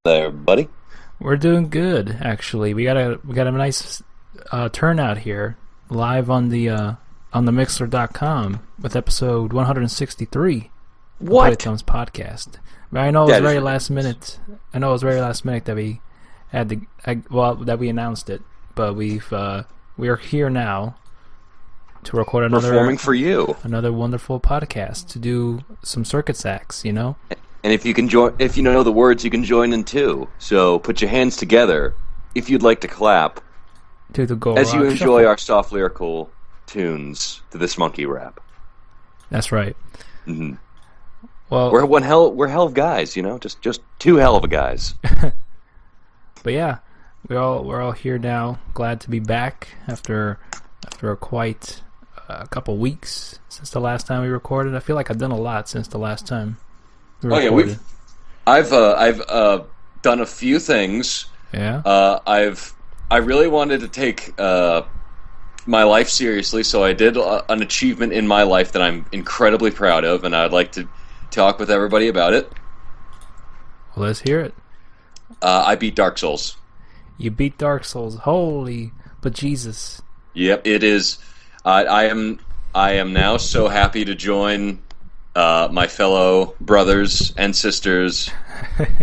There, buddy. We're doing good, actually. We got a nice turnout here, live on the Mixler.com with episode 163. What? Play Thumbs podcast. I know it was very last minute. I know it was very last minute that we had that we announced it, but we are here now to record another performing for you, another wonderful podcast to do some circuit sacks. And if you can join, if you know the words, you can join in too. So put your hands together if you'd like to clap to the goal as you enjoy shuffle. our soft lyrical tunes to this monkey rap. That's right. Mm-hmm. Well, we're hell of guys, just two hell of a guys. But yeah, we're all here now. Glad to be back after quite a couple weeks since the last time we recorded. I feel like I've done a lot since the last time. Oh yeah, I've done a few things. Yeah. I really wanted to take my life seriously, so I did an achievement in my life that I'm incredibly proud of, and I'd like to talk with everybody about it. Well, let's hear it. I beat Dark Souls. You beat Dark Souls. Holy but Jesus. Yep, it is. I am now so happy to join my fellow brothers and sisters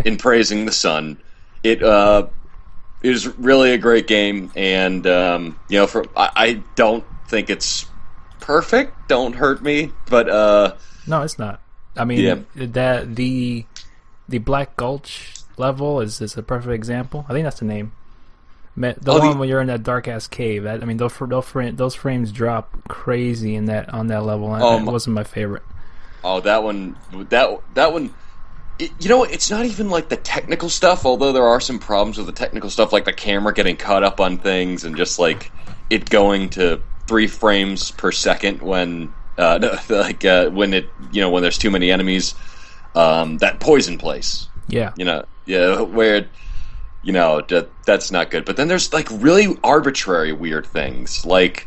in praising the sun. It is really a great game, and I don't think it's perfect. Don't hurt me, but no, it's not. I mean, that the Black Gulch level is a perfect example. I think that's the name. The one when you're in that dark ass cave. Those frames drop crazy on that level. That wasn't my favorite. Oh, that one. It's not even like the technical stuff, although there are some problems with the technical stuff, like the camera getting caught up on things and just like it going to 3 frames per second when when there's too many enemies. That poison place. Yeah. Where that's not good. But then there's like really arbitrary weird things, like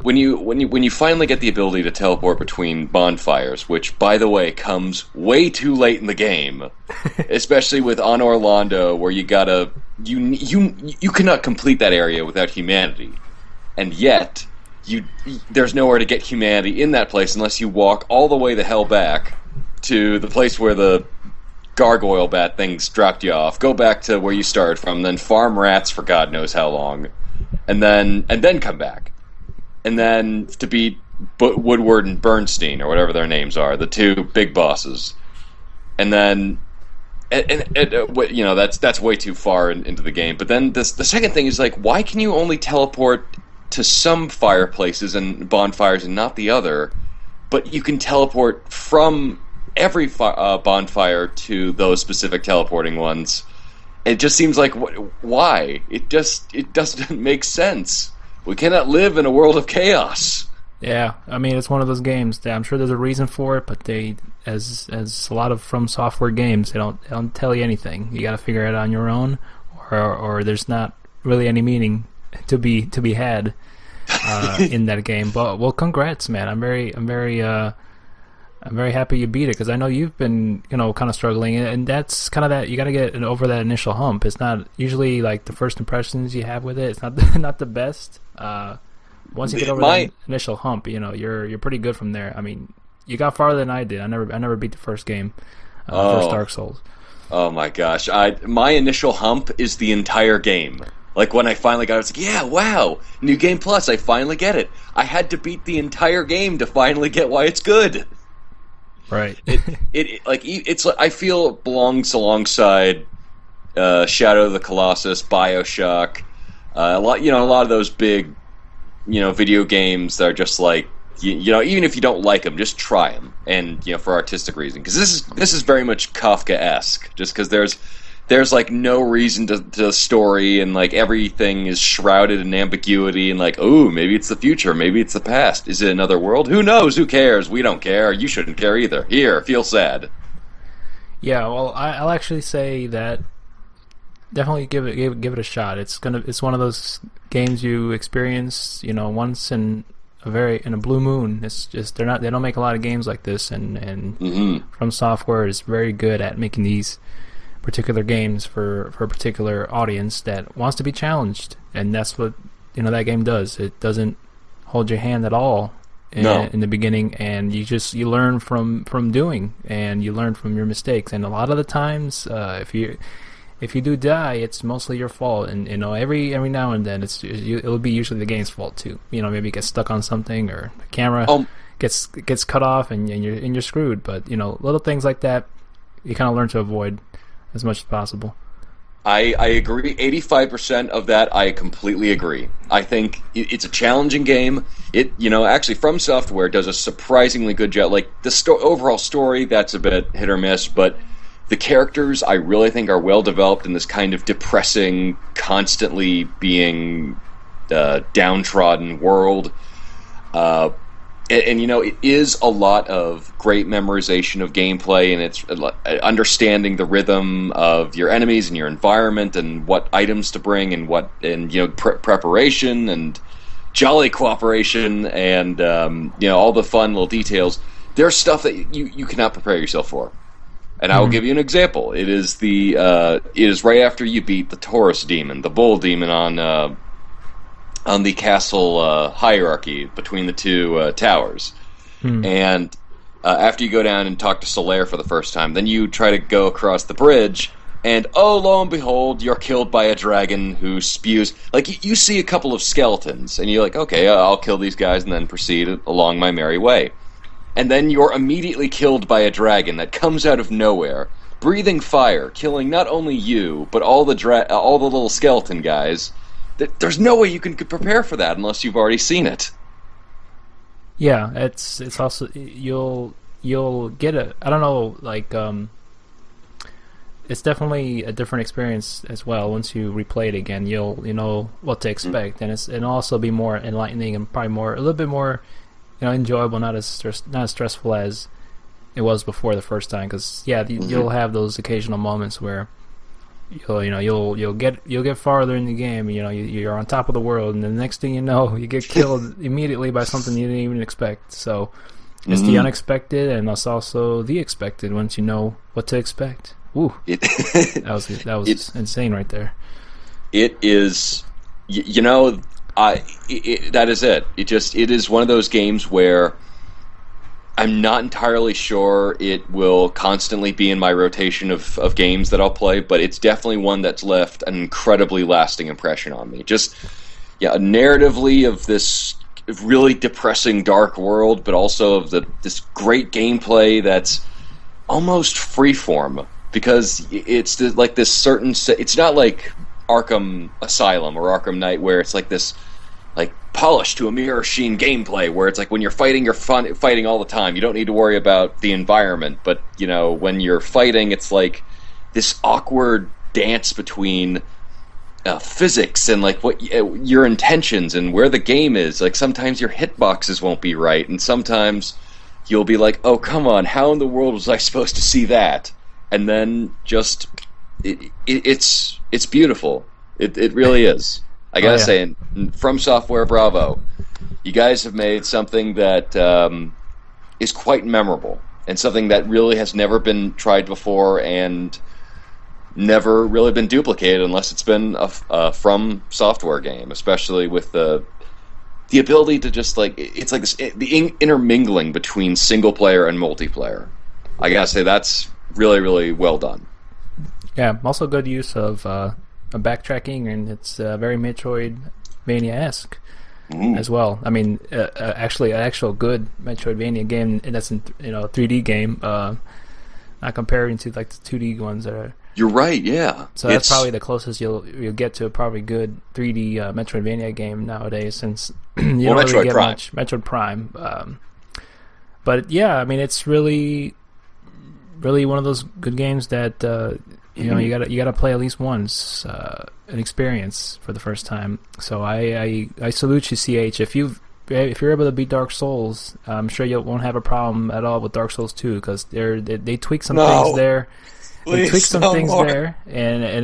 when you finally get the ability to teleport between bonfires, which by the way comes way too late in the game, especially with On Orlando, where you cannot complete that area without humanity, and yet there's nowhere to get humanity in that place unless you walk all the way the hell back to the place where the gargoyle bat things dropped you off, go back to where you started from, then farm rats for God knows how long, and then come back. And then to beat Woodward and Bernstein, or whatever their names are, the 2 big bosses. And then, that's way too far into the game. But then the second thing is, like, why can you only teleport to some fireplaces and bonfires and not the other? But you can teleport from every bonfire to those specific teleporting ones. It just seems like, why? It doesn't make sense. We cannot live in a world of chaos. Yeah, I mean, it's one of those games that I'm sure there's a reason for it, but they, as a lot of From Software games, they don't tell you anything. You got to figure it out on your own, or there's not really any meaning to be had in that game. But well, congrats, man. I'm very happy you beat it, because I know you've been kind of struggling, and that's kind of that you got to get over that initial hump. It's not usually like the first impressions you have with it. It's not the best. Once you get over that initial hump, you're pretty good from there. I mean, you got farther than I did. I never beat the first game, first Dark Souls. Oh my gosh, my initial hump is the entire game. Like when I finally got it, it's like, yeah, wow, New Game Plus, I finally get it. I had to beat the entire game to finally get why it's good. Right. It's I feel it belongs alongside Shadow of the Colossus, BioShock, a lot of those big, video games that are just like even if you don't like them, just try them, and for artistic reason, because this is very much Kafka-esque, just because there's like no reason to the story, and like everything is shrouded in ambiguity, and like, oh, maybe it's the future, maybe it's the past, is it another world? Who knows? Who cares? We don't care. You shouldn't care either. Here, feel sad. Yeah, well, I'll actually say that definitely give it a shot. It's one of those games you experience, once in a blue moon. It's just they don't make a lot of games like this, and From Software is very good at making these particular games for a particular audience that wants to be challenged, and that's what that game does. It doesn't hold your hand at all in the beginning, and you learn from doing, and you learn from your mistakes. And a lot of the times, if you do die, it's mostly your fault. And every now and then, it'll be usually the game's fault too. Maybe it gets stuck on something, or the camera gets cut off, and you're screwed. But little things like that, you kind of learn to avoid as much as possible. I agree. 85% of that, I completely agree. I think it's a challenging game. Actually, From Software does a surprisingly good job. Like, the overall story, that's a bit hit or miss, but the characters, I really think, are well developed in this kind of depressing, constantly being downtrodden world. And it is a lot of great memorization of gameplay, and it's understanding the rhythm of your enemies and your environment, and what items to bring, and preparation and jolly cooperation, and all the fun little details. There's stuff that you cannot prepare yourself for, and I will give you an example. It is right after you beat the Taurus demon, the bull demon on the castle hierarchy between the two towers. And after you go down and talk to Solaire for the first time, then you try to go across the bridge, and lo and behold, you're killed by a dragon who spews... Like, you see a couple of skeletons, and you're like, okay, I'll kill these guys and then proceed along my merry way. And then you're immediately killed by a dragon that comes out of nowhere, breathing fire, killing not only you, but all the little skeleton guys. There's no way you can prepare for that unless you've already seen it. Yeah, it's also you'll get a, I don't know, like it's definitely a different experience as well. Once you replay it again, you know what to expect, and it'll also be more enlightening, and probably a little bit more enjoyable, not as stressful as it was before the first time. Because you'll have those occasional moments where you'll get farther in the game. You're on top of the world, and the next thing you know, you get killed immediately by something you didn't even expect. So it's the unexpected, and it's also the expected once you know what to expect. Ooh, that was insane right there. It is, that is it. It is one of those games where I'm not entirely sure it will constantly be in my rotation of games that I'll play, but it's definitely one that's left an incredibly lasting impression on me. Just, narratively of this really depressing, dark world, but also of this great gameplay that's almost freeform, because it's like this certain... It's not like Arkham Asylum or Arkham Knight, where it's like this... like polished to a mirror sheen gameplay, where it's like when you're fighting, you're fighting all the time. You don't need to worry about the environment, but when you're fighting, it's like this awkward dance between physics and like what your intentions and where the game is. Like, sometimes your hitboxes won't be right, and sometimes you'll be like, oh, come on, how in the world was I supposed to see that? And then just it's beautiful. It really is. I gotta say, From Software, bravo. You guys have made something that is quite memorable, and something that really has never been tried before, and never really been duplicated unless it's been a From Software game, especially with the ability to just, like, it's like this, the intermingling between single player and multiplayer. I gotta say, that's really, really well done. Yeah, also good use of backtracking, and it's very Metroidvania-esque as well. I mean, actually, an actual good Metroidvania game, and that's in 3D game. Not comparing to like the 2D ones that You're right. Yeah, So that's probably the closest you'll get to a probably good 3D Metroidvania game nowadays, since you don't really Metroid get Prime. much Metroid Prime. But yeah, I mean, it's really, really one of those good games that you gotta play at least once, an experience for the first time. So I salute you, CH. If you're able to beat Dark Souls, I'm sure you won't have a problem at all with Dark Souls 2, because they tweak some things there. They tweaked some things there, and it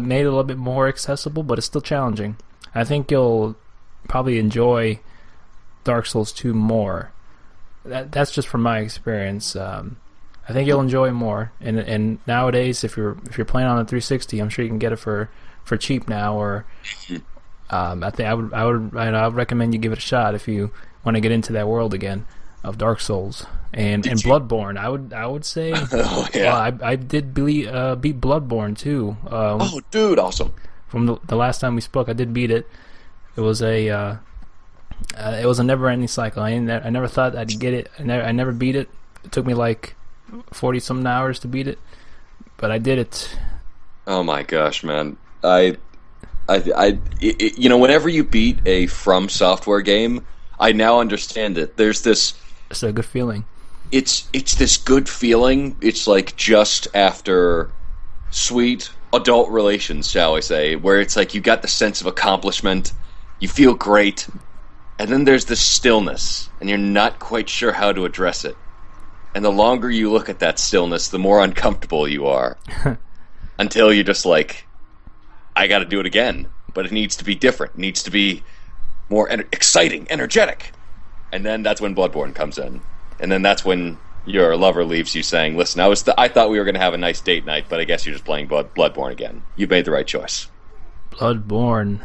made it a little bit more accessible, but it's still challenging. I think you'll probably enjoy Dark Souls 2 more. That's just from my experience. I think you'll enjoy more. And nowadays, if you're playing on a 360, I'm sure you can get it for cheap now. Or I think I would recommend you give it a shot if you want to get into that world again of Dark Souls and Bloodborne. I would say. Oh yeah. I did beat Bloodborne too. Oh, dude, awesome. From the last time we spoke, I did beat it. It was a never-ending cycle. I never thought I'd get it. I never beat it. It took me like 40-something hours to beat it, but I did it. Oh my gosh, man! Whenever you beat a From Software game, I now understand it. There's this. It's a good feeling. It's this good feeling. It's like just after sweet adult relations, shall we say, where it's like you got the sense of accomplishment, you feel great, and then there's this stillness, and you're not quite sure how to address it. And the longer you look at that stillness, the more uncomfortable you are. Until you're just like, I gotta do it again. But it needs to be different. It needs to be more exciting, energetic. And then that's when Bloodborne comes in. And then that's when your lover leaves you saying, listen, I thought we were gonna have a nice date night, but I guess you're just playing Bloodborne again. You made the right choice. Bloodborne.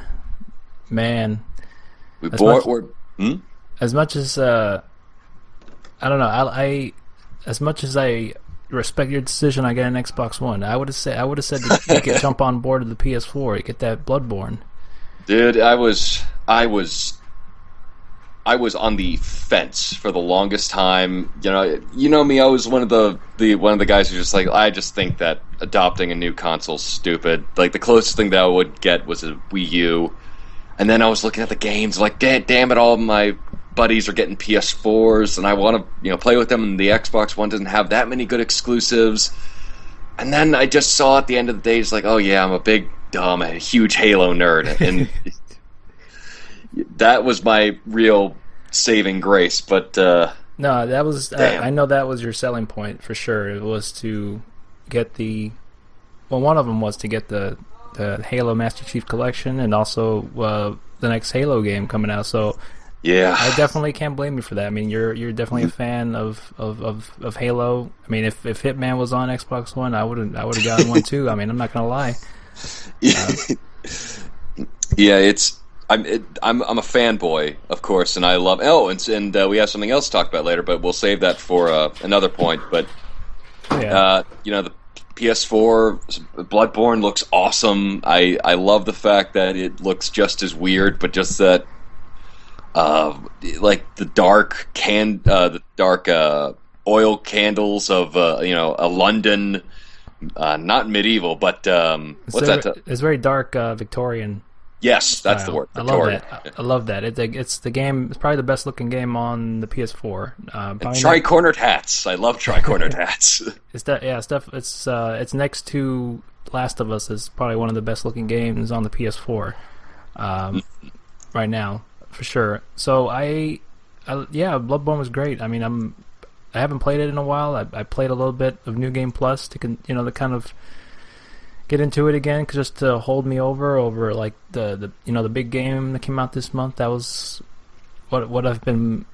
Man. As much as I don't know, as much as I respect your decision, I get an Xbox One. I would have said that you could jump on board of the PS4, you get that Bloodborne. Dude, I was on the fence for the longest time. You know me. I was one of the guys who's just like, I just think that adopting a new console's stupid. Like the closest thing that I would get was a Wii U, and then I was looking at the games like, damn it, all my buddies are getting PS4s, and I want to play with them. And the Xbox One doesn't have that many good exclusives. And then I just saw at the end of the day, it's like, oh yeah, I'm a huge Halo nerd, and that was my real saving grace. But no, that was I know that was your selling point for sure. It was to get one of them was to get the Halo Master Chief Collection, and also the next Halo game coming out. So yeah, I definitely can't blame you for that. I mean, you're definitely a fan of Halo. I mean, if Hitman was on Xbox One, I would have gotten one too. I mean, I'm not gonna lie. Yeah, I'm a fanboy, of course, and I love. Oh, and we have something else to talk about later, but we'll save that for another point. But the PS4 Bloodborne looks awesome. I love the fact that it looks just as weird, but just that like the dark oil candles of a London, not medieval, but what's that? It's very dark Victorian. Yes, that's the word. Victorian. I love that. It's the game. It's probably the best looking game on the PS4. Tri-cornered hats. I love tri-cornered hats. It's next to Last of Us is probably one of the best looking games on the PS4 right now, for sure. So Bloodborne was great. I mean, I haven't played it in a while. I played a little bit of New Game Plus to kind of get into it again, just to hold me over like the big game that came out this month. That was what I've been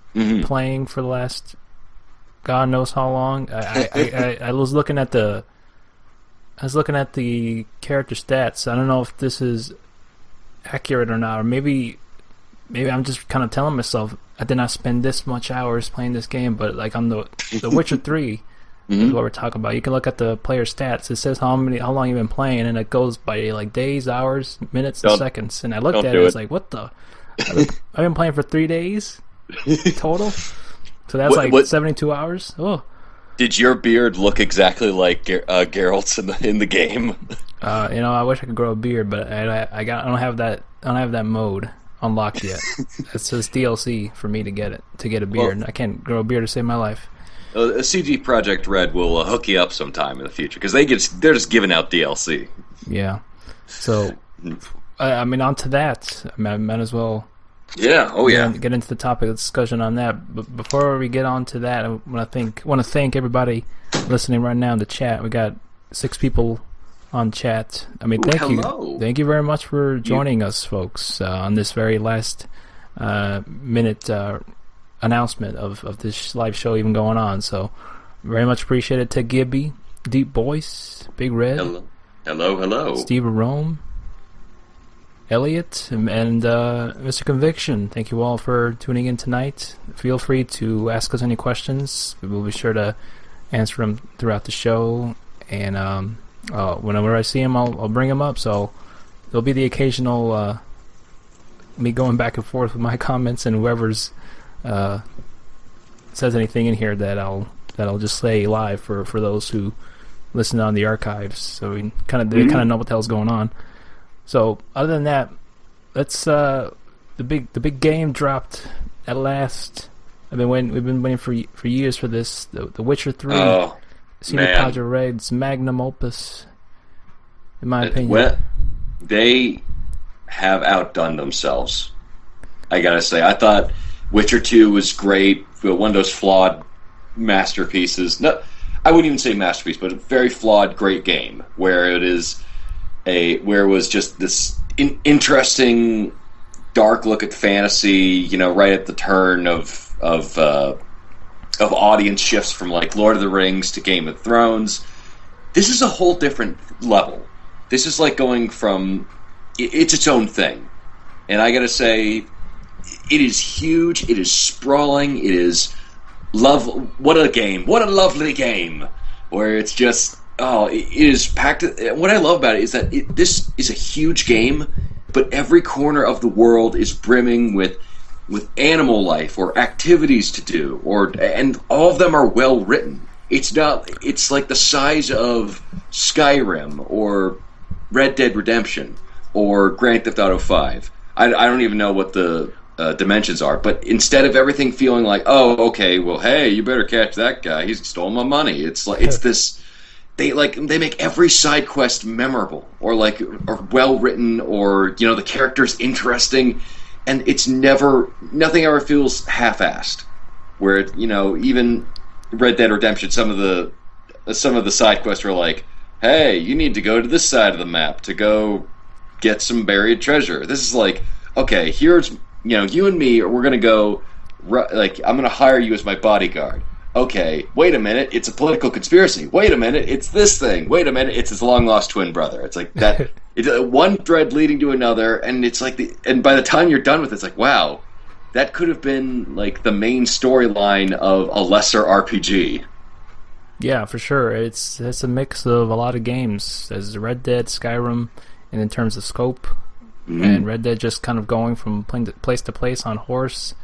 playing for the last God knows how long. I was looking at the character stats. I don't know if this is accurate or not, or maybe I'm just kind of telling myself I did not spend this much hours playing this game. But like on the Witcher 3. Is what we're talking about. You can look at the player stats. It says how long you've been playing, and it goes by like days, hours, minutes, and seconds. And I looked at it, it's like, what the? I've been playing for 3 days total. So that's 72 hours. Oh, Did your beard look exactly like Geralt's in the game? I wish I could grow a beard, but I don't have that. I don't have that mode unlocked yet. It's just DLC for me to get a beard. Well, I can't grow a beard to save my life. a CG Project Red will hook you up sometime in the future because they're just giving out DLC. Yeah. So, I mean, on to that. I might as well. Yeah. Oh yeah. Get into the topic of discussion on that. But before we get on to that, I want to thank everybody listening right now in the chat. We got 6 people on chat. I mean, thank you very much for joining us, folks, on this very last minute announcement of this live show even going on. So, very much appreciated to Gibby, Deep Voice, Big Red, hello, Steve Rome, Elliot, and Mr. Conviction. Thank you all for tuning in tonight. Feel free to ask us any questions. We will be sure to answer them throughout the show. And whenever I see them, I'll bring them up. So there'll be the occasional me going back and forth with my comments, and whoever's says anything in here that I'll just say live for those who listen on the archives. So they kind of know what the hell's going on. So other than that, let's the big game dropped at last. We've been waiting for years for this. The Witcher 3, CD Projekt Red's magnum opus, in my opinion. Well, they have outdone themselves. I gotta say, I thought Witcher 2 was great. One of those flawed masterpieces. No, I wouldn't even say masterpiece, but a very flawed, great game where it was just this interesting, dark look at fantasy. Right at the turn of audience shifts from like Lord of the Rings to Game of Thrones. This is a whole different level. This is like going from it's its own thing, and I gotta say, it is huge. It is sprawling. It is what a game! What a lovely game! Where it's just. It is packed. What I love about it is that this is a huge game, but every corner of the world is brimming with animal life or activities to do, and all of them are well written. It's like the size of Skyrim or Red Dead Redemption or Grand Theft Auto 5. I don't even know what the dimensions are, but instead of everything feeling like, oh, okay, well, hey, you better catch that guy. He's stolen my money. It's like it's this. They make every side quest memorable or well written, or the character's interesting, and nothing ever feels half-assed. Where even Red Dead Redemption, some of the side quests are like, hey, you need to go to this side of the map to go get some buried treasure. This is like, okay, here's you and me, we're gonna go. I'm gonna hire you as my bodyguard. Okay, wait a minute, it's a political conspiracy. Wait a minute, it's this thing. Wait a minute, it's his long-lost twin brother. It's like that. It's one thread leading to another, and it's like and by the time you're done with it, it's like, wow, that could have been like the main storyline of a lesser RPG. Yeah, for sure. It's a mix of a lot of games. There's Red Dead, Skyrim, and in terms of scope, and Red Dead just kind of going from place to place on horse.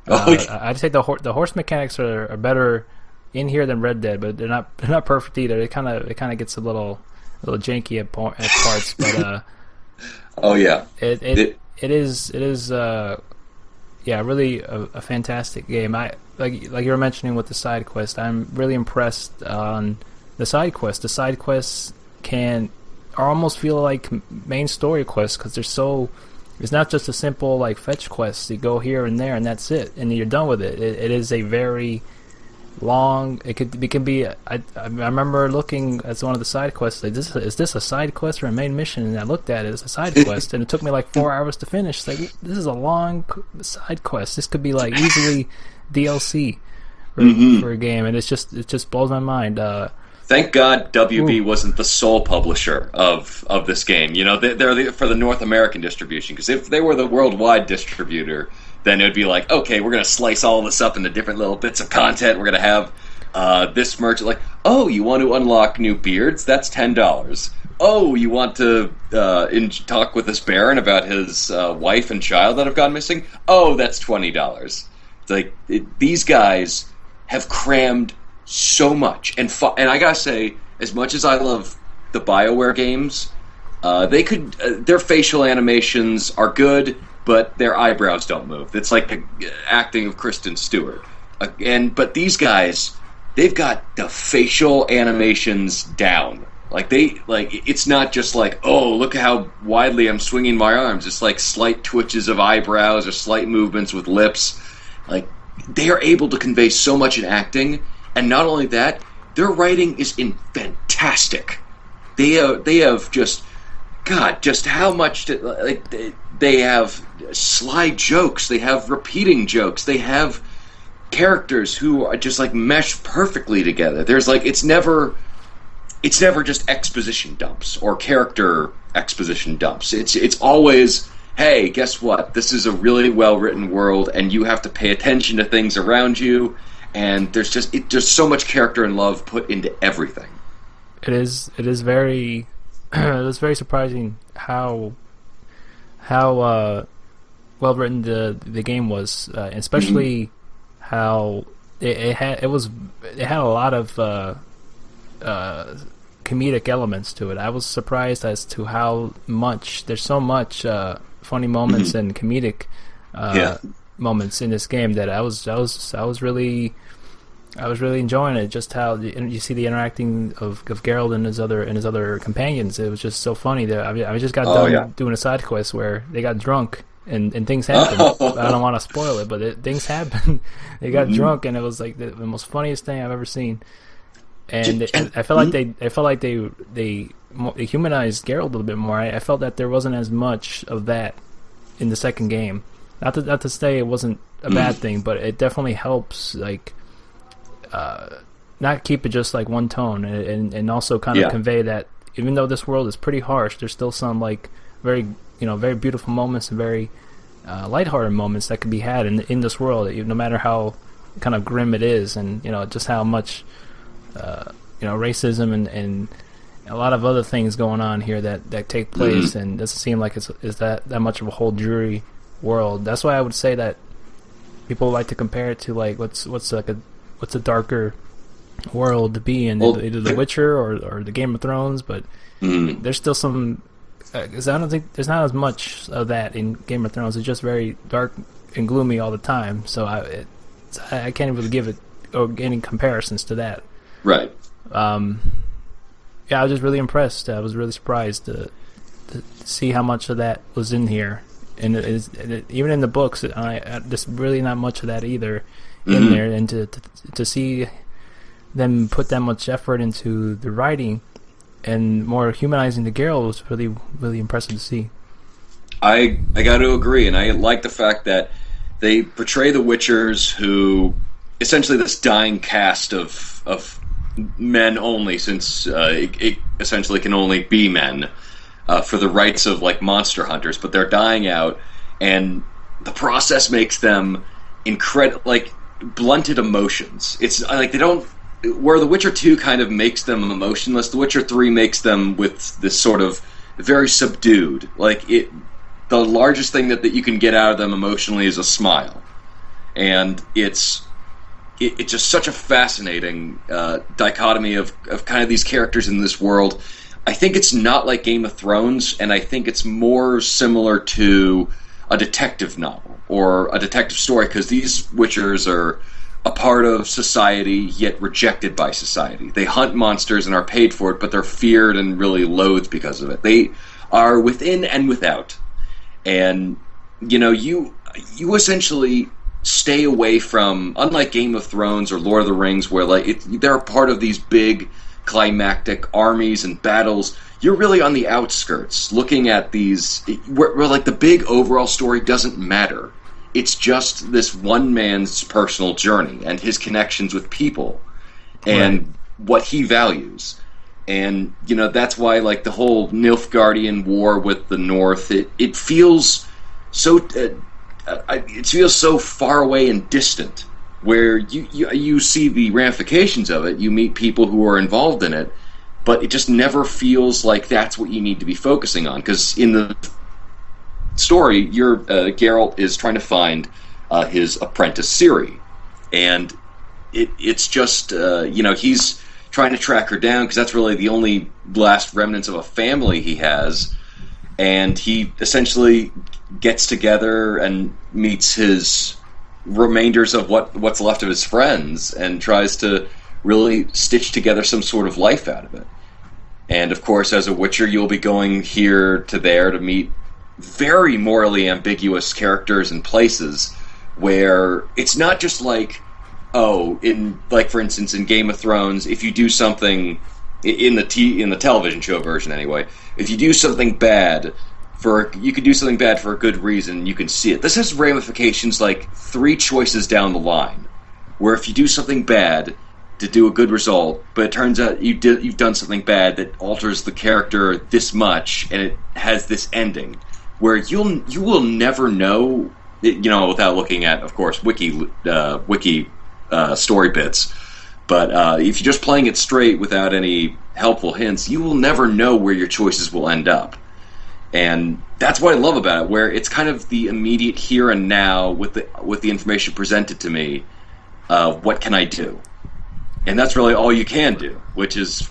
I'd say the horse mechanics are better in here than Red Dead, but they're not perfect either. It kind of gets a little janky at parts, but oh yeah, it is really a fantastic game. I like you were mentioning with the side quest. I'm really impressed on the side quests. The side quests almost feel like main story quests because they're so. It's not just a simple like fetch quest. You go here and there and that's it, and you're done with it. It is a very long. It can be. I remember looking at one of the side quests. Like, is this a side quest or a main mission? And I looked at it as a side quest, and it took me like 4 hours to finish. Like, this is a long side quest. This could be like easily DLC for a game, and it just blows my mind. Thank God WB wasn't the sole publisher of this game. They're for the North American distribution, because if they were the worldwide distributor, then it would be like, okay, we're going to slice all this up into different little bits of content. We're going to have this merch. Like, oh, you want to unlock new beards? That's $10. Oh, you want to talk with this Baron about his wife and child that have gone missing? Oh, that's $20. It's like these guys have crammed so much. And I gotta say, as much as I love the BioWare games, their facial animations are good, but their eyebrows don't move. It's like the acting of Kristen Stewart. But these guys, they've got the facial animations down. It's not just like, oh, look how widely I'm swinging my arms. It's like slight twitches of eyebrows or slight movements with lips. Like, they are able to convey so much in acting, and not only that, their writing is fantastic. They have just, God, just how much they have sly jokes. They have repeating jokes. They have characters who are just like mesh perfectly together. There's like it's never just exposition dumps or character exposition dumps. It's always, hey, guess what? This is a really well written world, and you have to pay attention to things around you. And there's so much character and love put into everything. It is very it was very surprising how well written the game was, especially how it had a lot of comedic elements to it. I was surprised as to how much there's so much funny moments and comedic moments in this game that I was really enjoying it. Just how you see the interacting of Geralt and his other companions. It was just so funny. That I just got done doing a side quest where they got drunk and things happened. I don't want to spoil it, but things happened. They got drunk, and it was like the most funniest thing I've ever seen. And I felt like they humanized Geralt a little bit more. I felt that there wasn't as much of that in the second game. Not to say it wasn't a bad thing, but it definitely helps not keep it just like one tone, and also kind of convey that even though this world is pretty harsh, there's still some like very beautiful moments and very lighthearted moments that can be had in this world, no matter how kind of grim it is, and just how much racism and a lot of other things going on here that take place, and it doesn't seem like it's that much of a whole dreary world. That's why I would say that people like to compare it to like what's a darker world to be in, either The Witcher or the Game of Thrones, but there's still some. Because I don't think there's not as much of that in Game of Thrones. It's just very dark and gloomy all the time. So I can't even give it or any comparisons to that. Right. Yeah, I was just really impressed. I was really surprised to see how much of that was in here, and even in the books, there's really not much of that either in there. And to see them put that much effort into the writing and more humanizing the Geralt was really, really impressive to see. I got to agree, and I like the fact that they portray the Witchers, who essentially this dying caste of men only, since it essentially can only be men for the rights of like monster hunters, but they're dying out, and the process makes them blunted emotions. It's like they don't. Where The Witcher 2 kind of makes them emotionless, The Witcher 3 makes them with this sort of very subdued. The largest thing that you can get out of them emotionally is a smile. And it's just such a fascinating dichotomy of kind of these characters in this world. I think it's not like Game of Thrones, and I think it's more similar to a detective novel or a detective story, because these Witchers are a part of society, yet rejected by society. They hunt monsters and are paid for it, but they're feared and really loathed because of it. They are within and without. And, you essentially stay away from, unlike Game of Thrones or Lord of the Rings, where they're a part of these big climactic armies and battles. You're really on the outskirts, looking at these, where the big overall story doesn't matter. It's just this one man's personal journey and his connections with people and what he values. And, that's why, the whole Nilfgaardian war with the North, it feels so... it feels so far away and distant, where you see the ramifications of it, you meet people who are involved in it, but it just never feels like that's what you need to be focusing on, because in the story, Geralt is trying to find his apprentice Ciri, and it's just he's trying to track her down because that's really the only last remnants of a family he has, and he essentially gets together and meets his remainders of what's left of his friends and tries to really stitch together some sort of life out of it. And of course, as a Witcher, you'll be going here to there to meet very morally ambiguous characters and places where it's not just like, oh, in like for instance in Game of Thrones, if you do something in the television show version anyway, if you do something bad you could do something bad for a good reason, you can see it. This has ramifications like 3 choices down the line, where if you do something bad to do a good result, but it turns out you've done something bad that alters the character this much, and it has this ending, where you will never know, without looking at, of course, wiki story bits. But if you're just playing it straight without any helpful hints, you will never know where your choices will end up. And that's what I love about it, where it's kind of the immediate here and now with the information presented to me of what can I do. And that's really all you can do, which is,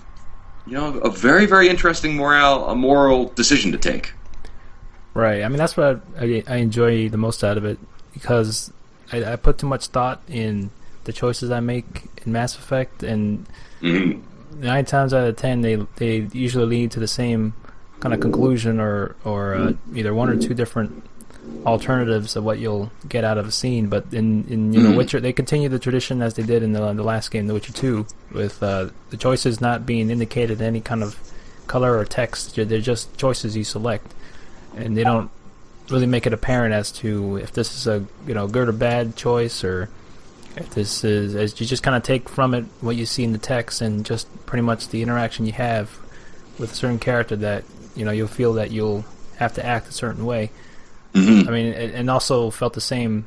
a very, very interesting moral decision to take. Right. I mean, that's what I enjoy the most out of it, because I put too much thought in the choices I make in Mass Effect, and 9 times out of 10 they usually lead to the same kind of conclusion or either 1 or 2 different alternatives of what you'll get out of a scene. But in Witcher, they continue the tradition as they did in the last game, The Witcher 2, with the choices not being indicated in any kind of color or text. They're just choices you select, and they don't really make it apparent as to if this is a good or bad choice, or if this is, as you just kind of take from it what you see in the text and just pretty much the interaction you have with a certain character that you'll feel that you'll have to act a certain way. I mean, and also felt the same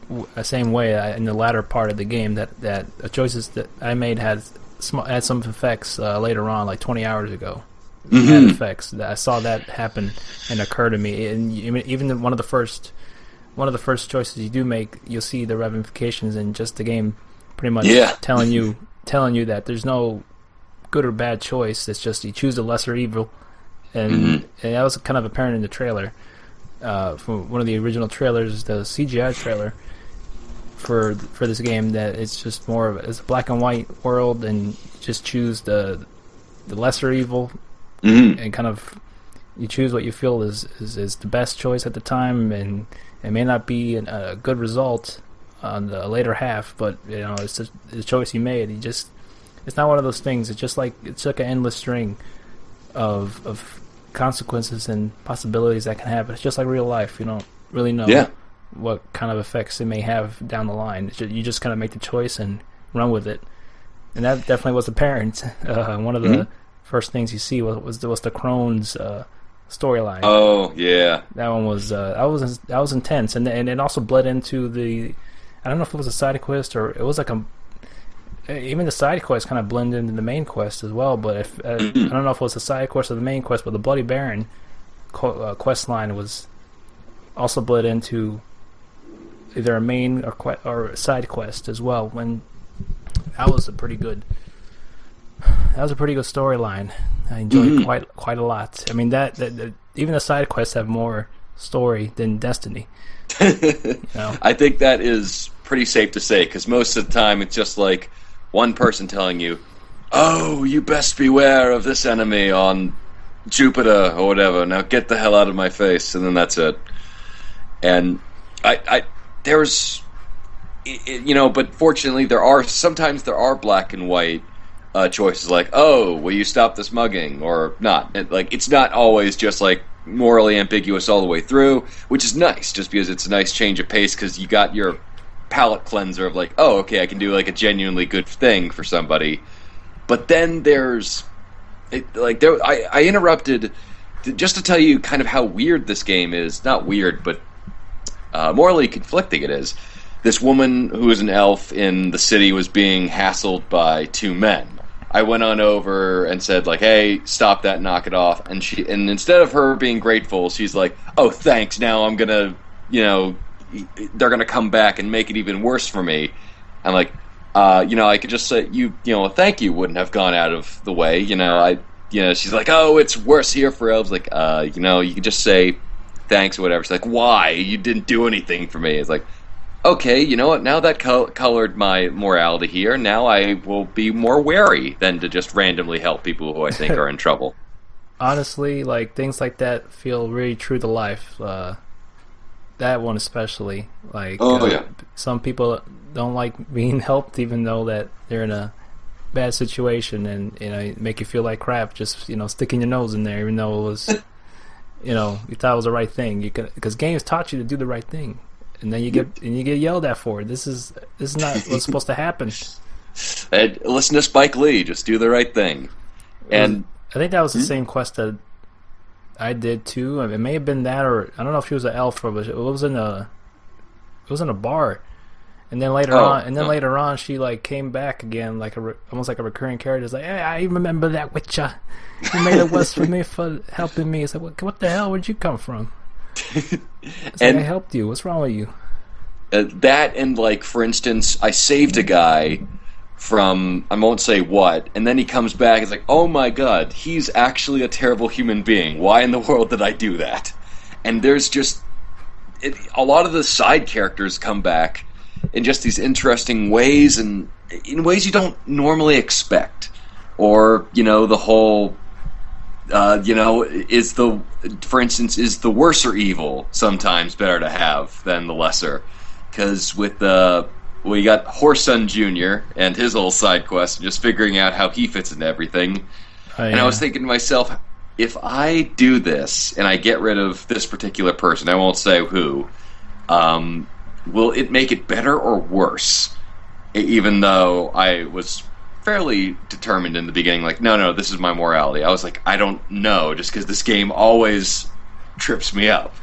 way in the latter part of the game, that the choices that I made had some effects later on, like 20 hours ago. Had effects. I saw that happen and occur to me, and even one of the first choices you do make, you'll see the ramifications in just the game, pretty much telling you that there's no good or bad choice. It's just you choose the lesser evil, and that was kind of apparent in the trailer. From one of the original trailers, the CGI trailer for this game, that it's just more of it's a black and white world, and you just choose the lesser evil, and kind of you choose what you feel is the best choice at the time, and it may not be a good result on the later half, but it's just the choice you made. It's not one of those things. It's just like it's like an endless string of consequences and possibilities that can happen. It's just like real life. You don't really know what kind of effects it may have down the line. You just kind of make the choice and run with it, and that definitely was apparent. One of the first things you see was the Crohn's storyline. Oh yeah, that one was that was intense, and it also bled into the, I don't know if it was a side quest or it was like even the side quest kind of blended into the main quest as well. But I don't know if it was the side quest or the main quest, but the Bloody Baron quest line was also bled into either a main or side quest as well. When that was a pretty good storyline. I enjoyed quite a lot. I mean that even the side quests have more story than Destiny. I think that is pretty safe to say, because most of the time it's just like one person telling you, "Oh, you best beware of this enemy on Jupiter or whatever. Now get the hell out of my face," and then that's it. And there's, but fortunately there are black and white choices, like, "Oh, will you stop this mugging?" or not. It's not always just like morally ambiguous all the way through, which is nice, just because it's a nice change of pace, because you got your palate cleanser of like, oh, okay, I can do like a genuinely good thing for somebody. But then I interrupted just to tell you kind of how weird this game is. Not weird, but morally conflicting it is. This woman who is an elf in the city was being hassled by 2 men. I went on over and said, like, "Hey, stop that, knock it off." And instead of her being grateful, she's like, "Oh, thanks. Now I'm gonna, they're gonna come back and make it even worse for me." I'm like, I could just say a thank you wouldn't have gone out of the way. She's like, oh, it's worse here for elves. Like, you could just say thanks or whatever. She's like, why? You didn't do anything for me. It's like, okay, you know what? Now that colored my morality here, now I will be more wary than to just randomly help people who I think are in trouble. Honestly, like things like that feel really true to life. That one especially. Like, Yeah. some people don't like being helped, even though that they're in a bad situation, and make you feel like crap. Just sticking your nose in there, even though it was, you thought it was the right thing. Because games taught you to do the right thing, and then you get yelled at for it. This is not what's supposed to happen. And listen to Spike Lee. Just do the right thing. And I think that was the same quest that I did too. It may have been that, or I don't know if she was an elf, or it was in a bar. And then later on, she like came back again, like almost like a recurring character. It's like, hey, I remember that witcher. You made a quest for me for helping me. It's like, what the hell? Where'd you come from? It's like, I helped you. What's wrong with you? That and like, for instance, I saved a guy from I won't say what, and then he comes back. It's like, oh my god, he's actually a terrible human being. Why in the world did I do that? And there's just a lot of the side characters come back in just these interesting ways, and in ways you don't normally expect. Or the whole for instance, is the worser evil sometimes better to have than the lesser? Because with you got Whoreson Jr. and his little side quest, and just figuring out how he fits into everything. And I was thinking to myself, if I do this and I get rid of this particular person, I won't say who, will it make it better or worse? Even though I was fairly determined in the beginning, like, no, this is my morality. I was like, I don't know, just because this game always trips me up.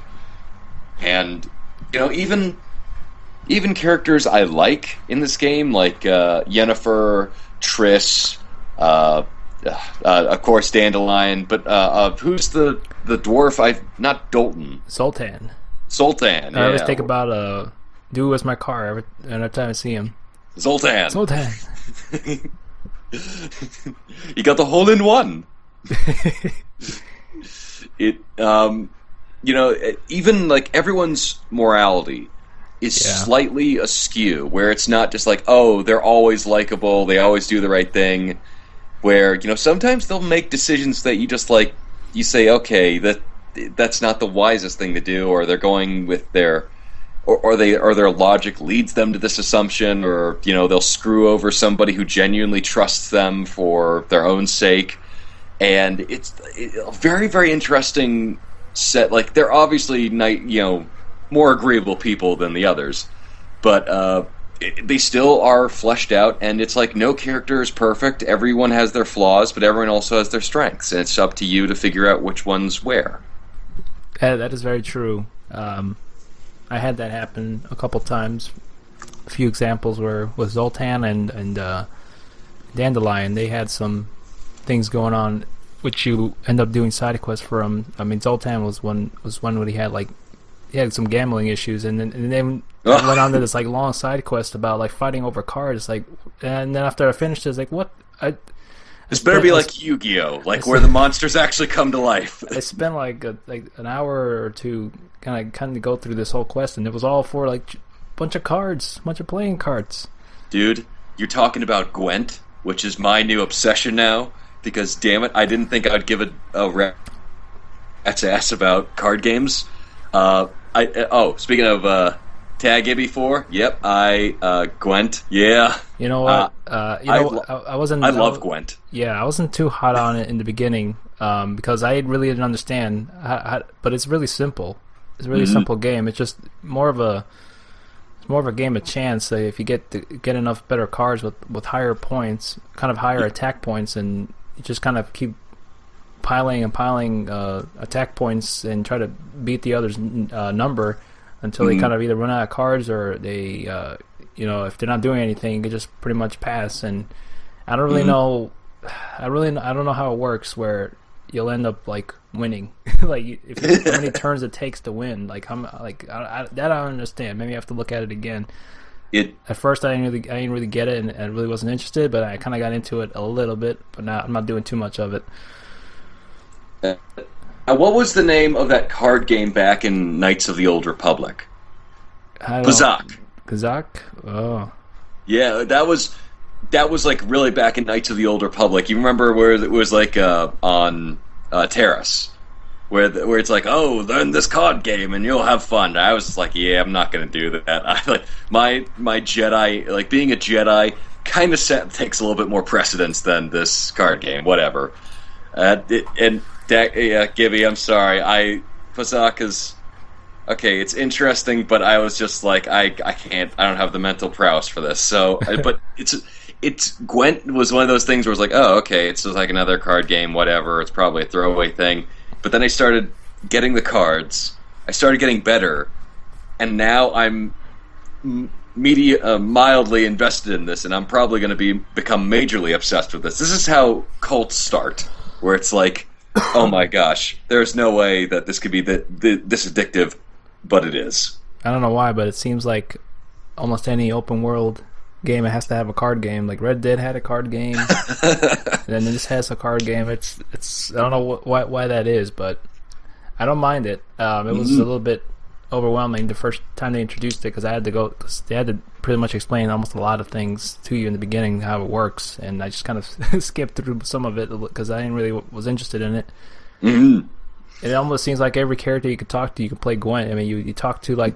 And, even characters I like in this game, like Yennefer, Triss, of course Dandelion, but who's the dwarf? Not Dalton. Zoltan. Sultan. I always think about Do as my car every time I see him. Zoltan. You got the hole in one. Even like everyone's morality is slightly askew, where it's not just like, oh, they're always likable, they always do the right thing. Where sometimes they'll make decisions that you just like, you say, okay, that's not the wisest thing to do, or they're going with their their logic leads them to this assumption, or they'll screw over somebody who genuinely trusts them for their own sake. And it's a very, very interesting set. Like, they're obviously more agreeable people than the others, but they still are fleshed out, and it's like no character is perfect. Everyone has their flaws, but everyone also has their strengths, and it's up to you to figure out which one's where. Yeah, that is very true. I had that happen a couple times. A few examples were with Zoltan and Dandelion. They had some things going on, which you end up doing side quests for them. I mean, Zoltan was one where he had some gambling issues, and then went on to this like long side quest about like fighting over cards. Like, and then after I finished, it's like, what? This better be like Yu-Gi-Oh, like where the monsters actually come to life. I spent like an hour or two kind of go through this whole quest, and it was all for like bunch of playing cards. Dude, you're talking about Gwent, which is my new obsession now. Because damn it, I didn't think I'd give a rat's ass about card games. Speaking of Tag It before, yep, Gwent, yeah. You know what? I wasn't. I love Gwent. Yeah, I wasn't too hot on it in the beginning because I really didn't understand. But it's really simple. It's a really simple game. It's just more of a game of chance. If you get enough better cards with higher points, kind of higher attack points, and you just kind of keep piling attack points and try to beat the other's number until they kind of either run out of cards, or they if they're not doing anything, they just pretty much pass. And I don't really know. I don't know how it works where you'll end up like winning. Like how many turns it takes to win. Like that I don't understand. Maybe I have to look at it again. It At first, I didn't really get it, and I really wasn't interested. But I kind of got into it a little bit. But now I'm not doing too much of it. what was the name of that card game back in Knights of the Old Republic? I don't. Pazak. Kazakh? Oh, Yeah, that was like really back in Knights of the Old Republic. You remember where it was like on Terrace, where it's like, oh, learn this card game and you'll have fun. I was just like, yeah, I'm not gonna do that. I like my Jedi, like being a Jedi, kind of takes a little bit more precedence than this card game. Whatever. Gibby, I'm sorry. Pazak is okay. It's interesting, but I was just like, I can't. I don't have the mental prowess for this. So, but it's Gwent was one of those things where it's like, oh, okay, it's just like another card game, whatever. It's probably a throwaway thing. But then I started getting the cards. I started getting better, and now I'm mildly invested in this, and I'm probably going to become majorly obsessed with this. This is how cults start, where it's like, oh my gosh, there's no way that this could be this addictive, but it is. I don't know why, but it seems like almost any open world game, it has to have a card game. Like Red Dead had a card game, and then this has a card game. It's I don't know why that is, but I don't mind it. It was a little bit overwhelming the first time they introduced it because because they had to pretty much explain almost a lot of things to you in the beginning how it works, and I just kind of skipped through some of it because I didn't really was interested in it. Mm-hmm. It almost seems like every character you could talk to, you could play Gwent. I mean, you talk to like,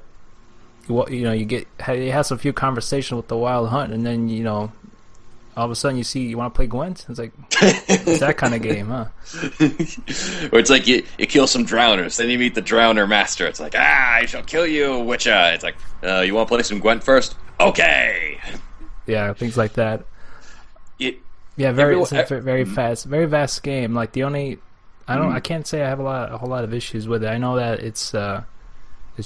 you have a few conversations with the Wild Hunt, and then all of a sudden you want to play Gwent. It's like it's that kind of game, huh? Or it's like you kill some drowners, then you meet the drowner master. It's like, I shall kill you, Witcher. It's like, you want to play some Gwent first? Okay. Yeah, things like that. It's a very vast game. Like the only, I can't say I have a whole lot of issues with it. I know that it's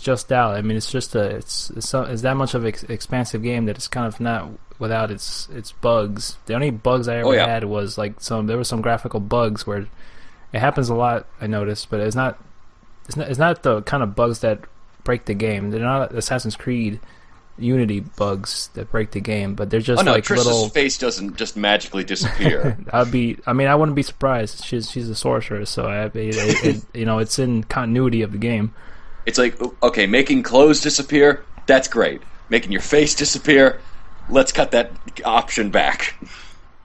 just out. I mean, it's that much of an expansive game that it's kind of not without its bugs. The only bugs I ever had was like there were some graphical bugs where it happens a lot. I noticed, but it's not the kind of bugs that break the game. They're not Assassin's Creed Unity bugs that break the game, but they're just like Trish's little. face doesn't just magically disappear. I wouldn't be surprised. She's a sorceress, so it's in continuity of the game. It's like, okay, making clothes disappear, that's great. Making your face disappear, let's cut that option back.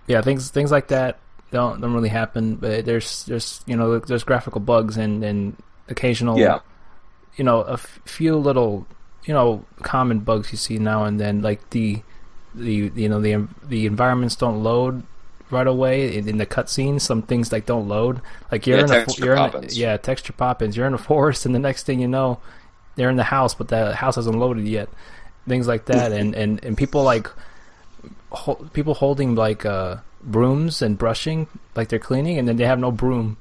Yeah, things like that don't really happen, but there's graphical bugs and occasional a few little common bugs you see now and then, like the environments don't load right away in the cutscenes. Some things like don't load. Like texture pop-ins. You're in a forest, and the next thing you know, they're in the house, but the house hasn't loaded yet. Things like that, and people like people holding like brooms and brushing like they're cleaning, and then they have no broom.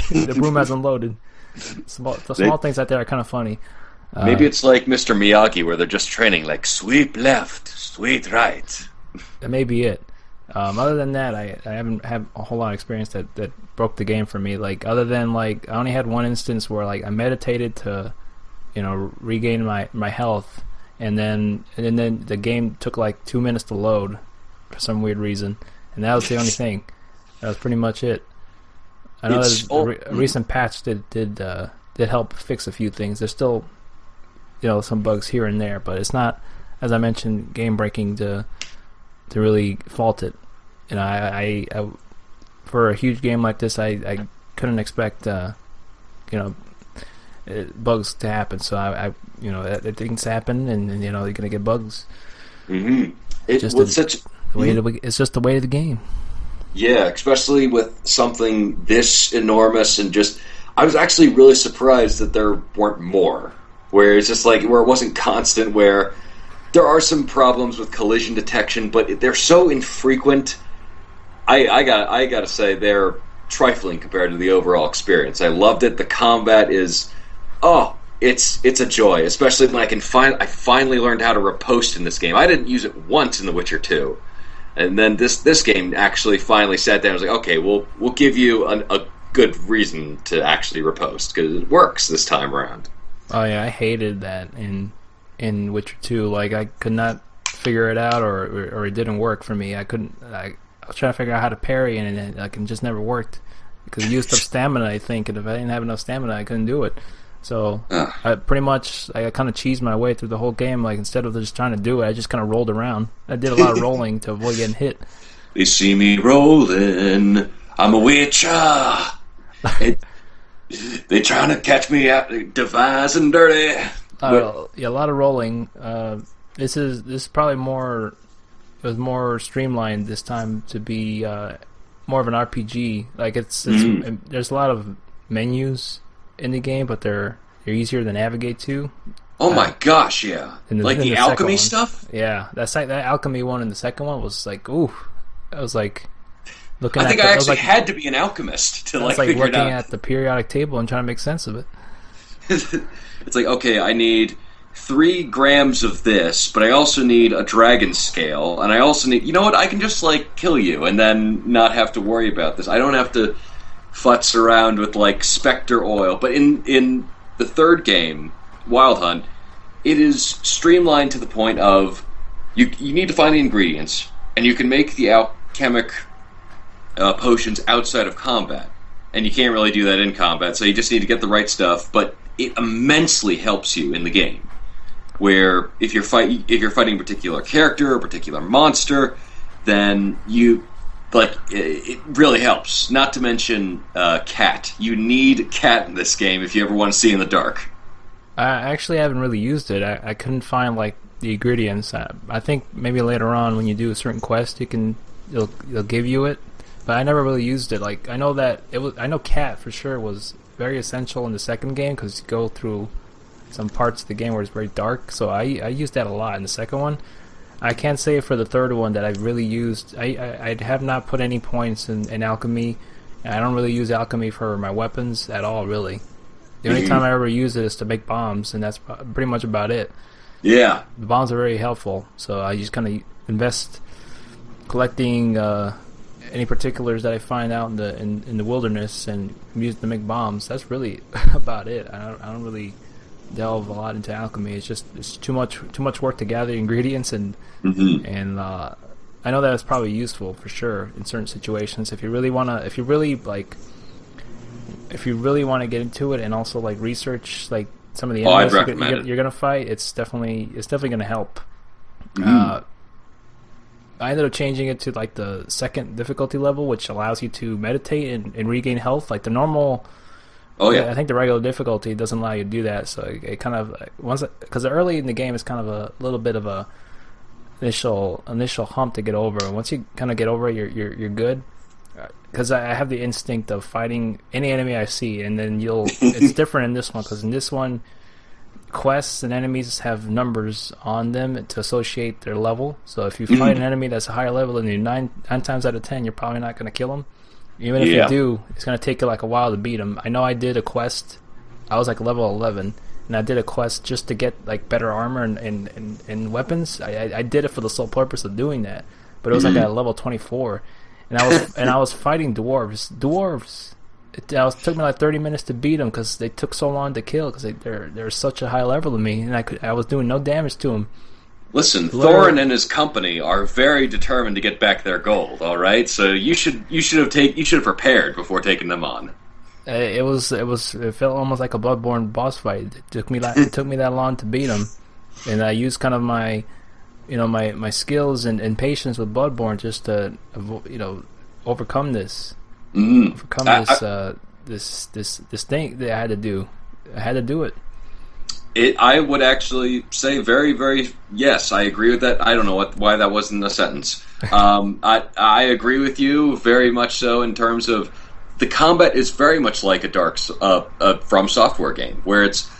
The broom hasn't loaded. Small things like that are kind of funny. Maybe it's like Mr. Miyagi, where they're just training, like sweep left, sweep right. That may be it. Other than that, I haven't had a whole lot of experience that broke the game for me. Like other than like I only had one instance where like I meditated to, regain my health, and then the game took like 2 minutes to load for some weird reason, and that was the only thing. That was pretty much it. I know a recent patch did help fix a few things. There's still some bugs here and there, but it's not, as I mentioned, game breaking to really fault it. I for a huge game like this, I couldn't expect bugs to happen. So I things happen, and you're gonna get bugs. Mm-hmm. It's just the way of the game. Yeah, especially with something this enormous, and just I was actually really surprised that there weren't more. Where it's just like where it wasn't constant. Where there are some problems with collision detection, but they're so infrequent. I gotta say they're trifling compared to the overall experience. I loved it. The combat is, it's a joy, especially when I finally learned how to riposte in this game. I didn't use it once in The Witcher 2, and then this game actually finally sat down and was like, okay, we'll give you a good reason to actually riposte because it works this time around. Oh yeah, I hated that in Witcher 2. Like I could not figure it out, or it didn't work for me. I couldn't. I was trying to figure out how to parry, and it just never worked because it used up stamina, I think, and if I didn't have enough stamina, I couldn't do it. So I kind of cheesed my way through the whole game. Like instead of just trying to do it, I just kind of rolled around. I did a lot of rolling to avoid getting hit. They see me rolling. I'm a witcher. They trying to catch me out, devising dirty. Yeah, a lot of rolling. This is probably more. It was more streamlined this time to be more of an RPG. Like there's a lot of menus in the game, but they're easier to navigate to. Oh my gosh, yeah! Like the alchemy stuff. Yeah, that alchemy one and the second one was like, ooh, I was like looking. I think I actually had to be an alchemist to like figure it out. Looking at the periodic table and trying to make sense of it. It's like, okay, I need 3 grams of this, but I also need a dragon scale, and I also need, you know what, I can just, like, kill you and then not have to worry about this. I don't have to futz around with, like, Spectre oil. But in the third game, Wild Hunt, it is streamlined to the point of you need to find the ingredients, and you can make the alchemic potions outside of combat. And you can't really do that in combat, so you just need to get the right stuff, but it immensely helps you in the game. Where if you're fighting a particular character or a particular monster, then it really helps. Not to mention Cat. You need Cat in this game if you ever want to see in the dark. I actually haven't really used it. I couldn't find like the ingredients. I think maybe later on when you do a certain quest, it'll give you it. But I never really used it. Like I know Cat for sure was very essential in the second game because you go through some parts of the game where it's very dark. So I used that a lot in the second one. I can't say for the third one that I've really used. I have not put any points in alchemy. I don't really use alchemy for my weapons at all, really. The only time I ever use it is to make bombs, and that's pretty much about it. Yeah. The bombs are very helpful, so I just kind of invest collecting any particulars that I find out in the wilderness and use them to make bombs. That's really about it. I don't really delve a lot into alchemy. It's too much work to gather ingredients and I know that it's probably useful for sure in certain situations if you really want to get into it and also like research like some of the enemies you're gonna fight. It's definitely gonna help. I ended up changing it to like the second difficulty level, which allows you to meditate and regain health. Like the normal, I think the regular difficulty doesn't allow you to do that. So it kind of because early in the game it's kind of a little bit of a initial hump to get over. And once you kind of get over it, you're good. Because I have the instinct of fighting any enemy I see, and then it's different in this one because in this one, quests and enemies have numbers on them to associate their level. So if you fight an enemy that's a higher level than you, 9 times out of 10, you're probably not going to kill them. Even if you do, it's going to take you like a while to beat them. I know I did a quest. I was like level 11, and I did a quest just to get like better armor and weapons. I did it for the sole purpose of doing that, but it was like at level 24, and I was fighting dwarves. It took me like 30 minutes to beat them because they took so long to kill because they're such a high level than me, and I was doing no damage to them. Listen, Thorin and his company are very determined to get back their gold. All right, so you should have prepared before taking them on. It felt almost like a Bloodborne boss fight. It took me that long to beat them, and I used kind of my skills and patience with Bloodborne just to overcome this. This thing that I had to do. I had to do it. I would actually say very, very yes. I agree with that. I don't know why that wasn't a sentence. I agree with you very much so in terms of the combat is very much like a From Software game where it's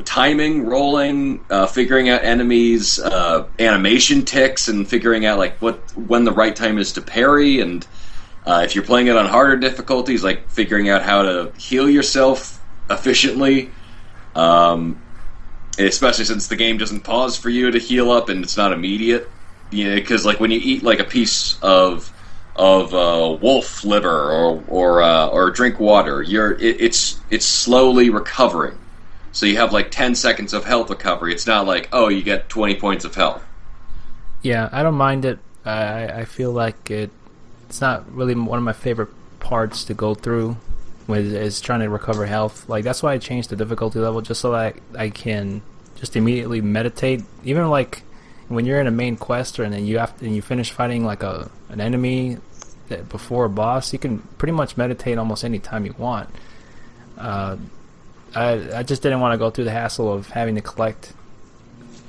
timing, rolling, figuring out enemies, animation ticks, and figuring out like when the right time is to parry and. If you're playing it on harder difficulties, like figuring out how to heal yourself efficiently, especially since the game doesn't pause for you to heal up and it's not immediate. Because like when you eat like a piece of wolf liver or drink water, it's slowly recovering. So you have like 10 seconds of health recovery. It's not like you get 20 points of health. Yeah, I don't mind it. I feel like it's not really one of my favorite parts to go through when is trying to recover health. Like that's why I changed the difficulty level just so that I can just immediately meditate. Even like when you're in a main quest and then you finish fighting like an enemy before a boss, you can pretty much meditate almost any time you want. I just didn't want to go through the hassle of having to collect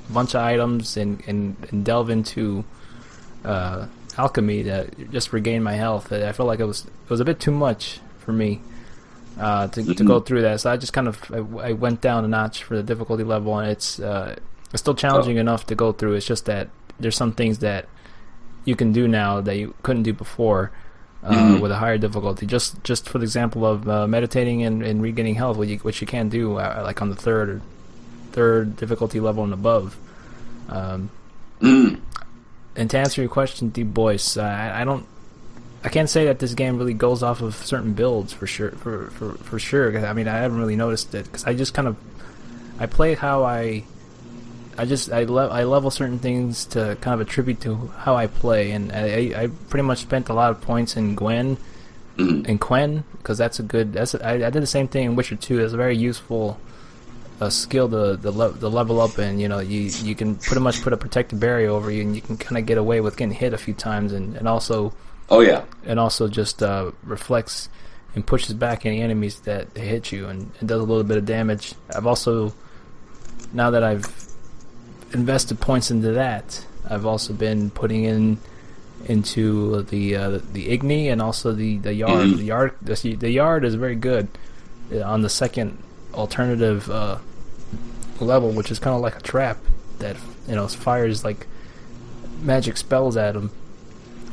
a bunch of items and delve into alchemy to just regain my health. I felt like it was a bit too much for me to go through that. So I just kind of I went down a notch for the difficulty level, and it's still challenging enough to go through. It's just that there's some things that you can do now that you couldn't do before with a higher difficulty. Just for the example of meditating and regaining health, which you can do like on the third difficulty level and above. And to answer your question, Deep Boyce, I can't say that this game really goes off of certain builds for sure. For sure, I mean, I haven't really noticed it because I just kind of I play how I level certain things to kind of attribute to how I play, and I pretty much spent a lot of points in Gwen and Quen because I did the same thing in Witcher 2. It's a very useful skill to level up, and you can pretty much put a protective barrier over you, and you can kind of get away with getting hit a few times, and also just reflects and pushes back any enemies that hit you, and does a little bit of damage. I've also, now that I've invested points into that, I've also been putting into the Igni and also the Yard. The Yard is very good on the second alternative level, which is kind of like a trap that fires like magic spells at them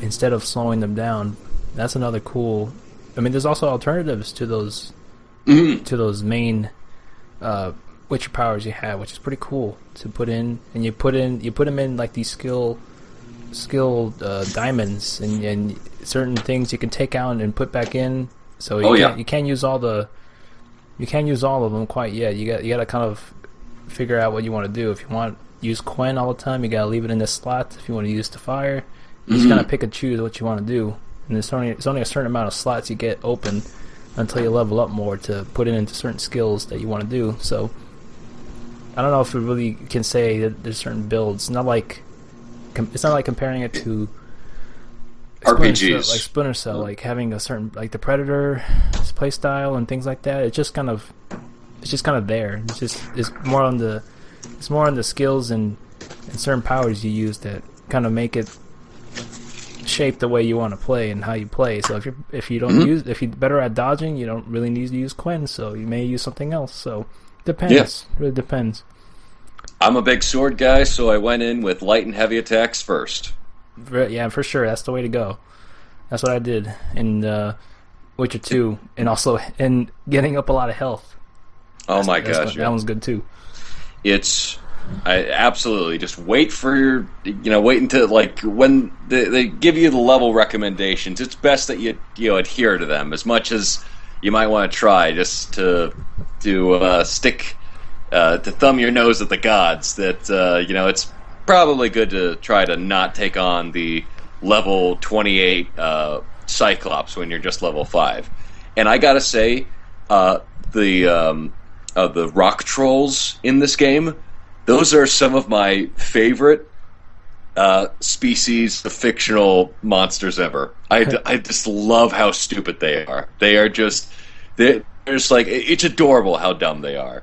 instead of slowing them down. That's another cool. I mean, there's also alternatives to those main Witcher powers you have, which is pretty cool to put in, and you put them in like these skill diamonds, and certain things you can take out and put back in. So you can't use all of them quite yet. You got to kind of figure out what you want to do. If you want to use Quen all the time, you got to leave it in this slot. If you want to use the fire, you just got to pick and choose what you want to do. And it's only a certain amount of slots you get open until you level up more to put it into certain skills that you want to do. So I don't know if we really can say that there's certain builds. It's not like comparing it to RPGs, like Splinter Cell, like having a certain, like the Predator play style and things like that. It's just kind of there. It's more on the skills and certain powers you use that kind of make it shape the way you want to play and how you play. So if you're better at dodging, you don't really need to use Quen, so you may use something else. So depends. Yeah. Really depends. I'm a big sword guy, so I went in with light and heavy attacks first. Yeah, for sure. That's the way to go. That's what I did in Witcher 2, and also in getting up a lot of health. My gosh, that one's good too. I absolutely just wait for wait until like when they give you the level recommendations. It's best that you adhere to them as much as you might want to try, just to stick to thumb your nose at the gods. That it's probably good to try to not take on the level 28 Cyclops when you're just level 5. And I gotta say, the rock trolls in this game, those are some of my favorite species of fictional monsters ever. I just love how stupid they are. They're just like, it's adorable how dumb they are.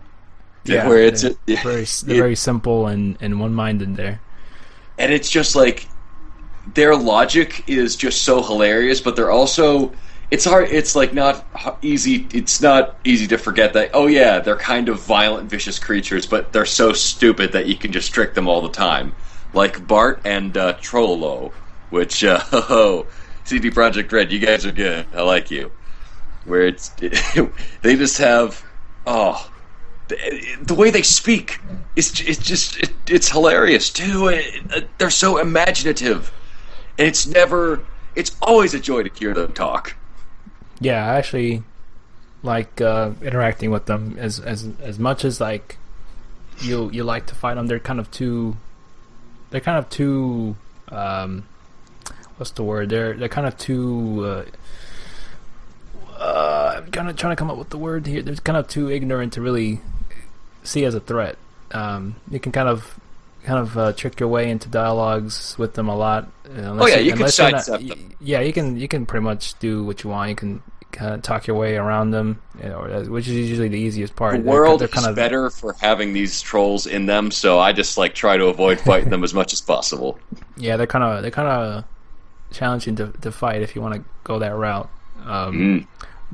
Yeah, where they're very simple and one-minded there. And it's just like their logic is just so hilarious, but they're also, it's hard. It's like not easy. It's not easy to forget that. Oh yeah, they're kind of violent, vicious creatures, but they're so stupid that you can just trick them all the time. Like Bart and Trollo, which CD Projekt Red, you guys are good. I like you. Where they just have the way they speak. It's hilarious too. They're so imaginative, and it's always a joy to hear them talk. Yeah, I actually like interacting with them as much as like you like to fight them. They're kind of too What's the word? They're kind of too. I'm kind of trying to come up with the word here. They're kind of too ignorant to really see as a threat. You can kind of trick your way into dialogues with them a lot. You can sidestep them. Yeah, you can pretty much do what you want. You can kind of talk your way around them, which is usually the easiest part. The world is better for having these trolls in them, so I just try to avoid fighting them as much as possible. Yeah, they're kind of challenging to fight if you want to go that route.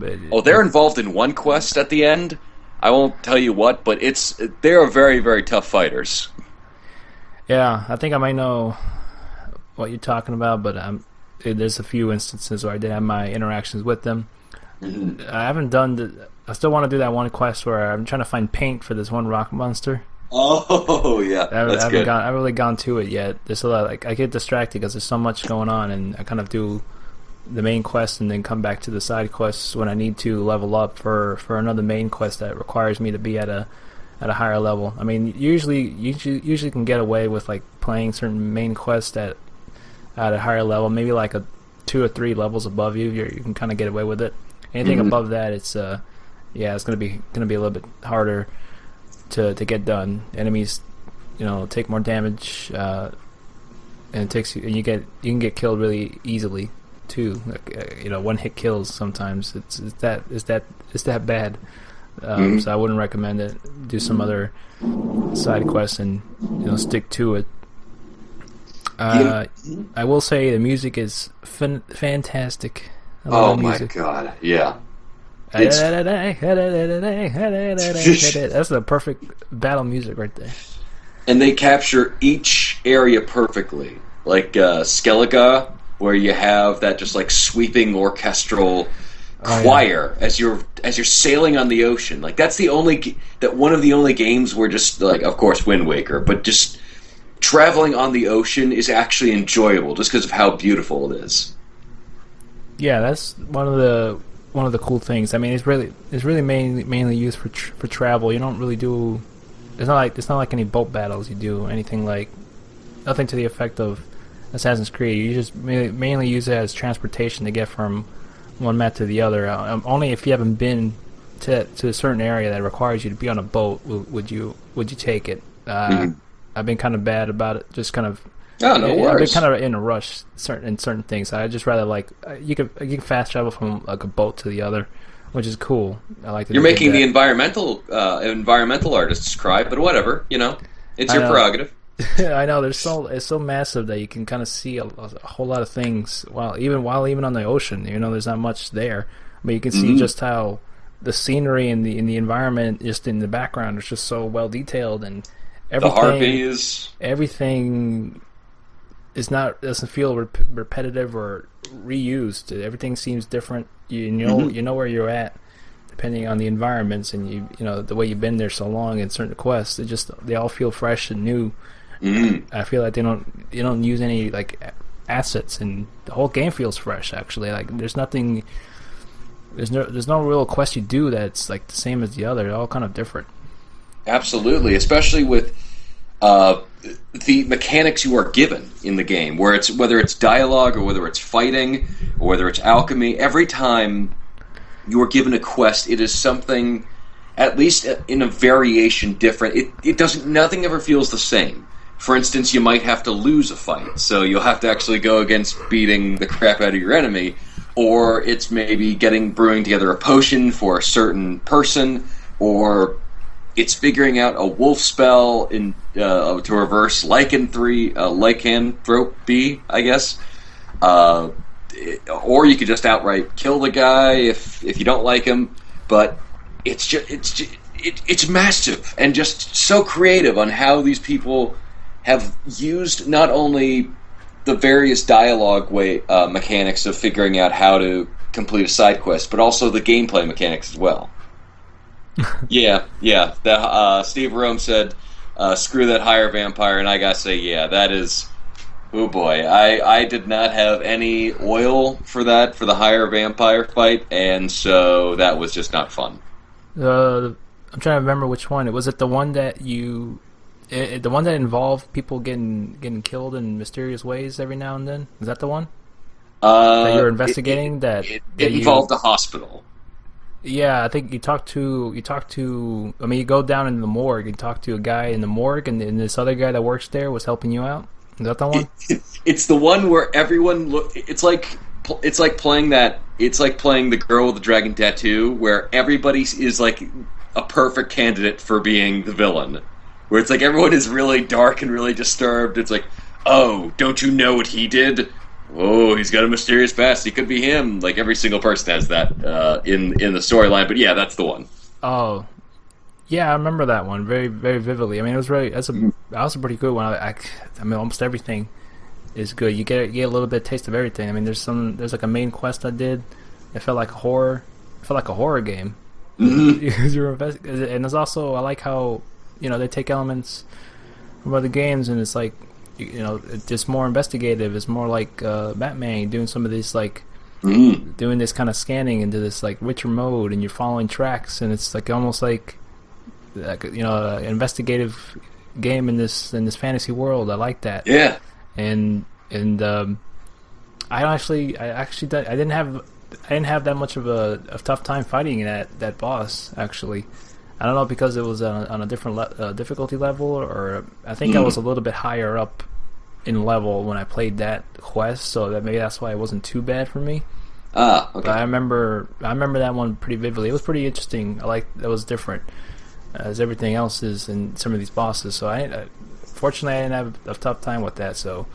But they're involved in one quest at the end. I won't tell you what, but they are very, very tough fighters. Yeah, I think I might know what you're talking about, but there's a few instances where I did have my interactions with them. Mm-hmm. I haven't I still want to do that one quest where I'm trying to find paint for this one rock monster. Oh yeah, that's good. I haven't really gone to it yet. There's a lot. I get distracted because there's so much going on, and I kind of do the main quest and then come back to the side quests when I need to level up for another main quest that requires me to be at a higher level. I mean, usually can get away with playing certain main quests at a higher level, maybe a 2 or 3 levels above you. You can kind of get away with it. Anything above that, it's gonna be a little bit harder to get done. Enemies, take more damage, and it takes you, and you can get killed really easily too. One hit kills sometimes. It's that bad. So I wouldn't recommend it. Do some other side quests and stick to it. I will say the music is fantastic. Oh my god, yeah. That's the perfect battle music right there. And they capture each area perfectly. Like Skellige, where you have that just sweeping orchestral choir as you're sailing on the ocean. That's one of the only games where just of course Wind Waker, but just traveling on the ocean is actually enjoyable just because of how beautiful it is. Yeah, that's one of the cool things. I mean, it's really mainly used for travel. You don't really do. It's not like any boat battles you do. Nothing to the effect of Assassin's Creed. You just mainly use it as transportation to get from one map to the other. Only if you haven't been to a certain area that requires you to be on a boat would you take it. I've been kind of bad about it. Just kind of. Oh, no worries. I've been kind of in a rush in certain things. I just rather you can fast travel from a boat to the other, which is cool. I like that. You're making the environmental artists cry, but whatever. It's your prerogative. I know. It's so massive that you can kind of see a whole lot of things while even on the ocean. There's not much there, but you can see just how the scenery and the environment just in the background is just so well detailed, and everything doesn't feel repetitive or reused. Everything seems different. You know where you're at, depending on the environments, and the way you've been there so long in certain quests. They all feel fresh and new. I feel like they don't use any assets, and the whole game feels fresh. Actually, there's nothing. There's no real quest you do that's the same as the other. They're all kind of different. Absolutely, especially with the mechanics you are given in the game, whether it's dialogue or whether it's fighting or whether it's alchemy. Every time you are given a quest, it is something, at least in a variation, different. Nothing ever feels the same. For instance, you might have to lose a fight, so you'll have to actually go against beating the crap out of your enemy, or it's maybe brewing together a potion for a certain person, or it's figuring out a wolf spell to reverse lycanthropy, I guess. Or you could just outright kill the guy if you don't like him. But it's massive and just so creative on how these people have used not only the various dialogue mechanics of figuring out how to complete a side quest, but also the gameplay mechanics as well. Yeah. Steve Rome said, "Screw that higher vampire," and I gotta say, yeah, that is. Oh boy, I did not have any oil for the higher vampire fight, and so that was just not fun. I'm trying to remember which one. Was it the one that you The one that involved people getting killed in mysterious ways every now and then. Is that the one that you're investigating? It involved a hospital. Yeah, I think you talk to. I mean, you go down in the morgue and talk to a guy in the morgue, and this other guy that works there was helping you out. Is that the one? It's the one where everyone look. It's like playing that. It's like playing the girl with the dragon tattoo, where everybody is like a perfect candidate for being the villain. Where it's like everyone is really dark and really disturbed. It's like, oh, don't you know what he did? Oh, he's got a mysterious past. He could be him. Like every single person has that in the storyline. But yeah, that's the one. Oh, yeah, I remember that one very, very vividly. I mean, that was a pretty good one. I mean, almost everything is good. You get a little bit of taste of everything. I mean, there's like a main quest I did. It felt like a horror. It felt like a horror game. Mm-hmm. And there's also, I like how they take elements from other games, and it's like it's just more investigative. It's more like Batman doing some of these like doing this kind of scanning into this like Witcher mode, and you're following tracks, and it's like almost like an investigative game in this fantasy world. I like that. Yeah. And I didn't have that much of a tough time fighting that boss, actually. I don't know, because it was on a different difficulty level, or I think I was a little bit higher up in level when I played that quest, so that maybe that's why it wasn't too bad for me. Okay. But I remember that one pretty vividly. It was pretty interesting. That was different as everything else is in some of these bosses. So fortunately I didn't have a tough time with that. So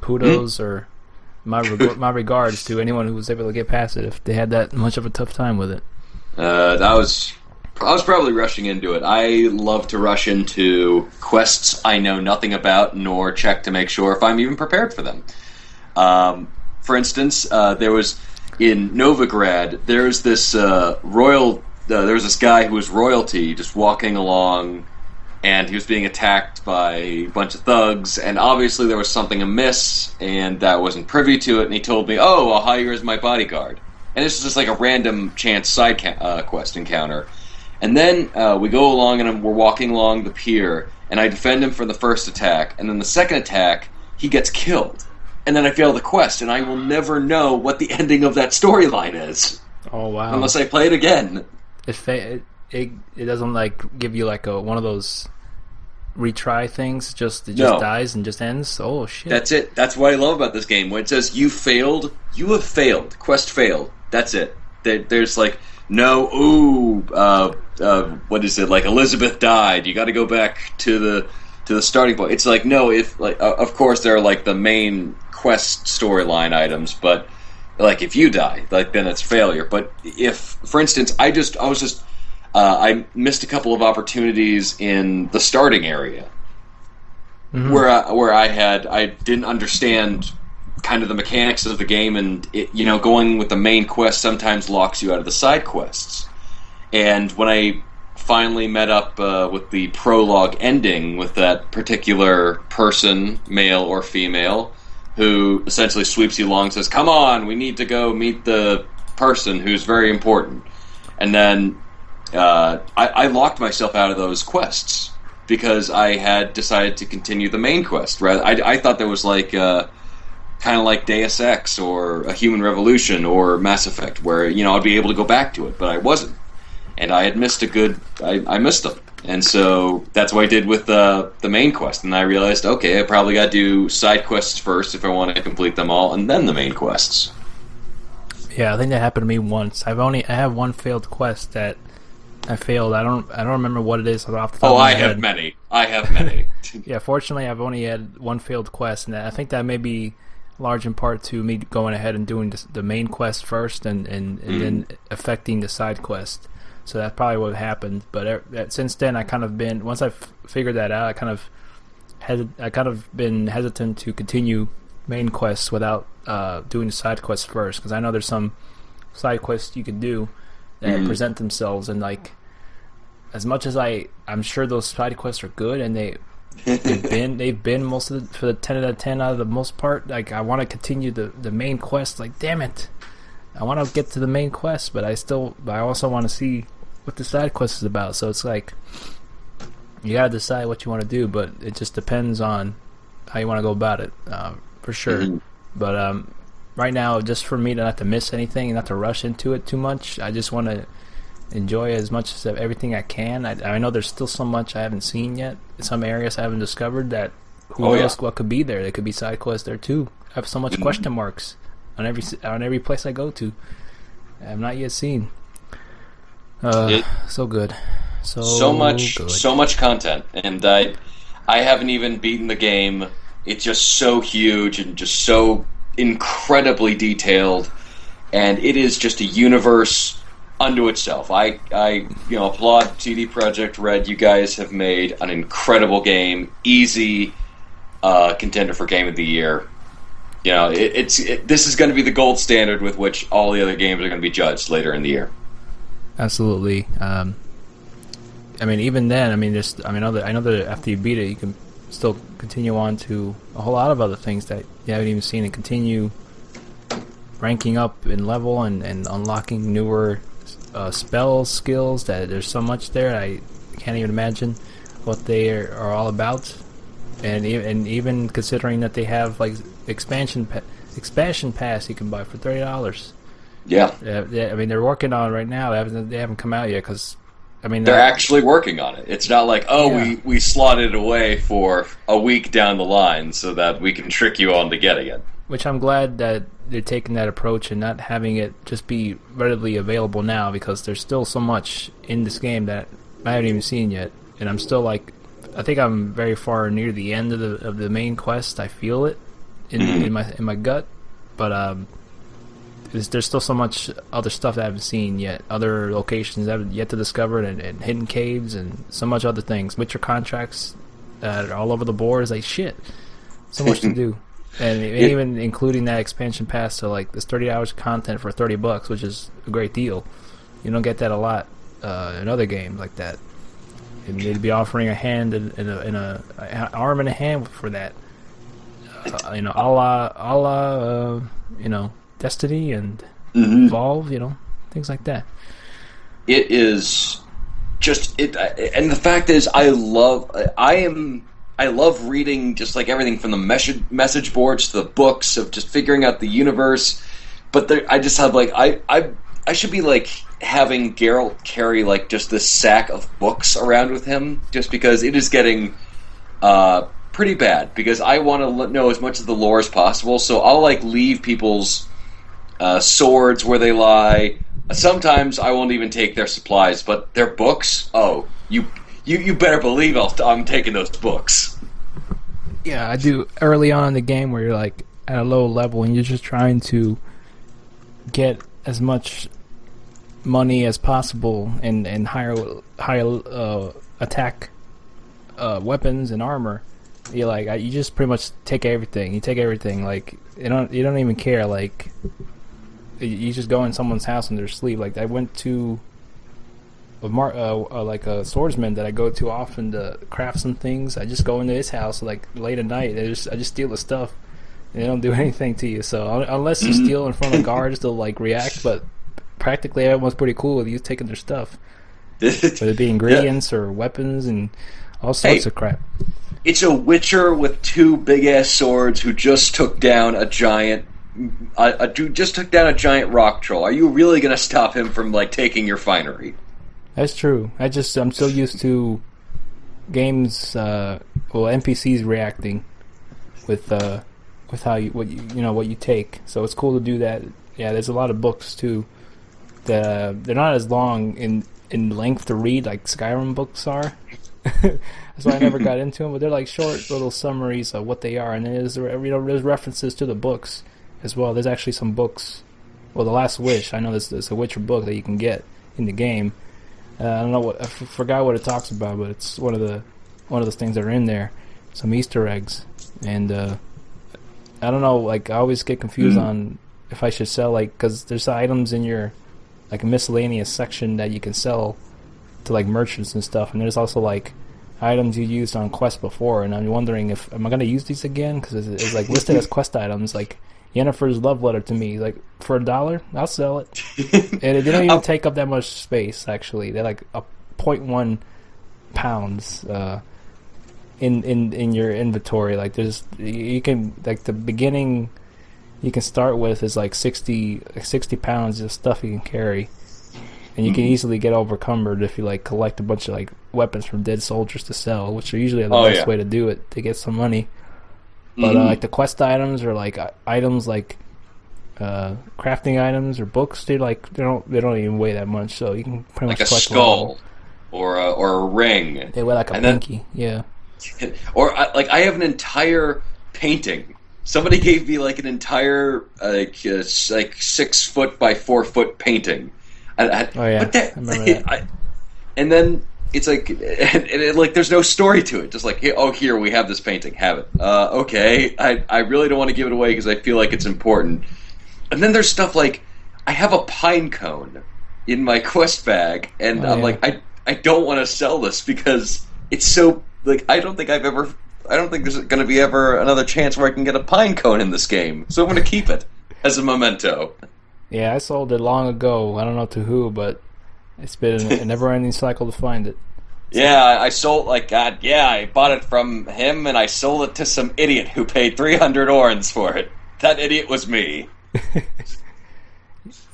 kudos or my regards to anyone who was able to get past it if they had that much of a tough time with it. I was probably rushing into it. I love to rush into quests I know nothing about, nor check to make sure if I'm even prepared for them. For instance, there was in Novigrad. There's this there was this guy who was royalty, just walking along, and he was being attacked by a bunch of thugs. And obviously there was something amiss, and I wasn't privy to it. And he told me, "Oh, I'll hire you as my bodyguard." And this is just like a random chance side quest encounter. And then we go along, and we're walking along the pier, and I defend him for the first attack, and then the second attack, he gets killed. And then I fail the quest, and I will never know what the ending of that storyline is. Oh, wow. Unless I play it again. It doesn't like give you like one of those retry things, it just No. dies and just ends? Oh, shit. That's it. That's what I love about this game. When it says, you have failed. Quest failed. That's it. There's like, no, what is it? Like Elizabeth died. You got to go back to the starting point. It's like, no, if like, of course there are like the main quest storyline items, but like if you die, like then it's failure. But if, for instance, I missed a couple of opportunities in the starting area where I didn't understand kind of the mechanics of the game, and going with the main quest sometimes locks you out of the side quests. And when I finally met up with the prologue ending with that particular person, male or female, who essentially sweeps you along and says, "Come on, we need to go meet the person who's very important." And then I locked myself out of those quests because I had decided to continue the main quest. I thought there was like kind of like Deus Ex or A Human Revolution or Mass Effect, where I'd be able to go back to it, but I wasn't, and I had missed I missed them, and so that's what I did with the main quest. And I realized, okay, I probably got to do side quests first if I want to complete them all, and then the main quests. Yeah, I think that happened to me once. I have one failed quest that I failed. I don't remember what it is off the top of my head. I have many. Yeah, fortunately, I've only had one failed quest, and I think that may be large in part to me going ahead and doing the main quest first, and then affecting the side quest. So that's probably what happened. But since then, I kind of been, once I figured that out, I kind of been hesitant to continue main quests without doing the side quests first, because I know there's some side quests you can do that present themselves, and like, as much as I'm sure those side quests are good, and they've been most of for the 10 out of 10 out of the most part. Like, I want to continue the main quest. Like, damn it, I want to get to the main quest, but I also want to see what the side quest is about. So it's like, You gotta decide what you want to do, but it just depends on how you want to go about it, for sure. Hmm. But right now, just for me to not to miss anything and not to rush into it too much, I just want to enjoy as much as everything I can. I know there's still so much I haven't seen yet. Some areas I haven't discovered that who Oh yeah. knows what could be there. There could be side quests there too. I have so much Mhm. question marks on every place I go to. I have not yet seen. It So good, so so much good. so much content, and I haven't even beaten the game. It's just so huge and just so incredibly detailed, and it is just a universe unto itself. I applaud CD Projekt Red. You guys have made an incredible game, easy contender for Game of the Year. This is going to be the gold standard with which all the other games are going to be judged later in the year. Absolutely. I mean, even then, I mean, I know that after you beat it, you can still continue on to a whole lot of other things that you haven't even seen, and continue ranking up in level and unlocking newer spell skills. That there's so much there. I can't even imagine what they are all about. And even considering that they have like expansion pass you can buy for $30. Yeah, Yeah, I mean they're working on it right now. They haven't come out yet because, I mean they're actually working on it. It's not like, oh, yeah, we slotted it away for a week down the line so that we can trick you on to getting it. which I'm glad that they're taking that approach and not having it just be readily available now, because there's still so much in this game that I haven't even seen yet, and I'm still like, I think I'm very far near the end of the main quest. I feel it in my gut, but there's still so much other stuff that I haven't seen yet, other locations I haven't yet to discover, and hidden caves and so much other things. Witcher contracts that are all over the board. Is like shit, so much to do, and Yeah. even including that expansion pass to like this 30 hours of content for $30, which is a great deal. You don't get that a lot in other games like that. And they'd be offering a hand an arm and a hand for that. A la, Destiny and Mhm. Evolve, things like that. It is just it, and the fact is, I love reading just like everything from the message boards to the books of just figuring out the universe. But I just have like I should be like having Geralt carry like just this sack of books around with him, just because it is getting pretty bad. Because I want to know as much of the lore as possible, so I'll like leave people's swords where they lie. Sometimes I won't even take their supplies, but their books. Oh, you better believe I'm taking those books. Yeah, I do early on in the game where you're like at a low level and you're just trying to get as much money as possible and higher attack weapons and armor. You like you just pretty much take everything. You take everything. Like you don't even care. Like you just go in someone's house in their sleep. Like I went to like a swordsman that I go to often to craft some things. I just go into his house like late at night. I just steal the stuff, and they don't do anything to you. So unless you steal in front of guards, they'll like react. But practically everyone's pretty cool with you taking their stuff, whether it be Yeah. ingredients or weapons and all Hey, sorts of crap. it's a Witcher with two big ass swords who just took down a giant. Dude just took down a giant rock troll. Are you really gonna stop him from like taking your finery? That's true. I'm so used to games, NPCs reacting with how what you take. So it's cool to do that. Yeah, there's a lot of books too. They're not as long in length to read like Skyrim books are. That's why I never got into them. But they're like short little summaries of what they are, and there's references to the books as well. There's actually some books. Well, The Last Wish. I know there's a Witcher book that you can get in the game. I don't know forgot what it talks about, but it's one of those things that are in there. Some Easter eggs, and I don't know. Like I always get confused on if I should sell because there's items in your like miscellaneous section that you can sell to like merchants and stuff, and there's also like items you used on quest before, and I'm wondering if am I gonna use these again because it's like listed as quest items like Yennefer's love letter to me, like for $1 I'll sell it. And they don't even take up that much space actually. They're like a 0.1 pounds in your inventory. Like you can like the beginning you can start with is like 60 pounds of stuff you can carry, and you can easily get overcumbered if you like collect a bunch of like weapons from dead soldiers to sell, which are usually the best way to do it to get some money. But like the quest items or like items like crafting items or books, they don't even weigh that much, so you can pretty like much a collect skull or a ring. They weigh like a pinky, yeah. Or I have an entire painting. Somebody gave me like an entire like 6 foot by 4 foot painting. Oh yeah, but that, I remember that. And then it's like, and like there's no story to it. Just like, here we have this painting, have it. Okay, I really don't want to give it away because I feel like it's important. And then there's stuff like, I have a pine cone in my quest bag, and I'm like, I don't want to sell this because it's so like I don't think there's going to be ever another chance where I can get a pine cone in this game. So I'm going to keep it as a memento. Yeah, I sold it long ago. I don't know to who, but it's been a never-ending cycle to find it. Yeah, I sold I bought it from him and I sold it to some idiot who paid 300 orens for it. That idiot was me.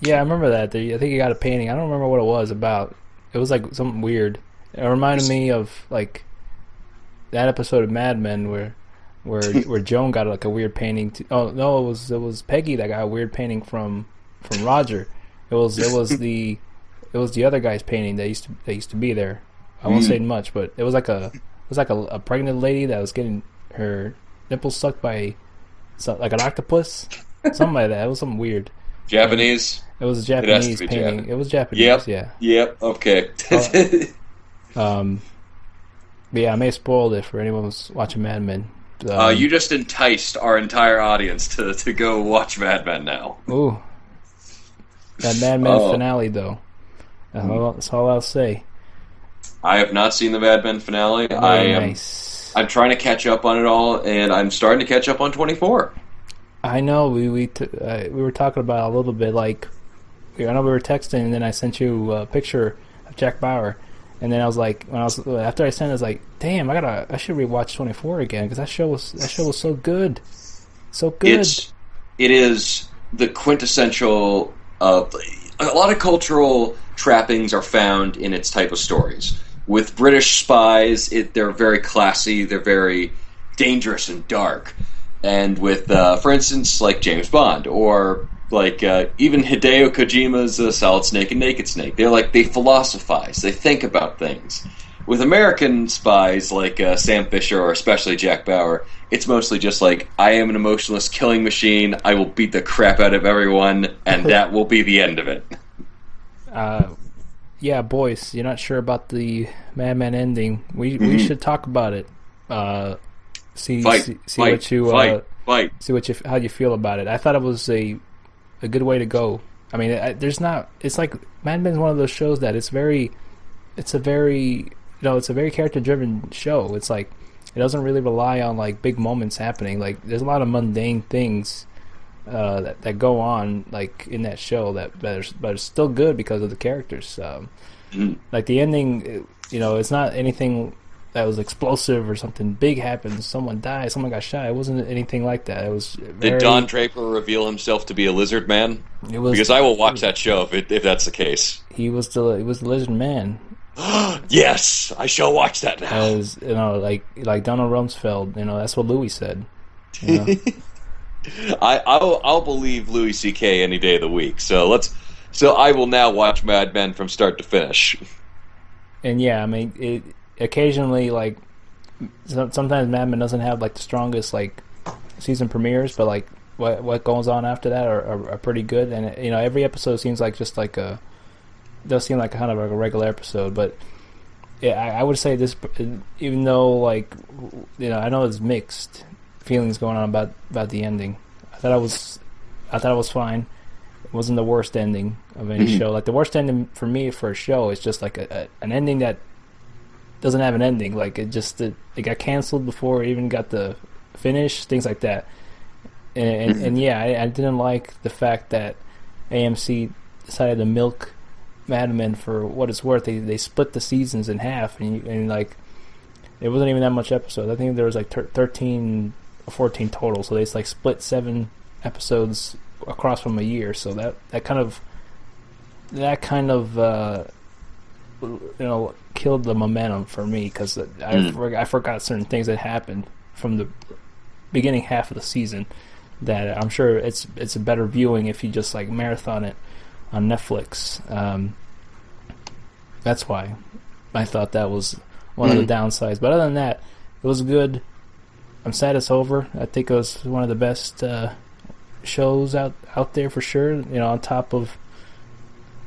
Yeah, I remember that. I think you got a painting. I don't remember what it was about. It was like something weird. It reminded me of like that episode of Mad Men where Joan got like a weird painting. Oh no, it was Peggy that got a weird painting from Roger. It was the other guy's painting that used to be there. I won't say much, but it was like a pregnant lady that was getting her nipples sucked by like an octopus, something like that. It was something weird. Japanese. It was a Japanese painting. It was Japanese. Yep. Yeah. Yep. Okay. But yeah, I may have spoiled it for anyone who's watching Mad Men. You just enticed our entire audience to go watch Mad Men now. Ooh. That Mad Men finale, though. That's all I'll say. I have not seen the Mad Men finale. Nice. I'm trying to catch up on it all, and I'm starting to catch up on 24. I know. We were talking about it a little bit. Like, I know we were texting, and then I sent you a picture of Jack Bauer, and then I was like, after I sent it, I was like, damn, I should rewatch 24 again because that show was so good, so good. It is the quintessential. A lot of cultural trappings are found in its type of stories. With British spies, they're very classy, they're very dangerous and dark. And with, for instance, like James Bond, or like even Hideo Kojima's Solid Snake and Naked Snake, they philosophize, they think about things. With American spies like Sam Fisher or especially Jack Bauer, it's mostly just like, I am an emotionless killing machine, I will beat the crap out of everyone, and that will be the end of it. Yeah, boys, you're not sure about the Mad Men ending. We should talk about it. See how you feel about it. I thought it was a good way to go. I mean, it's like Mad Men's one of those shows that it's a very character-driven show. It's like it doesn't really rely on like big moments happening. Like there's a lot of mundane things that go on like in that show that are still good because of the characters. Like the ending, it's not anything that was explosive or something big happened. Someone died, someone got shot. It wasn't anything like that. It was Did Don Draper reveal himself to be a lizard man? Because I will watch that show if that's the case. He was the lizard man. Yes, I shall watch that now. As like Donald Rumsfeld, that's what Louis said. I'll believe Louis C.K. any day of the week. So I will now watch Mad Men from start to finish. And yeah, I mean, it occasionally like sometimes Mad Men doesn't have like the strongest like season premieres, but like what goes on after that are pretty good. And every episode seems like just like does seem like kind of like a regular episode, but yeah, I would say this, even though like I know it's mixed feelings going on about the ending. I thought it was fine. It wasn't the worst ending of any show. Like the worst ending for me for a show is just like an ending that doesn't have an ending. Like it got canceled before it even got the finish, things like that. And yeah, I didn't like the fact that AMC decided to milk Mad Men, for what it's worth, they split the seasons in half, and like it wasn't even that much episodes. I think there was like 13 or 14 total, so they like split 7 episodes across from a year. So that kind of killed the momentum for me, because I forgot certain things that happened from the beginning half of the season that I'm sure it's a better viewing if you just like marathon it on Netflix. That's why I thought that was one of the downsides. But other than that, it was good. I'm sad it's over. I think it was one of the best shows out there for sure. On top of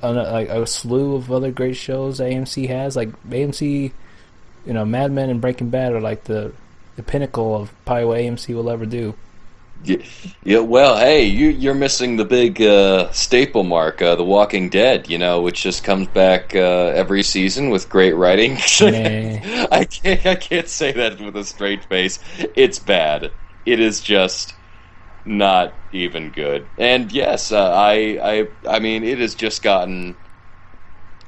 like a slew of other great shows AMC has. Like AMC, Mad Men and Breaking Bad are like the pinnacle of probably what AMC will ever do. Yeah. Well, hey, you're missing the big staple mark, The Walking Dead. Which just comes back every season with great writing. Nah. I can't say that with a straight face. It's bad. It is just not even good. And yes, I mean, it has just gotten.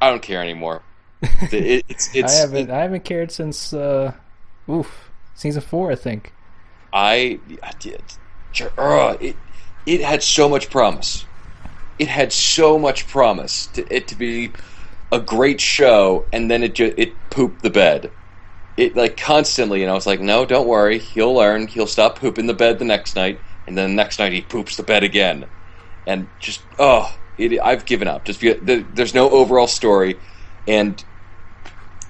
I don't care anymore. It's I haven't cared since season 4, I think. I did. It had so much promise. It had so much promise to be a great show, and then it pooped the bed. It like constantly, and I was like, no, don't worry, he'll learn. He'll stop pooping the bed the next night, and then the next night he poops the bed again, and just I've given up. Just there's no overall story, and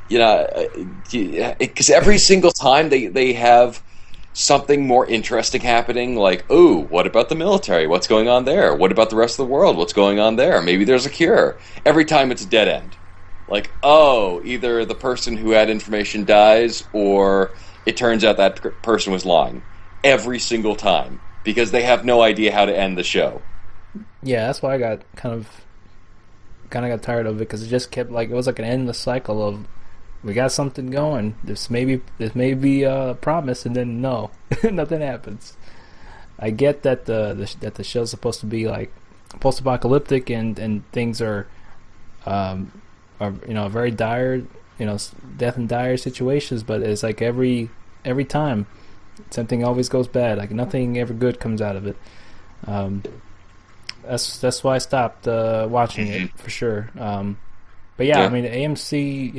because every single time they have something more interesting happening, like, ooh, what about the military? What's going on there? What about the rest of the world? What's going on there? Maybe there's a cure. Every time it's a dead end. Like, either the person who had information dies, or it turns out that person was lying. Every single time. Because they have no idea how to end the show. Yeah, that's why I got kind of got tired of it, because it just kept like, it was like an endless cycle of, we got something going. This may be a promise, and then no, nothing happens. I get that the show's supposed to be like post-apocalyptic, and things are very dire, death and dire situations. But it's like every time something always goes bad. Like nothing ever good comes out of it. That's why I stopped watching it for sure. But yeah, I mean AMC,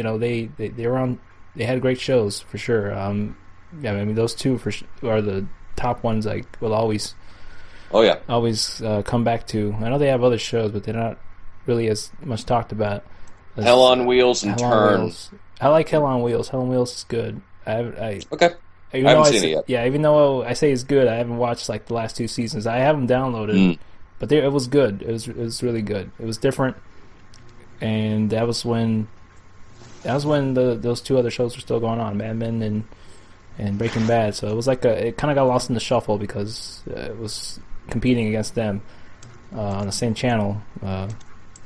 they were on. They had great shows for sure. I mean those two are the top ones. Like will always come back to. I know they have other shows, but they're not really as much talked about. Hell on Wheels and Turn. I like Hell on Wheels. Hell on Wheels is good. Okay. I haven't seen it yet. Yeah, even though I say it's good, I haven't watched like the last 2 seasons. I have them downloaded, but it was good. It was really good. It was different. And that was when those 2 other shows were still going on, Mad Men and Breaking Bad. So it was like it kind of got lost in the shuffle, because it was competing against them on the same channel,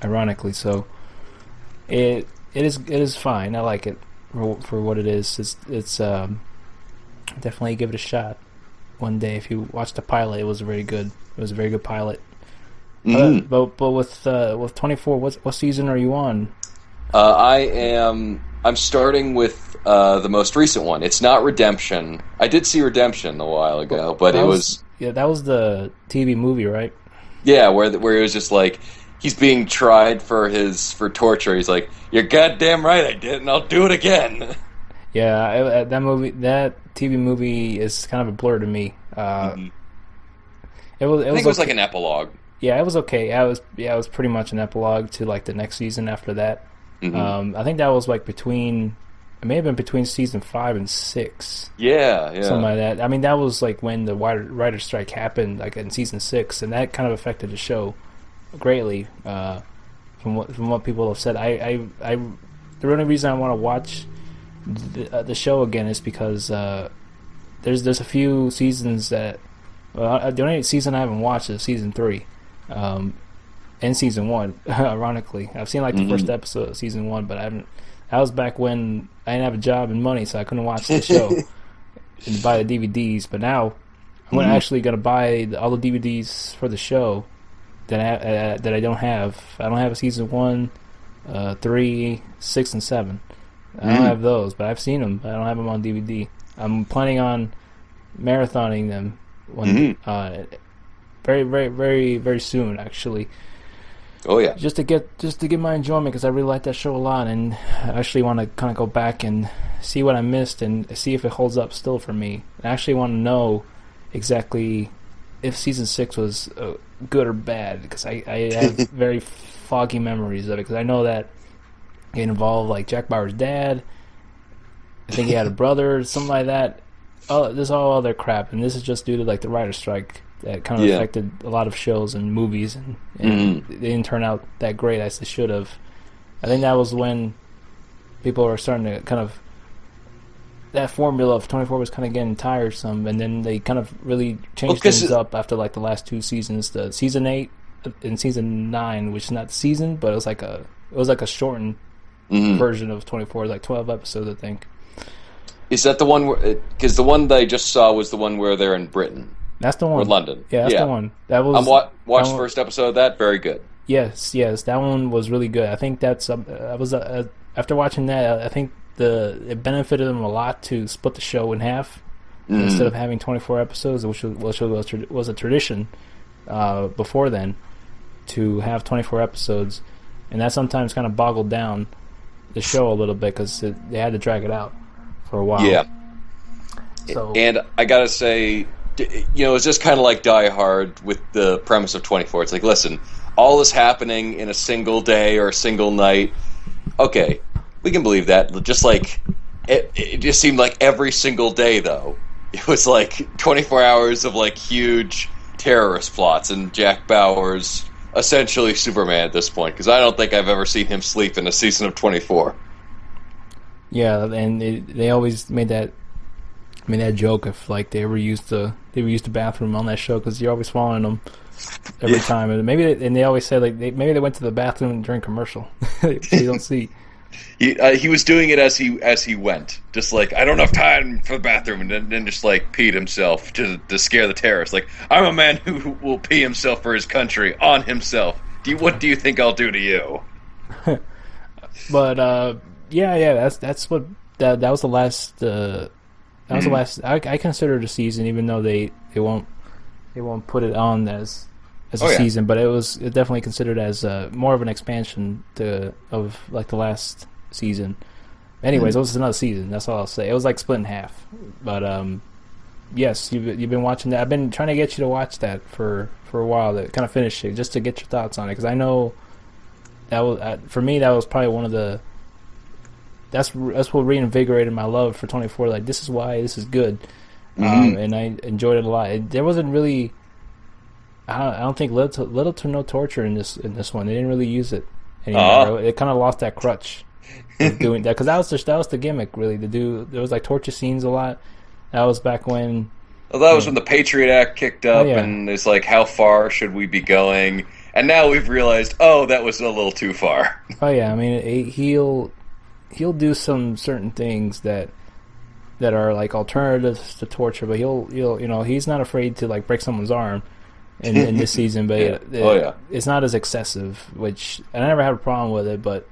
ironically. So it is fine. I like it for what it is. It's definitely give it a shot one day. If you watch the pilot, it was very good. It was a very good pilot. But with 24, what season are you on? I'm starting with the most recent one. It's not Redemption. I did see Redemption a while ago, but that was the TV movie, right? Yeah, where it was just like he's being tried for torture. He's like, "You're goddamn right, I did, and I'll do it again." Yeah, that TV movie is kind of a blur to me. It was like an epilogue. Yeah, it was okay. It was pretty much an epilogue to like the next season after that. I think that was like it may have been between season 5 and 6. Yeah, something like that. I mean, that was like when the writer's strike happened, like in season 6, and that kind of affected the show greatly. From what people have said, the only reason I want to watch the show again is because there's a few seasons that the only season I haven't watched is season 3. And season 1, ironically. I've seen like the first episode of season 1, but I haven't. That was back when I didn't have a job and money, so I couldn't watch the show and buy the DVDs. But now I'm actually going to buy all the DVDs for the show that I don't have. I don't have a season 1 3, 6, and 7. I don't have those, but I've seen them. I don't have them on DVD. I'm planning on marathoning them very, very, very, very soon, actually. Oh yeah. Just to get my enjoyment, because I really like that show a lot, and I actually want to kind of go back and see what I missed and see if it holds up still for me. I actually want to know exactly if season 6 was good or bad, because I have very foggy memories of it, because I know that it involved like Jack Bauer's dad. I think he had a brother, something like that. Oh, this is all other crap, and this is just due to like the writer's strike that kind of affected a lot of shows and movies, and they didn't turn out that great as they should have. I think that was when people were starting to kind of, that formula of 24 was kind of getting tiresome, and then they kind of really changed things up after like the last 2 seasons, the season 8 and season 9, which is not the season, but it was like a shortened version of 24, like 12 episodes, I think. Is that the one where? Because the one that I just saw was the one where they're in Britain. That's the one. Or London. Yeah, that's the one. That was. Watched the first episode of that. Very good. Yes, that one was really good. I think that's. After watching that, I think it benefited them a lot to split the show in half instead of having 24 episodes, which was a tradition before then, to have 24 episodes, and that sometimes kind of boggled down the show a little bit because they had to drag it out for a while. Yeah. So, and I gotta say, it's just kind of like Die Hard with the premise of 24. It's like, listen, all is happening in a single day or a single night. Okay, we can believe that. Just like it just seemed like every single day, though, it was like 24 hours of like huge terrorist plots, and Jack Bauer's essentially Superman at this point, because I don't think I've ever seen him sleep in a season of 24. Yeah, and they always made that joke if like they ever used the bathroom on that show, because you're always following them every time, and they always say like maybe they went to the bathroom during commercial, so you don't see. He was doing it as he went, just like, I don't have time for the bathroom, and then just like peed himself to scare the terrorists. Like, I'm a man who will pee himself for his country on himself. What do you think I'll do to you? But that's what that was the last. That was the last. I consider it a season, even though they won't put it on as a season, but it definitely considered as more of an expansion of like the last season. Anyways, it was another season. That's all I'll say. It was like split in half. But yes, you've been watching that. I've been trying to get you to watch that for a while, to kind of finish it, just to get your thoughts on it, because I know that was for me, that was probably one of the. That's what reinvigorated my love for 24. Like, this is why this is good, and I enjoyed it a lot. There wasn't really, I don't think little to no torture in this one. They didn't really use it anymore. It kind of lost that crutch of doing that, because that was the gimmick, really. There was like torture scenes a lot. That was back when. Well, that was when the Patriot Act kicked up, and it's like, how far should we be going? And now we've realized, that was a little too far. Oh yeah, I mean, he'll do some certain things that are like alternatives to torture, but he'll he's not afraid to like break someone's arm in this season, but it's not as excessive, which, and I never had a problem with it, but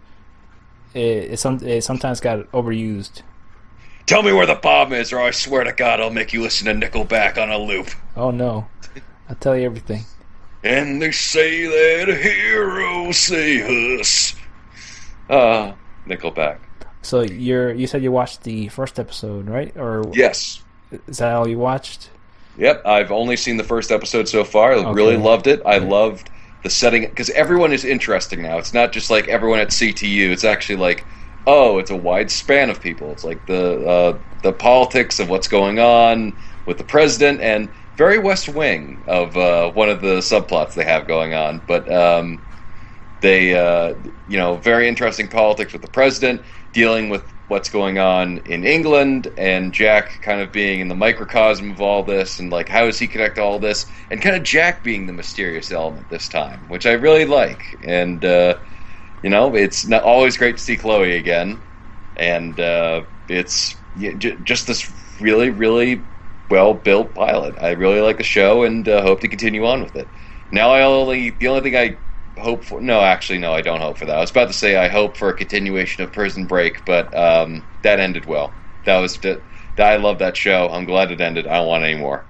it sometimes got overused. Tell me where the bomb is, or I swear to God I'll make you listen to Nickelback on a loop. Oh no, I'll tell you everything. And they say that a hero save us. Nickelback. So you said you watched the first episode, right? Or yes. Is that all you watched? Yep, I've only seen the first episode so far. I really loved it. I loved the setting, because everyone is interesting now. It's not just like everyone at CTU. It's actually like, it's a wide span of people. It's like the politics of what's going on with the president, and very West Wing of one of the subplots they have going on. But they, very interesting politics with the president, dealing with what's going on in England, and Jack kind of being in the microcosm of all this, and like, how does he connect to all this, and kind of Jack being the mysterious element this time, which I really like. And it's not always great to see Chloe again, and it's just this really, really well built pilot. I really like the show, and hope to continue on with it. Now the only thing I hope for. No, actually, no, I don't hope for that. I was about to say I hope for a continuation of Prison Break, but that ended well. I love that show. I'm glad it ended. I don't want any more.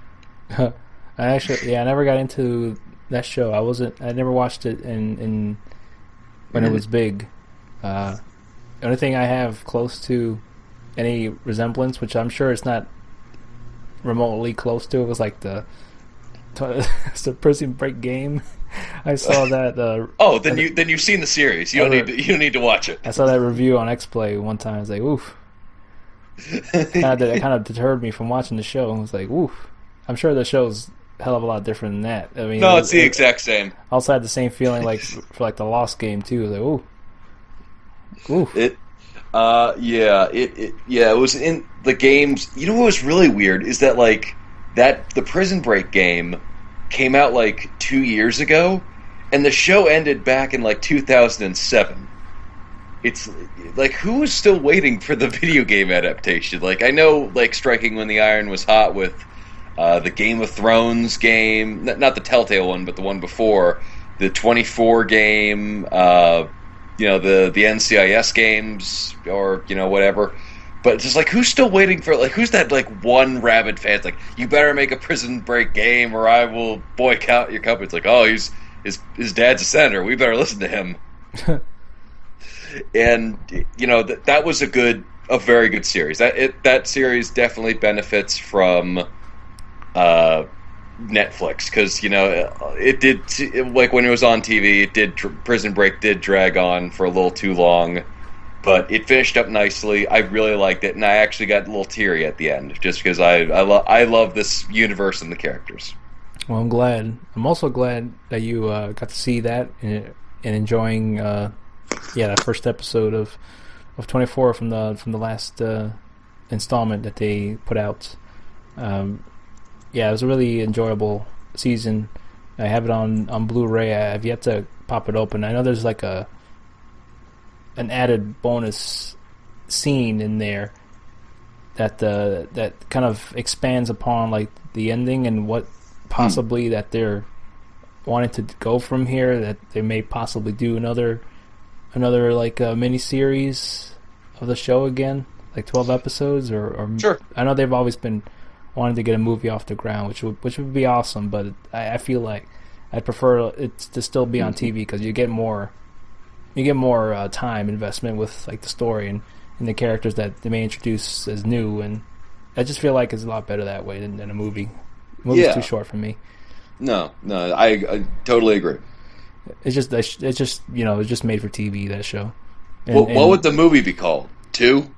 I never got into that show. I never watched it in when it was big. The only thing I have close to any resemblance, which I'm sure it's not remotely close to, it was like it's the Prison Break game. I saw that. Then you've seen the series. You don't need to watch it. I saw that review on XPlay one time. I was like, oof. It kind of deterred me from watching the show. I was like, oof. I'm sure the show's a hell of a lot different than that. I mean, no, it's the exact same. I also had the same feeling like for like the Lost game too. Like, ooh. Oof. It was in the games. You know what was really weird is that the Prison Break game came out like 2 years ago, and the show ended back in like 2007. It's like, who is still waiting for the video game adaptation? Like, I know, like, Striking When the Iron was hot with the Game of Thrones game, not the Telltale one, but the one before, the 24 game, the NCIS games, or, whatever. But it's just like, who's still waiting for, like, who's that, like, one rabid fan? It's like, you better make a Prison Break game or I will boycott your company. It's like, oh, his dad's a senator. We better listen to him. And, that was a very good series. That series definitely benefits from Netflix, because, it did, like, when it was on TV, Prison Break did drag on for a little too long. But it finished up nicely. I really liked it, and I actually got a little teary at the end, just because I love this universe and the characters. Well, I'm glad. I'm also glad that you got to see that and enjoying, that first episode of 24 from the last installment that they put out. It was a really enjoyable season. I have it on Blu-ray. I have yet to pop it open. I know there's like an added bonus scene in there that kind of expands upon like the ending and what possibly that they're wanting to go from here, that they may possibly do another like mini series of the show again, like 12 episodes or sure. I know they've always been wanting to get a movie off the ground, which would be awesome, but I feel like I'd prefer it to still be on TV, because you get more time investment with like the story and the characters that they may introduce as new, and I just feel like it's a lot better that way than a movie. The movie's too short for me. No, I totally agree. It's just it's just made for TV, that show. What would the movie be called? 2?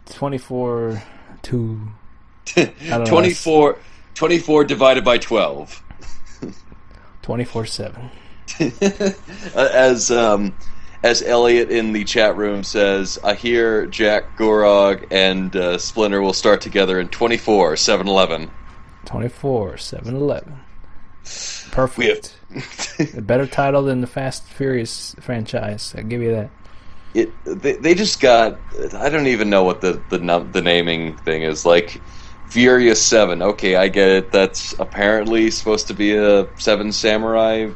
24 2. 24 divided by 12. 24/7. As Elliot in the chat room says, I hear Jack Gorog and Splinter will start together in 24 7-Eleven. 24 7-Eleven. Perfect. A better title than the Fast and Furious franchise. I'll give you that. They just got, I don't even know what the naming thing is. Like, Furious 7. Okay, I get it. That's apparently supposed to be a Seven Samurai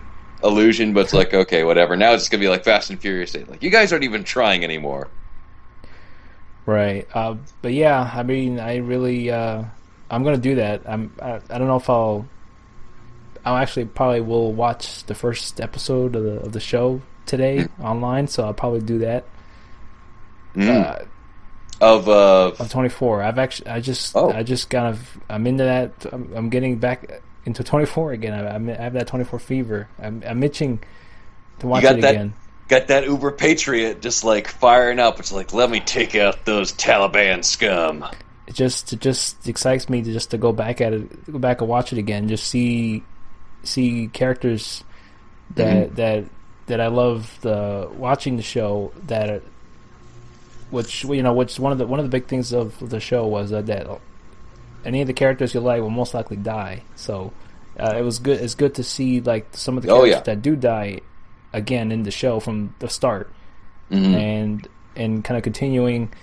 illusion, but it's like, okay, whatever. Now it's going to be like Fast and Furious 8. Like, you guys aren't even trying anymore. Right. But yeah, I mean, I really, I'm going to do that. I don't know if I'll actually probably will watch the first episode of the show today online, so I'll probably do that. Of 24. I just kind of, I'm into that. I'm getting back into 24 again. I have that 24 fever. I'm itching to watch it again. Got that Uber Patriot just like firing up. It's like, let me take out those Taliban scum. It just excites me to go back and watch it again. Just see characters that I love watching the show, which one of the big things of the show was that any of the characters you like will most likely die. So it was good. It's good to see like some of the characters that do die again in the show from the start, and kind of continuing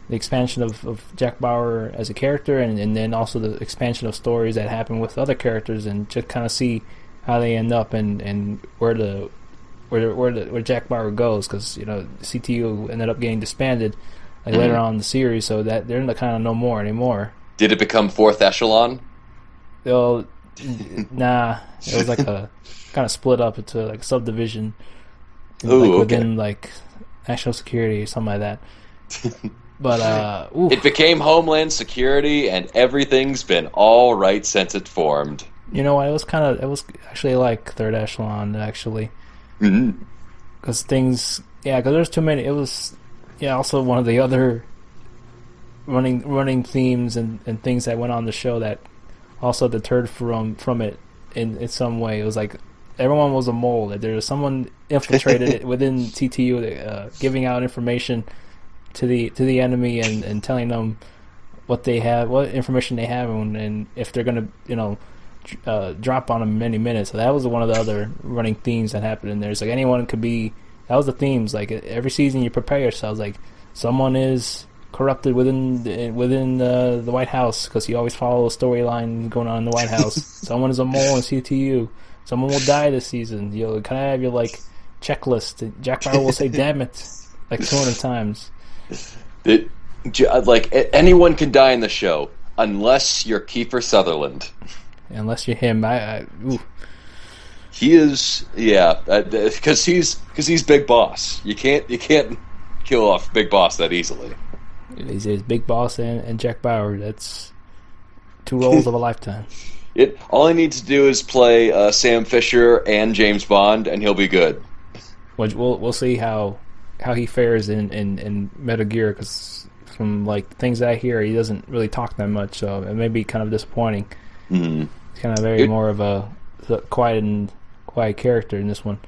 the expansion of Jack Bauer as a character, and then also the expansion of stories that happen with other characters, and just kind of see how they end up and where Jack Bauer goes, because CTU ended up getting disbanded later on in the series, so that they're kind of no more anymore. Did it become fourth echelon? Well, nah, it was like a kind of split up into like subdivision, within like national security or something like that. But it became Homeland Security, and everyth's been all right since it formed. You know what? It was actually like third echelon actually, because because there's too many. It was also one of the other running themes and things that went on the show that also deterred from it in some way. It was like everyone was a mole. That there was someone infiltrated it within TTU, giving out information to the enemy and telling them what information they have, and if they're gonna drop on them in many minutes. So that was one of the other running themes that happened in there. It's like anyone could be. That was the themes. Like every season, you prepare yourselves. Like someone is corrupted within the White House, because you always follow a storyline going on in the White House. Someone is a mole in CTU. Someone will die this season. You'll kind of have your like checklist. Jack Bauer will say "damn it" like 200 times. Like anyone can die in the show unless you're Kiefer Sutherland. Unless you're him, he is, because he's Big Boss. You can't kill off Big Boss that easily. He's Big Boss and Jack Bauer. That's two roles of a lifetime. All he needs to do is play Sam Fisher and James Bond, and he'll be good. We'll see how he fares in Metal Gear, because from like things that I hear, he doesn't really talk that much, so it may be kind of disappointing. Mm-hmm. He's kind of more of a quiet character in this one.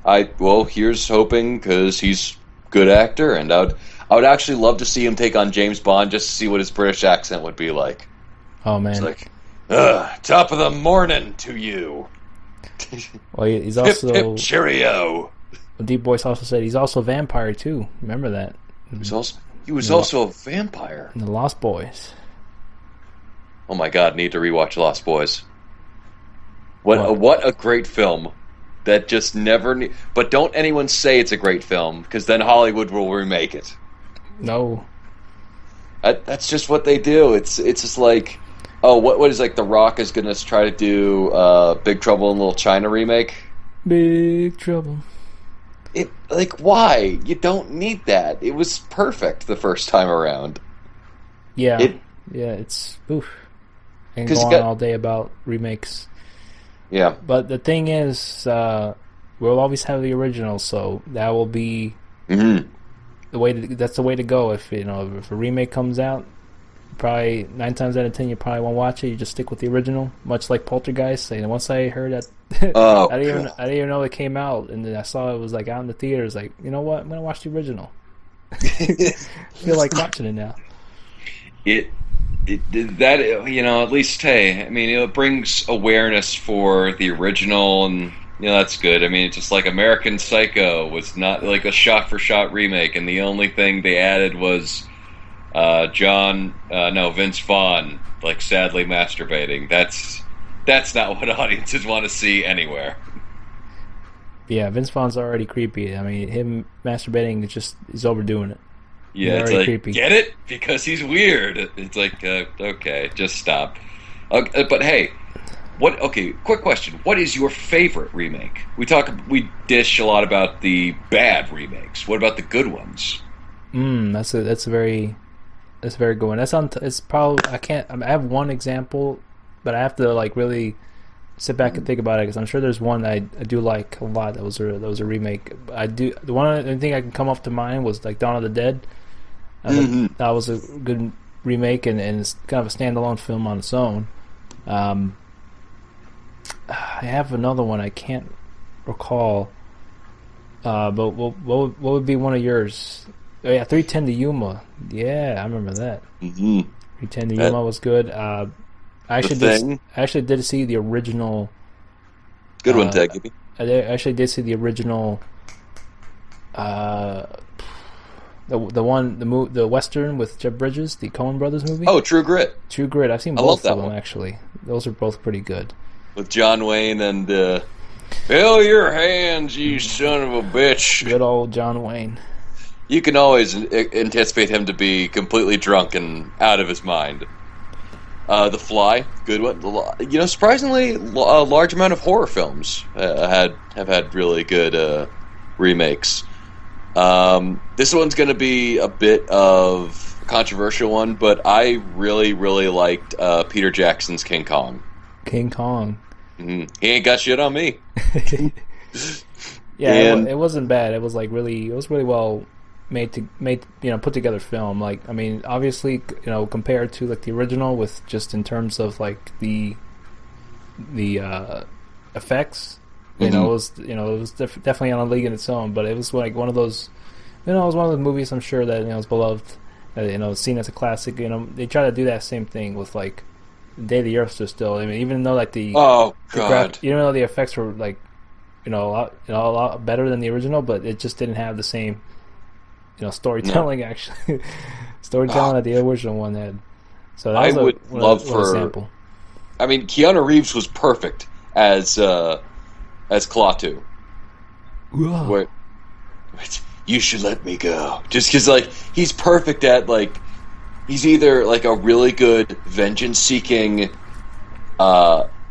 Here's hoping, because he's a good actor, and I would actually love to see him take on James Bond just to see what his British accent would be like. Oh man, it's like, top of the morning to you. Well, he's also hip, hip, cheerio. Deep Voice also said he's also a vampire too. Remember that? He was also a vampire in the Lost Boys. Oh my God! Need to rewatch Lost Boys. What a great film that just never. But don't anyone say it's a great film, because then Hollywood will remake it. No. That's just what they do. It's just like, what is like The Rock is going to try to do Big Trouble in Little China remake. Big Trouble. Why? You don't need that. It was perfect the first time around. Yeah. It's oof. And go on all day about remakes. Yeah. But the thing is, we'll always have the original, so that will be the way. That's the way to go. If a remake comes out, probably 9 times out of 10 you probably won't watch it. You just stick with the original, much like Poltergeist. And once I heard that, I didn't even know it came out, and then I saw it was like out in the theaters. Like, you know what? I'm gonna watch the original. I feel like watching it now. At least, hey, I mean, it brings awareness for the original, and that's good. I mean, it's just like American Psycho was not like a shot-for-shot remake, and the only thing they added was Vince Vaughn, like, sadly masturbating. That's not what audiences want to see anywhere. Yeah, Vince Vaughn's already creepy. I mean, him masturbating he's overdoing it. Yeah, it's like, creepy. Get it? Because he's weird. It's like, okay, just stop. But hey, quick question. What is your favorite remake? We dish a lot about the bad remakes. What about the good ones? That's a very good one. It's probably, I have one example, but I have to like really sit back and think about it, because I'm sure there's one I do like a lot that was a remake. The only thing I can come up to mind was like Dawn of the Dead. That was a good remake, and it's kind of a standalone film on its own. I have another one I can't recall, but what would be one of yours? Oh yeah, 310 to Yuma. Yeah, I remember that. 310 to Yuma was good. I actually did see the original. Good one, Ted. I actually did see the original. The Western with Jeff Bridges, the Coen Brothers movie. Oh, True Grit. True Grit. I've seen both of them actually. Those are both pretty good. with John Wayne and fill your hands, you son of a bitch. Good old John Wayne. You can always anticipate him to be completely drunk and out of his mind. The Fly, good one. Surprisingly, a large amount of horror films have had really good remakes. This one's going to be a bit of a controversial one, but I really, really liked Peter Jackson's King Kong. King Kong. He ain't got shit on me. Yeah, And it wasn't bad. It was like it was really well made put together film. Like, I mean, obviously, compared to like the original, with just in terms of like the effects, it was definitely on a league in its own. But it was like one of those, it was one of those movies I'm sure that is beloved, seen as a classic. They try to do that same thing with like Day of the Earth stood still. I mean, even though like oh god, even though the effects were like a lot better than the original, but it just didn't have the same storytelling. No. Actually, storytelling that the original one had. So that I was would love for example. I mean, Keanu Reeves was perfect as Klaatu. Where you should let me go, just because like he's perfect at like he's either like a really good vengeance-seeking.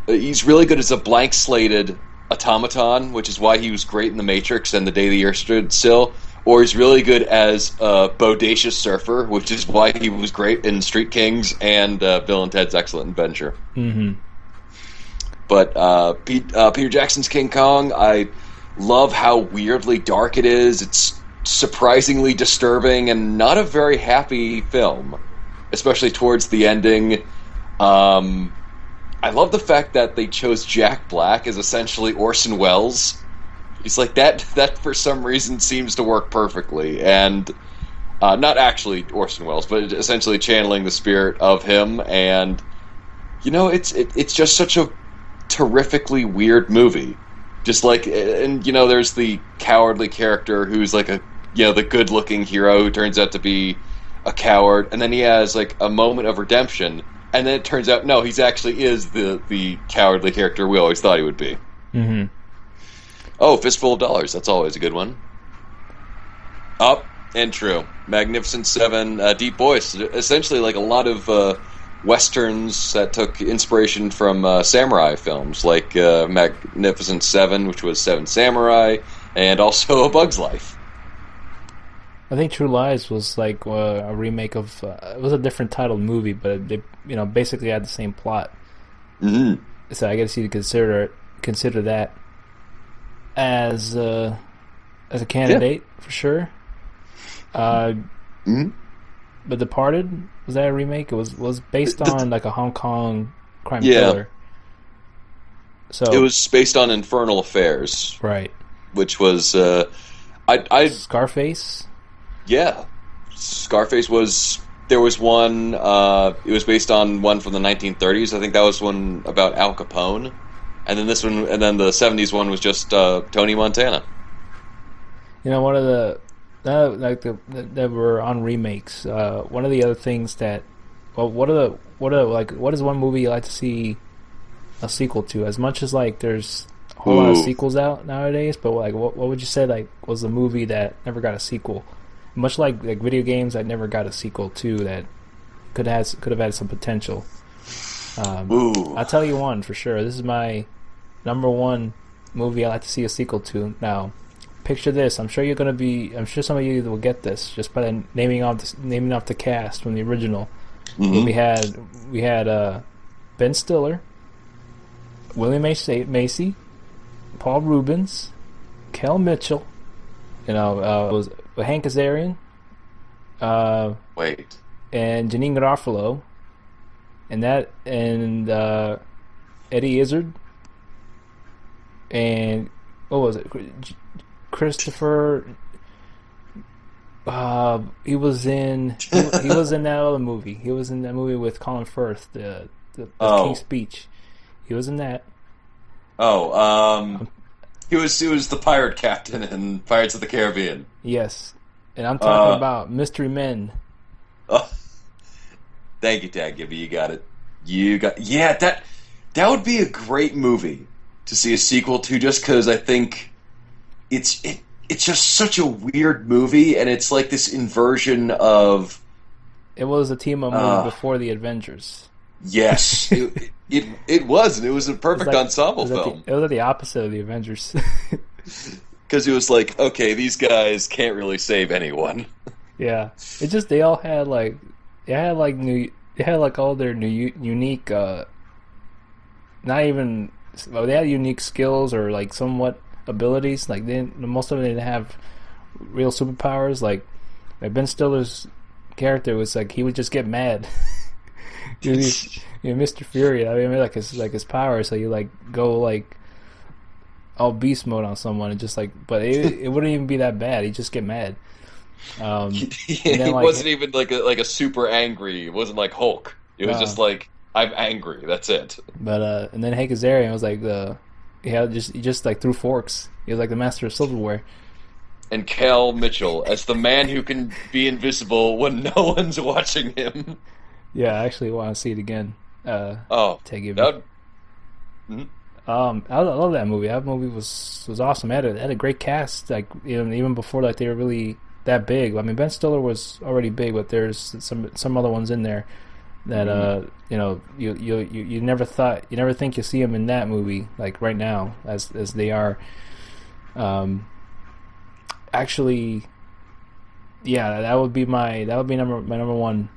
He's really good as a blank-slated automaton, which is why he was great in The Matrix and The Day the Earth Stood Still. Or he's really good as a bodacious surfer, which is why he was great in Street Kings and Bill and Ted's Excellent Adventure. Mm-hmm. But Peter Jackson's King Kong, I love how weirdly dark it is. It's surprisingly disturbing and not a very happy film, especially towards the ending. I love the fact that they chose Jack Black as essentially Orson Welles. He's like that for some reason seems to work perfectly, and not actually Orson Welles, but essentially channeling the spirit of him. And it's just such a terrifically weird movie. Just like, and there's the cowardly character who's like the good-looking hero who turns out to be a coward, and then he has like a moment of redemption, and then it turns out no, he's actually is the cowardly character we always thought he would be. Mm-hmm. Oh, Fistful of Dollars. That's always a good one. Up and True. Magnificent Seven, Deep Voice. Essentially like a lot of westerns that took inspiration from samurai films, like Magnificent Seven, which was Seven Samurai, and also A Bug's Life. I think True Lies was like a remake of... it was a different titled movie, but they basically had the same plot. Mm-hmm. So I guess you consider that as a candidate for sure. Mm-hmm. But Departed, was that a remake? It was based on like a Hong Kong crime thriller. So it was based on Infernal Affairs, right? Which was Scarface. Yeah, Scarface was. There was one. It was based on one from the 1930s. I think that was one about Al Capone. And then this one, and then the 70s one was just Tony Montana. One of the that were on remakes. One of the other things that, what is one movie you like to see a sequel to? As much as like there's a whole lot of sequels out nowadays, but like what would you say like was the movie that never got a sequel? Much like video games that never got a sequel to that could have had some potential. I'll tell you one for sure. This is my number one movie I like to see a sequel to. Now, picture this. I'm sure some of you will get this just by naming off the cast from the original. Mm-hmm. We had Ben Stiller, William H. Macy, Paul Rubens, Kel Mitchell. It was Hank Azaria. And Janine Garofalo. And Eddie Izzard, and what was it? Christopher. He was in that other movie. He was in that movie with Colin Firth, the King's Speech. He was in that. He was the pirate captain in Pirates of the Caribbean. Yes, and I'm talking about Mystery Men. Thank you, Tag Gibby. You got it. That would be a great movie to see a sequel to, just because I think it's just such a weird movie, and it's like this inversion of It was a team up movie uh before the Avengers. yes, it was, and it was a It's perfect like ensemble film it was at the opposite of the Avengers. because it was like, okay, these guys can't really save anyone. Yeah, it just they all had like they had like all their unique not even well, they had unique skills or like somewhat abilities. Like most of them didn't have real superpowers. Like Ben Stiller's character was like he would just get mad. Mr. Fury. I mean, like his power. So you like go like all beast mode on someone and just like, but it wouldn't even be that bad. He'd just get mad. And then He like wasn't even like a super angry. It wasn't like Hulk. It was uh, just like, I'm angry. That's it. but and then Hank Azaria was like he just like threw forks. He was like the master of silverware. And Cal Mitchell as the man who can be invisible when no one's watching him. Yeah, I actually want to see it again. Oh, To give me. that. Mhm. I love that movie. That movie was awesome. It had a great cast. Like even before like they were really that big. I mean, Ben Stiller was already big, but there's some other ones in there that you never think you'll see them in that movie like right now as they are. Actually, yeah, that would be my number one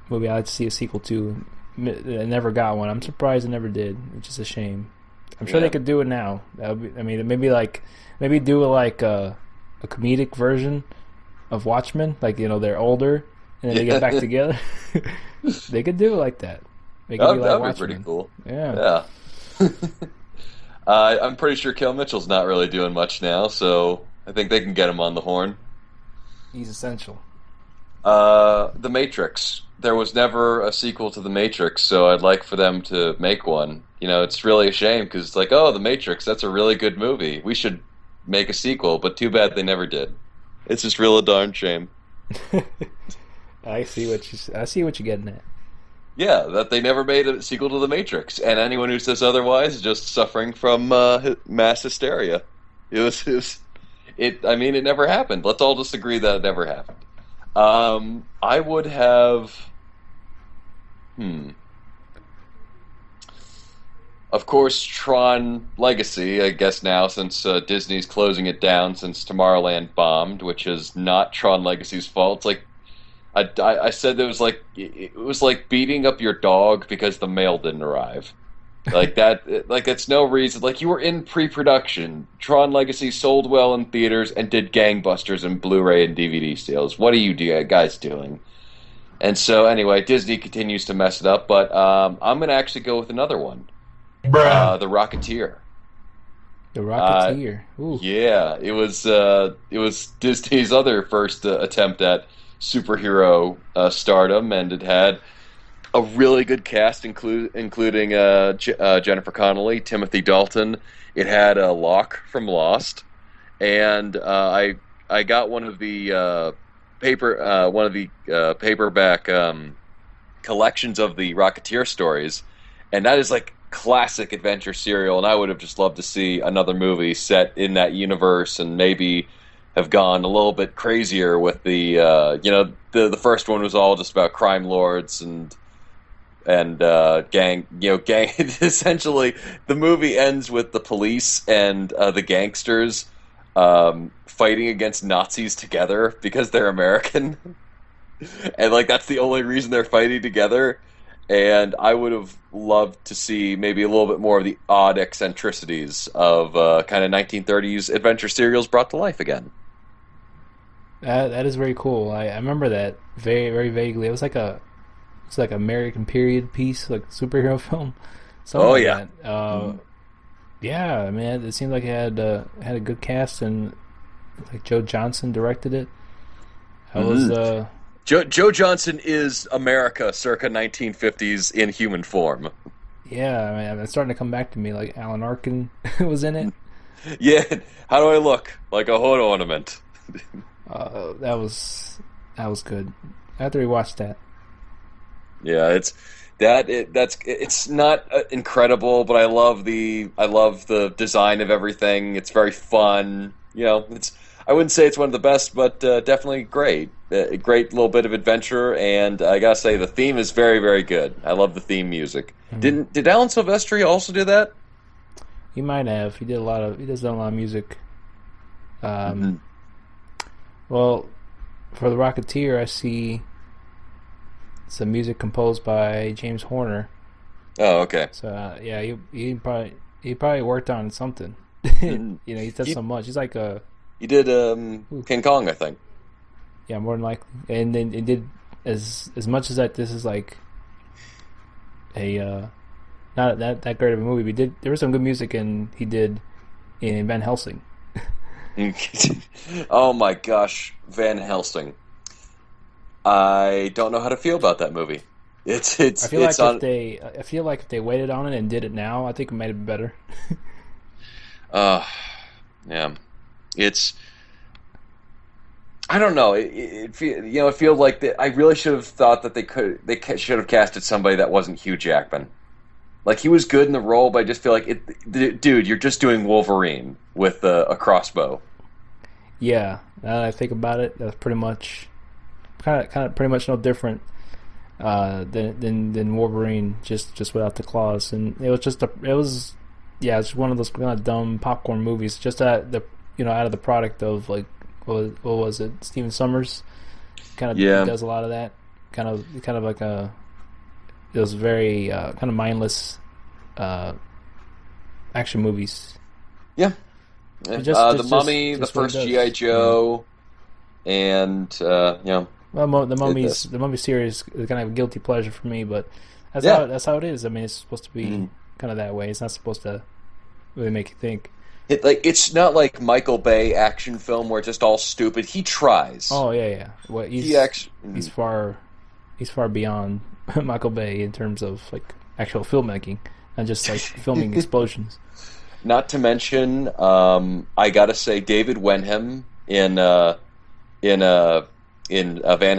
movie I'd like to see a sequel to. It never got one. I'm surprised it never did, which is a shame. I'm sure they Yeah. could do it now. That would be, I mean, maybe do like a comedic version of Watchmen. Like they're older and then they get back Yeah. together. They could do it like that. They could be like That'd be pretty Watchmen. cool. Yeah, Yeah. I'm pretty sure Kel Mitchell's not really doing much now, so I think they can get him on the horn. he's essential. The Matrix. There was never a sequel to The Matrix, so I'd like for them to make one. It's really a shame because it's like, oh, The Matrix, that's a really good movie. We should make a sequel, but too bad they never did. It's just real a darn shame. I see what you're getting at. Yeah, that they never made a sequel to The Matrix, and anyone who says otherwise is just suffering from mass hysteria. I mean, it never happened. Let's all just agree that it never happened. I would have, hmm, of course, Tron Legacy. I guess now since Disney's closing it down since Tomorrowland bombed, which is not Tron Legacy's fault. It's like I said it was like beating up your dog because the mail didn't arrive. Like that, like that's no reason. Like you were in pre-production. Tron Legacy sold well in theaters and did gangbusters in Blu-ray and DVD sales. What are you guys doing? And so anyway, Disney continues to mess it up. But I'm gonna actually go with another one. The Rocketeer. The Uh, Rocketeer. Ooh, yeah, it was Disney's other first attempt at superhero stardom, and it had a really good cast, including Jennifer Connelly, Timothy Dalton. It had Locke from Lost, and I got one of the paperback collections of the Rocketeer stories, and that is like classic adventure serial. And I would have just loved to see another movie set in that universe, and maybe have gone a little bit crazier with the first one was all just about crime lords and gang. Essentially, the movie ends with the police and the gangsters fighting against Nazis together because they're American, and like that's the only reason they're fighting together. And I would have loved to see maybe a little bit more of the odd eccentricities of kind of 1930s adventure serials brought to life again. that is very cool. I remember that very very vaguely. It's like American period piece, like superhero film, something Oh like yeah. that. Yeah, I mean, it seemed like it had a good cast, and like Joe Johnson directed it. I was Mhm. Joe Johnson is America circa 1950s in human form. yeah, I mean, it's starting to come back to me. Like Alan Arkin was in it. Yeah, how do I look? Like a hood ornament. That was good. I have to rewatch that. Yeah, it's not incredible, but I love the design of everything. It's very fun. It's I wouldn't say it's one of the best, but definitely great. A great little bit of adventure, and I gotta say the theme is very, very good. I love the theme music. Mm. Did Alan Silvestri also do that? He might have. He does a lot of music. Um, Hmm. well, for the Rocketeer, I see some music composed by James Horner. Oh, okay. So yeah, he probably worked on something. Mhm. He does He so much. He's like a he did ooh, King Kong, I think. yeah, more than likely. And then it did as much as that. This is like a not that great of a movie. We did there was some good music and he did in Van Helsing. Oh my gosh, Van Helsing. I don't know how to feel about that movie. It's I it's feel it's like if on. they I feel like if they waited on it and did it now, I think it might have been better. Uh, yeah. It's I don't know. It feels like I really should have thought that should have casted somebody that wasn't Hugh Jackman. Like he was good in the role, but I just feel like dude, you're just doing Wolverine with a crossbow. Yeah, now that I think about it, that's pretty much kind of pretty much no different than Wolverine, just without the claws. And it was just it was yeah, it's one of those kind of dumb popcorn movies. Just out of the product of like what was it? Steven Summers kind of he Yeah, does a lot of that. Kind of like a it was very kind of mindless uh, action movies. yeah. But Yeah. just The Mummy, the just what it first GI does. Yeah. Joe, and Well, did this. The Mummy series is kind of a guilty pleasure for me, but Yeah. that's how it is. I mean, it's supposed to be Mhm. kind of that way. It's not supposed to really make you think. It's not like Michael Bay action film where it's just all stupid. He tries. Oh yeah, yeah. Well, He actually. he's far beyond Michael Bay in terms of like actual filmmaking, not just like filming explosions. Not to mention, I gotta say, David Wenham in Van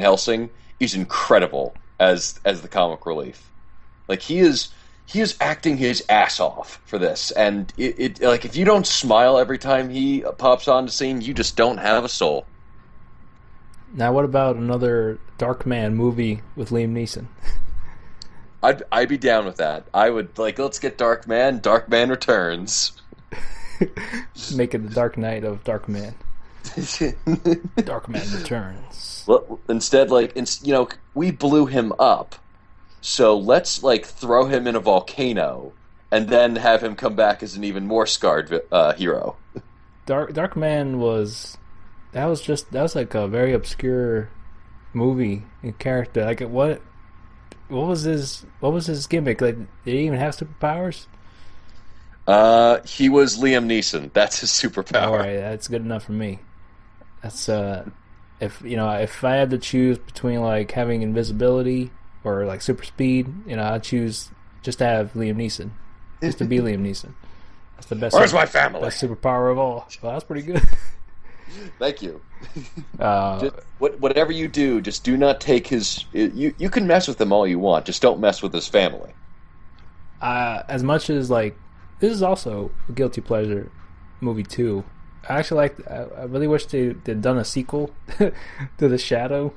Helsing is incredible as the comic relief. Like he is acting his ass off for this, and it like if you don't smile every time he pops on the scene, you just don't have a soul. Now, what about another Dark Man movie with Liam Neeson? I'd be down with that. I would like let's get Dark Man. Dark Man Returns. Make it the Dark Knight of Dark Man. Dark Man Returns. Well, instead, like we blew him up. So let's like throw him in a volcano and then have him come back as an even more scarred hero. Dark Man was that was like a very obscure movie and character. Like what was his gimmick? Like did he even have superpowers? He was Liam Neeson. That's his All superpower. right, that's good enough for me. That's if I had to choose between like having invisibility or like super speed, I'd choose just to have Liam Neeson, just to be Liam Neeson. That's the Where's my family? best superpower of all. Well, that's pretty good. Thank you. Uh, Just whatever you do, just do not take his. You can mess with him all you want. Just don't mess with his family. as much as like this is also a guilty pleasure movie too. I actually like. I really wish they'd done a sequel to The Shadow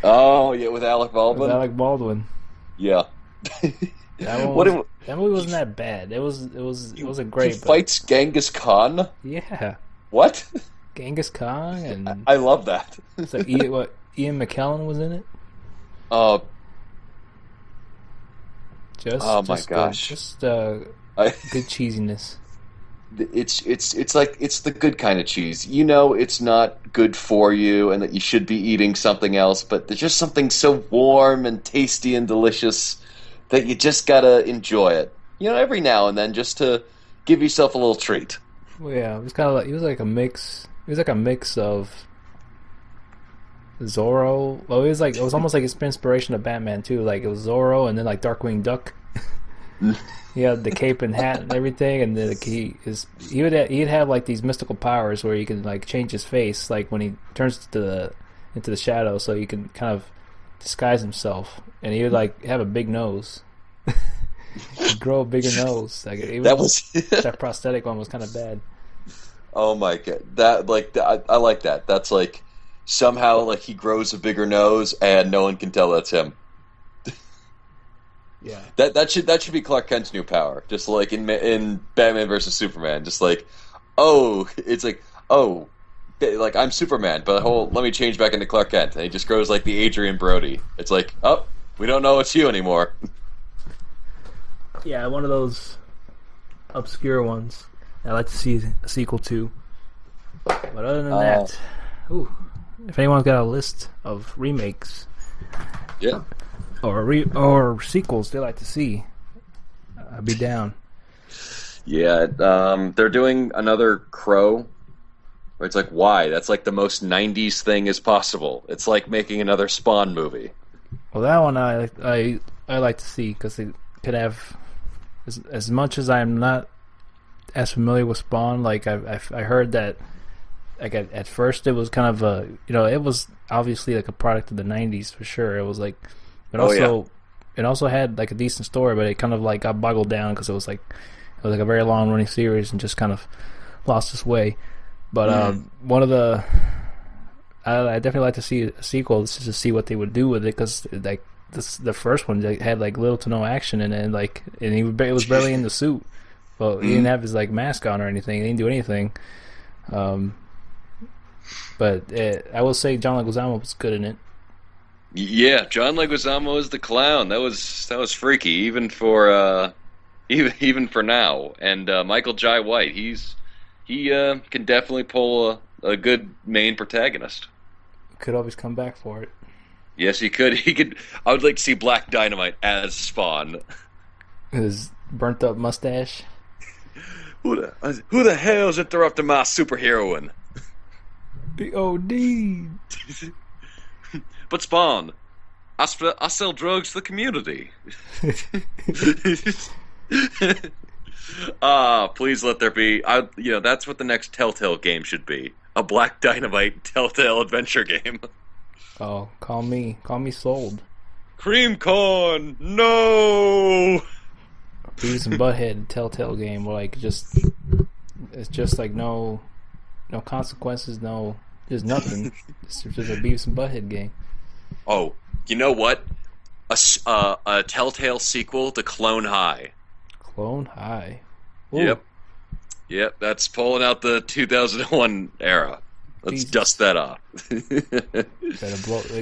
Oh yeah, with Alec with Baldwin. Alec Baldwin. Yeah. That one What was if that movie he, wasn't that bad. It he, wasn't he great, but fights Genghis Khan? yeah, What? Genghis Khan and I love that. so Ian McKellen was in it. Oh, oh my Just good, gosh. just I, good cheesiness. it's like it's the good kind of cheese. You know it's not good for you and that you should be eating something else, but there's just something so warm and tasty and delicious that you just gotta enjoy it. Every now and then just to give yourself a little treat. Well, yeah, it was kind of like he was like a mix. He was like a mix of Zorro. Well, it was almost like his inspiration of Batman too. Like it was Zorro, and then like Darkwing Duck. He had the cape and hat and everything, and then he'd have like these mystical powers where you can like change his face, like when he turns into the shadow, so you can kind of disguise himself, and he would like have a big nose. He'd grow a bigger nose. Like That even was that prosthetic one was kind of bad. oh my god. I like that. That's like somehow like he grows a bigger nose and no one can tell that's him. Yeah. That should be Clark Kent's new power. Just like in Batman versus Superman, just like oh, it's like oh, like I'm Superman, but let me change back into Clark Kent, and he just grows like the Adrian Brody. It's like oh, we don't know it's you anymore. Yeah, one of those obscure ones I'd like to see a sequel to. But other than that, ooh, if anyone's got a list of remakes Yeah. or sequels they like to see, I'd be down. Yeah, they're doing another Crow. Where it's like, why? That's like the most '90s thing as possible. It's like making another Spawn movie. Well, that one I like to see because it could have as much as I'm not as familiar with Spawn. Like I heard that like at first it was kind of a it was obviously like a product of the '90s for sure. It was like, but also it also had like a decent story, but it kind of like got boggled down because it was like a very long running series and just kind of lost its way. But one of the I definitely like to see a sequel just to see what they would do with it because like the first one had like little to no action in it, and it was barely in the suit. Well, he didn't have his like mask on or anything. He didn't do anything. But I will say John Leguizamo was good in it. Yeah, John Leguizamo is the clown. That was freaky, even for even for now. And Michael Jai White, he can definitely pull a good main protagonist. Could always come back for it. Yes, he could. He could. I would like to see Black Dynamite as Spawn. His burnt up mustache. Who the hell is interrupting my superheroine? The OD. But Spawn, I sell drugs to the community. Please let there be. That's what the next Telltale game should be. A Black Dynamite Telltale adventure game. Oh, call me sold. Cream corn, no. Beavis and Butthead Telltale game where like it's just like no consequences, there's nothing. It's just a Beavis and Butthead game. Oh, you know what? A Telltale sequel to Clone High. Clone High. Ooh. Yep. That's pulling out the 2001 era. Let's Jesus. dust that off.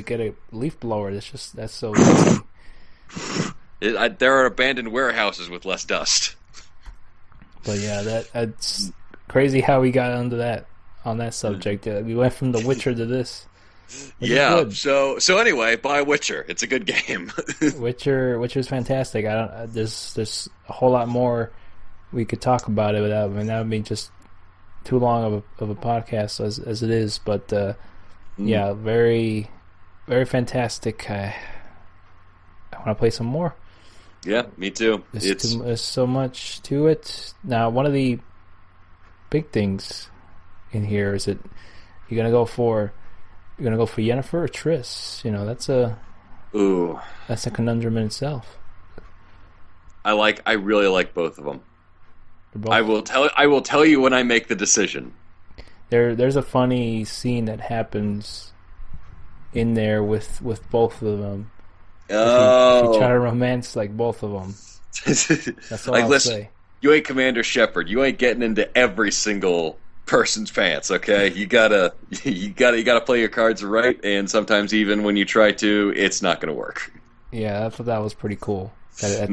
Get a leaf blower. That's so easy. There are abandoned warehouses with less dust. But yeah, that's crazy how we got onto that on that subject. We went from The Witcher to this. Yeah. So anyway, buy Witcher. It's a good game. Witcher's fantastic. There's a whole lot more we could talk about it without. I mean, that would be just too long of a podcast as it is. But yeah, very very fantastic. I want to play some more. Yeah, me too. There's so much to it. Now, one of the big things in here is that you're gonna go for Yennefer or Triss. That's a conundrum in itself. I really like both of them. I will tell you when I make the decision. There's a funny scene that happens in there with both of them. If you try to romance like both of them, that's all like, I'll listen, say. You ain't Commander Shepard. You ain't getting into every single person's pants. Okay, you gotta play your cards right, and sometimes even when you try to, it's not gonna work. Yeah, I thought that was pretty cool that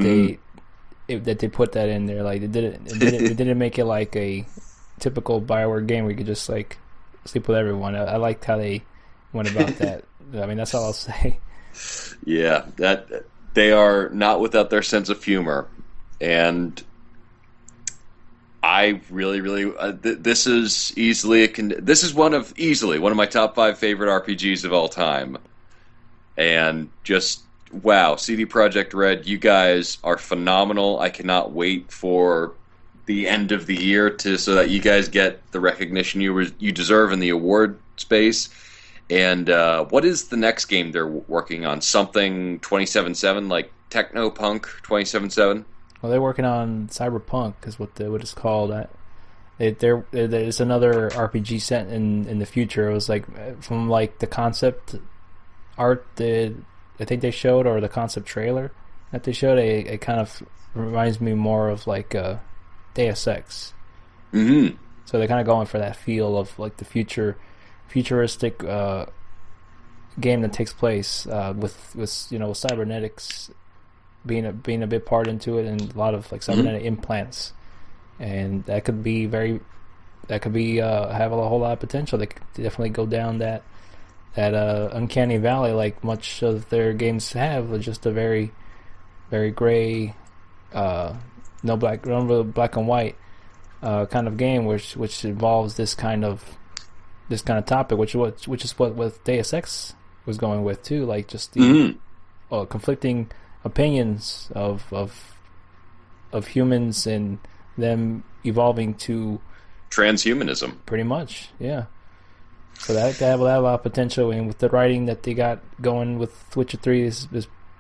they put that in there. Like it didn't make it like a typical Bioware game where you could just like sleep with everyone. I liked how they went about that. I mean, that's all I'll say. Yeah, that they are not without their sense of humor, and I really, really this is one of my top 5 favorite RPGs of all time, and just wow, CD Projekt Red, you guys are phenomenal. I cannot wait for the end of the year so that you guys get the recognition you deserve in the award space. And what is the next game they're working on? Something 2077, like Technopunk 2077? Well, they're working on Cyberpunk, is what it's called. There's another RPG set in the future. It was like from like the concept art that I think they showed, or the concept trailer that they showed. It kind of reminds me more of like Deus Ex. Mm-hmm. So they're kind of going for that feel of like the futuristic game that takes place with cybernetics being a big part into it, and a lot of like cybernetic implants, and that could be have a whole lot of potential. They could definitely go down that uncanny valley like much of their games have, with just a very very gray, no black and white kind of game, which involves this kind of topic, which is what with Deus Ex was going with too, like just the conflicting opinions of humans and them evolving to Transhumanism. pretty much, yeah. So that have a lot of potential, and with the writing that they got going with Witcher 3 is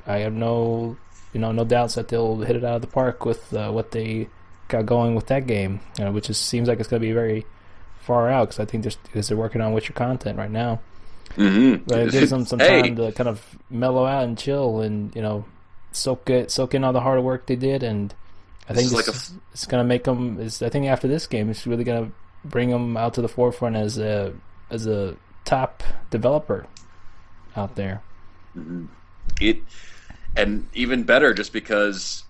I have no doubts that they'll hit it out of the park with what they got going with that game, which seems like it's going to be very far out, because I think they're working on Witcher content right now. Mm-hmm. But it gives them some time to kind of mellow out and chill, and soak in all the hard work they did, and I think it's going to make them. I think after this game, it's really going to bring them out to the forefront as a top developer out there. It and even better, just because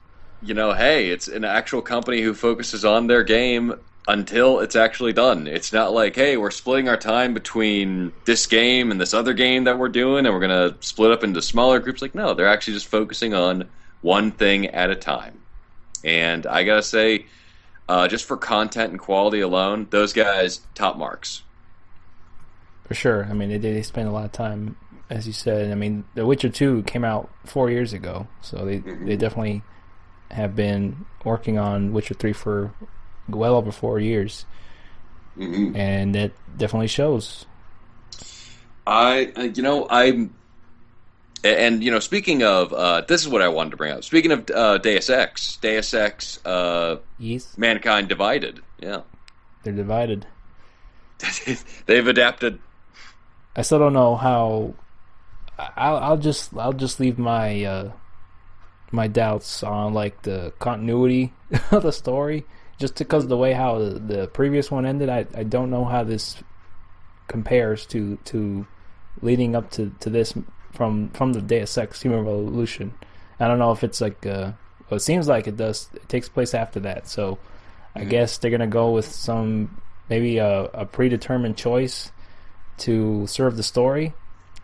hey, it's an actual company who focuses on their game until it's actually done. It's not like, hey, we're splitting our time between this game and this other game that we're doing, and we're gonna split up into smaller groups. Like, no, they're actually just focusing on one thing at a time. And I gotta say, just for content and quality alone, those guys top marks. For sure. I mean, they spend a lot of time, as you said. I mean, The Witcher 2 came out 4 years ago, so they definitely have been working on Witcher 3 for well over 4 years, and that definitely shows. I'm speaking of this is what I wanted to bring up. Speaking of Deus Ex, Yes, Mankind Divided. Yeah, they're divided. They've adapted. I still don't know how. I'll just leave my my doubts on like the continuity of the story, just because of the way how the previous one ended. I don't know how this compares to leading up to this from the Deus Ex Human Revolution. I don't know if it's like well, it seems like it does. It takes place after that, so I guess they're gonna go with some maybe a predetermined choice to serve the story,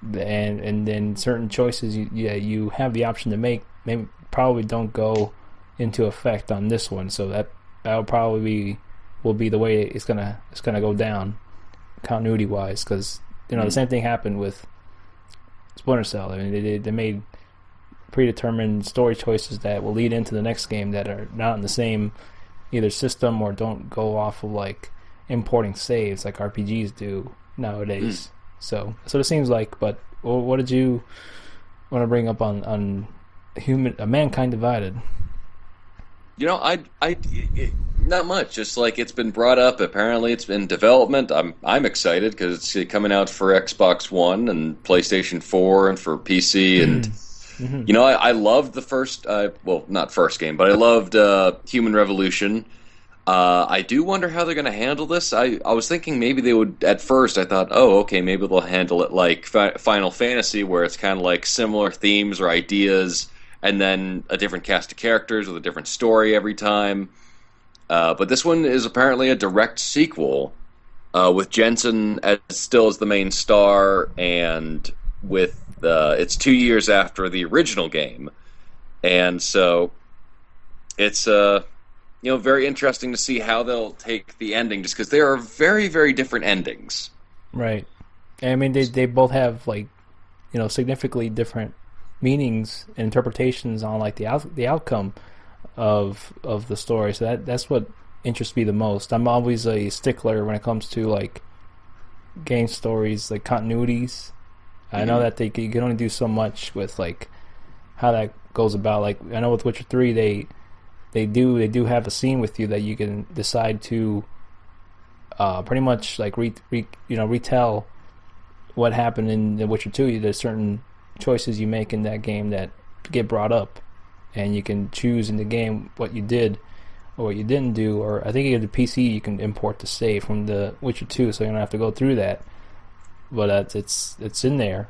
and then certain choices you have the option to make maybe probably don't go into effect on this one. So that'll probably will be the way it's gonna go down continuity wise, because the same thing happened with Splinter Cell. I mean, they made predetermined story choices that will lead into the next game that are not in the same either system, or don't go off of like importing saves like RPGs do nowadays. So it seems like. But what did you want to bring up on Mankind Divided? I not much. Just like it's been brought up. Apparently, it's in development. I'm excited because it's coming out for Xbox One and PlayStation 4 and for PC. And I loved the first. Well, not first game, but I loved Human Revolution. I do wonder how they're going to handle this. I was thinking maybe they would. At first, I thought, oh, okay, maybe they'll handle it like Final Fantasy, where it's kind of like similar themes or ideas, and then a different cast of characters with a different story every time. But this one is apparently a direct sequel, with Jensen still as the main star, and with it's 2 years after the original game, and so it's very interesting to see how they'll take the ending, just because there are very, very different endings. Right. I mean, they both have like significantly different meanings and interpretations on like the outcome of the story. So that's what interests me the most. I'm always a stickler when it comes to like game stories, like continuities. I know that you can only do so much with like how that goes about. Like I know with Witcher 3, they do have a scene with you that you can decide to pretty much like retell what happened in The Witcher 2. There's certain choices you make in that game that get brought up, and you can choose in the game what you did or what you didn't do. Or I think in the PC you can import the save from The Witcher 2, so you don't have to go through that. But it's in there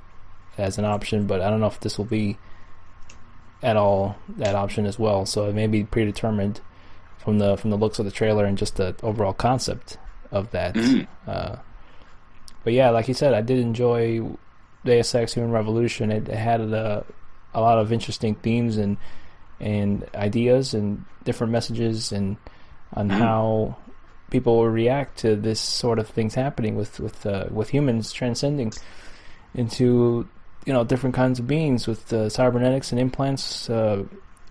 as an option. But I don't know if this will be at all that option as well. So it may be predetermined from the looks of the trailer and just the overall concept of that. But yeah, like you said, I did enjoy Deus Ex Human Revolution. It had a lot of interesting themes and ideas and different messages and on how people will react to this sort of things happening with humans transcending into different kinds of beings, with cybernetics and implants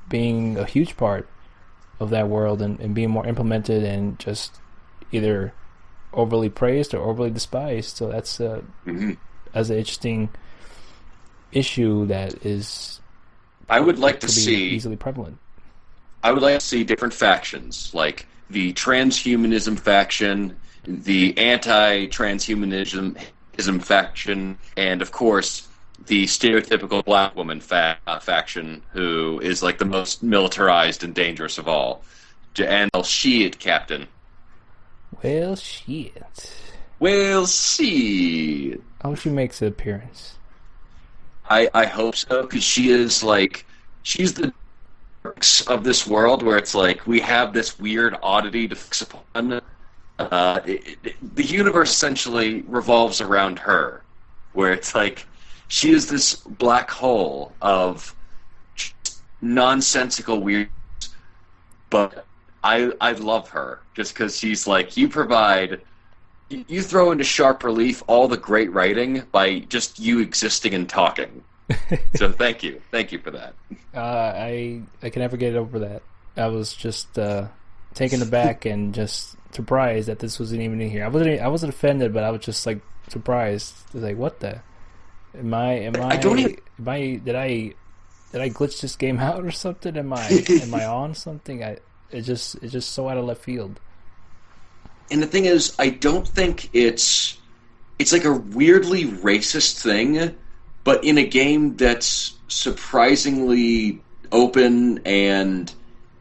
being a huge part of that world and being more implemented and just either overly praised or overly despised. So that's as an interesting issue that is. I would like to see easily prevalent. I would like to see different factions, like the transhumanism faction, the anti-transhumanism faction, and of course the stereotypical black woman faction, who is like the most militarized and dangerous of all. And I'll see it, Captain. Well, shit. Well, see. I hope she makes an appearance. I hope so, because she's the of this world where it's like we have this weird oddity to fix upon. The universe essentially revolves around her, where it's like she is this black hole of nonsensical weird. But I love her just because she's like, you throw into sharp relief all the great writing by just you existing and talking. So thank you for that. I can never get over that. I was just taken aback and just surprised that this wasn't even in here. I wasn't offended, but I was just like surprised. Like, what the? Did I glitch this game out or something? Am I on something? It's just so out of left field. And the thing is, I don't think it's like a weirdly racist thing, but in a game that's surprisingly open and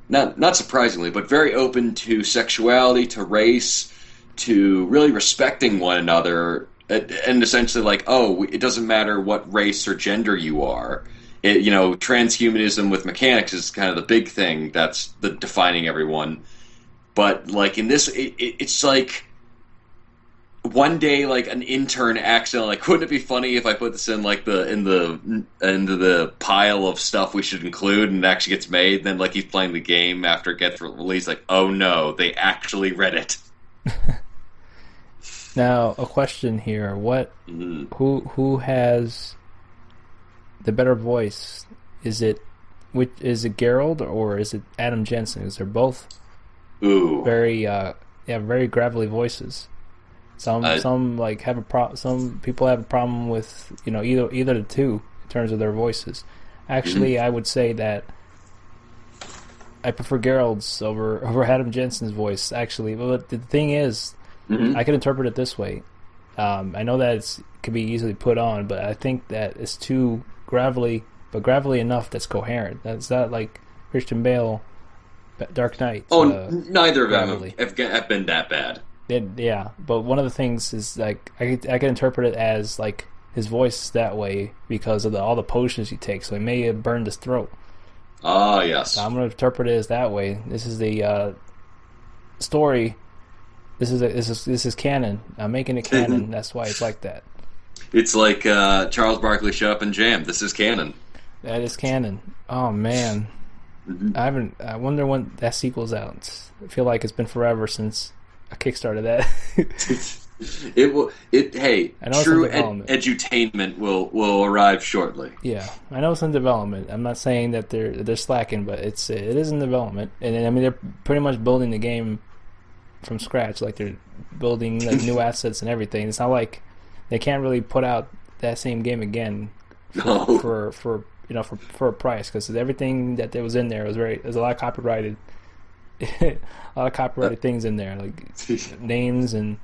not surprisingly, but very open to sexuality, to race, to really respecting one another, and essentially like, oh, it doesn't matter what race or gender you are. Transhumanism with mechanics is kind of the big thing that's the defining everyone. But like in this, it's like one day, like an intern accidentally, like, wouldn't it be funny if I put this in like into the pile of stuff we should include, and it actually gets made? And then like he's playing the game after it gets released, like, oh no, they actually read it. Now, a question here: who has the better voice? Is it Geralt or is it Adam Jensen? Because they're both very very gravelly voices. Some like have some people have a problem with either the two in terms of their voices. Actually, I would say that I prefer Geralt's over Adam Jensen's voice. Actually, but the thing is, I can interpret it this way. I know that it can be easily put on, but I think that it's too gravelly, but gravelly enough that's coherent. That's not like Christian Bale, Dark Knight. Neither of them have been that bad. Yeah, but one of the things is like I can interpret it as like his voice is that way because of all the potions he takes. So he may have burned his throat. Ah, yes. So I'm going to interpret it as that way. This is the story. This is canon. I'm making it canon. That's why it's like that. It's like Charles Barkley Shut Up and Jam. This is canon. That is canon. Oh man, I wonder when that sequel's out. I feel like it's been forever since I kickstarted that. Hey, true edutainment will arrive shortly. Yeah, I know it's in development. I'm not saying that they're slacking, but it is in development, and I mean they're pretty much building the game from scratch. Like they're building like new assets and everything. It's not like they can't really put out that same game again No. for for a price, because everything that there was in there was there's a lot of copyrighted a lot of copyrighted things in there, like names and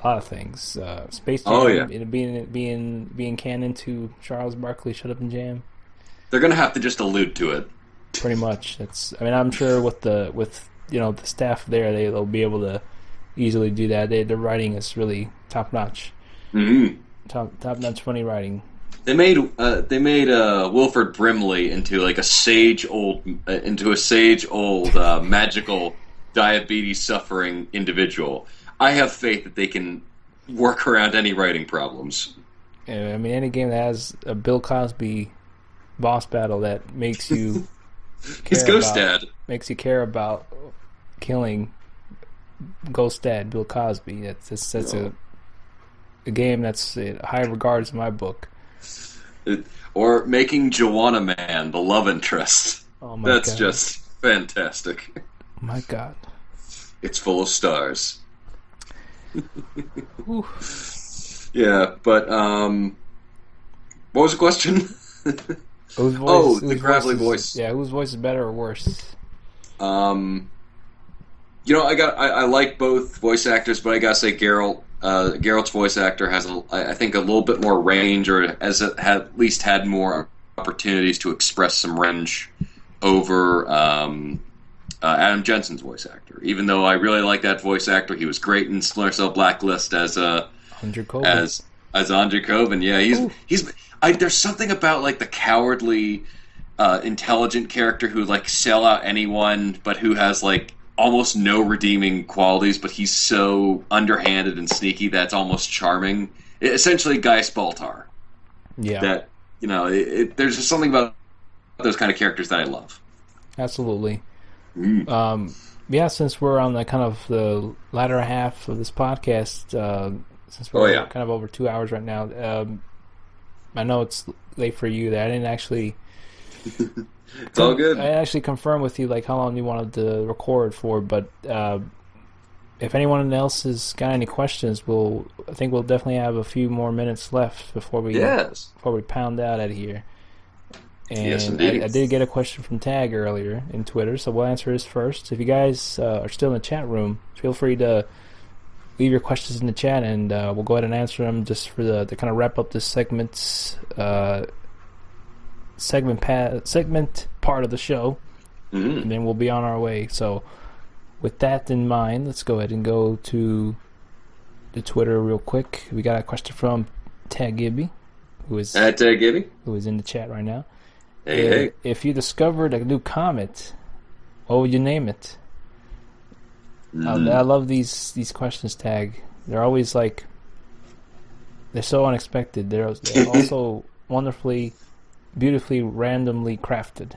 a lot of things. Space Jam, Oh, yeah. being canon to Charles Barkley Shut Up and Jam. They're gonna have to just allude to it. Pretty much. I mean, I'm sure with the staff there, they'll be able to easily do that. The writing is really top notch. Mm-hmm. Top notch funny writing. They made Wilford Brimley into like a sage old magical diabetes suffering individual. I have faith that they can work around any writing problems. Yeah, I mean, any game that has a Bill Cosby boss battle that makes you He's Ghost Dad. Makes you care about killing Ghost Dad Bill Cosby. That's a game that's high regards in my book. Or making Joanna Man the love interest. Oh my That's God. just fantastic. Oh my God. It's full of stars. Whew. Yeah, but what was the question? The gravelly voice. Yeah, whose voice is better or worse? I like both voice actors, but I gotta say Geralt's voice actor has I think a little bit more range, or at least had more opportunities to express some range over Adam Jensen's voice actor. Even though I really like that voice actor, he was great in Splinter Cell Blacklist as Andrew Coben. as Andrew Coben. Yeah, there's something about like the cowardly, intelligent character who like sell out anyone, but who has like almost no redeeming qualities, but he's so underhanded and sneaky that's almost charming. Essentially, Gaius Baltar. Yeah. That there's just something about those kind of characters that I love. Absolutely. Yeah, since we're on the kind of the latter half of this podcast, since we're kind of over 2 hours right now, I know it's late for you. That I didn't actually. It's all good. I actually confirmed with you like how long you wanted to record for, but if anyone else has got any questions, I think we'll definitely have a few more minutes left before we pound out of here. And yes, indeed. I did get a question from Tag earlier in Twitter, so we'll answer his first. If you guys are still in the chat room, feel free to leave your questions in the chat, and we'll go ahead and answer them just for the kind of wrap up this segment part of the show, and then we'll be on our way. So with that in mind, let's go ahead and go to the Twitter real quick. We got a question from Tag Gibby, who is in the chat right now. Hey. If you discovered a new comet, what would you name it? I love these questions, Tag. They're always like, they're so unexpected. They're also wonderfully, beautifully, randomly crafted.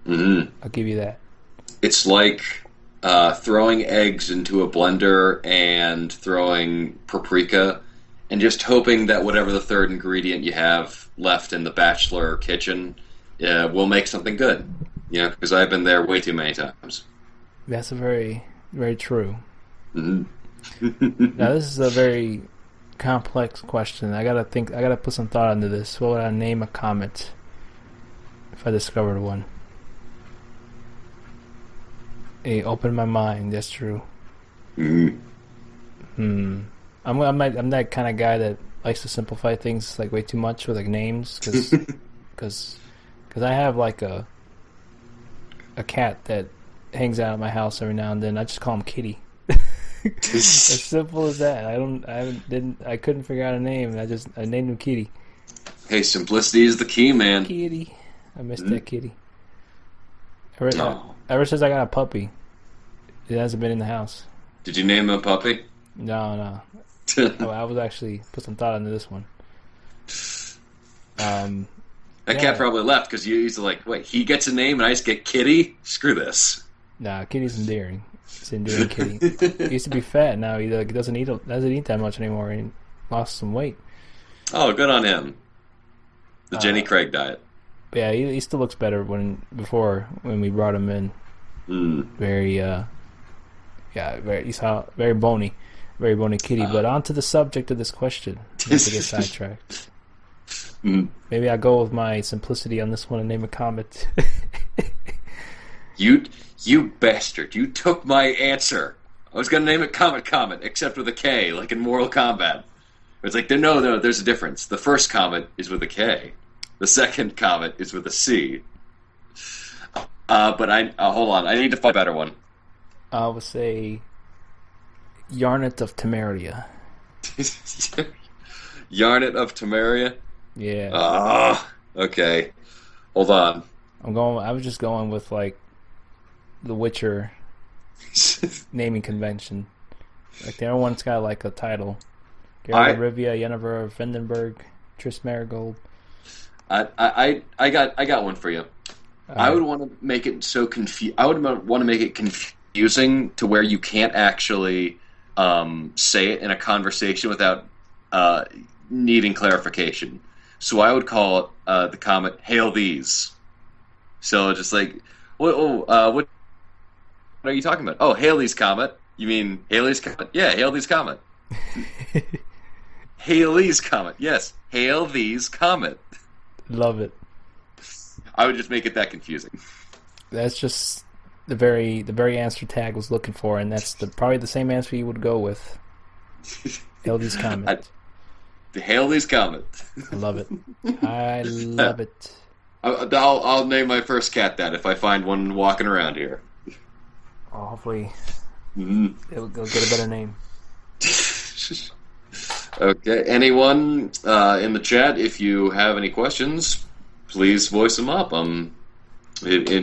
I'll give you that. It's like throwing eggs into a blender and throwing paprika and just hoping that whatever the third ingredient you have left in the bachelor kitchen will make something good. Because I've been there way too many times. That's a very, very true. Mm-hmm. Now, this is a very complex question. I gotta put some thought into this. What would I name a comet if I discovered one? Hey, open my mind. That's true. I'm that kind of guy that likes to simplify things like way too much with like names, because I have like a cat that hangs out at my house every now and then. I just call him Kitty. As simple as that. I couldn't figure out a name. I named him Kitty. Hey, simplicity is the key, man. Kitty. I missed that kitty. Ever since I got a puppy, it hasn't been in the house. Did you name him a puppy? No. I was actually put some thought into this one. That cat probably left because he's like, wait, he gets a name and I just get Kitty? Screw this. Nah, Kitty's endearing. It's an endearing kitty. He used to be fat. Now he doesn't eat that much anymore. He lost some weight. Oh, good on him. The Jenny Craig diet. Yeah, he still looks better when we brought him in. Very, Yeah, very bony, very bony kitty. But on to the subject of this question, not to get sidetracked. Mm. Maybe I go with my simplicity on this one and name a comet. You bastard! You took my answer. I was gonna name it Comet, except with a K, like in Mortal Kombat. It's like no, there's a difference. The first Comet is with a K. The second Comet is with a C. But hold on. I need to find a better one. I would say Yarnet of Temeria. Yarnet of Temeria. Yeah. Okay. Hold on. I was just going with like the Witcher naming convention. Like everyone's got like a title. Geralt of Rivia, Yennefer of Vandenberg, Triss Marigold. I got one for you. I would want to make it so I would want to make it confusing to where you can't actually say it in a conversation without needing clarification. So I would call it the comet "Hail These." So just like, what are you talking about? Oh, Halley's Comet. You mean Halley's Comet? Yeah, Halley's Comet. Halley's Comet. Yes, Hail These Comet. Love it. I would just make it that confusing. That's just the very answer Tag was looking for, and that's probably the same answer you would go with. Hail These Comet. Hail These Comet. I love it. I love it. I'll name my first cat that if I find one walking around here. Oh, hopefully it'll get a better name. Okay. Anyone in the chat, if you have any questions, please voice them up. In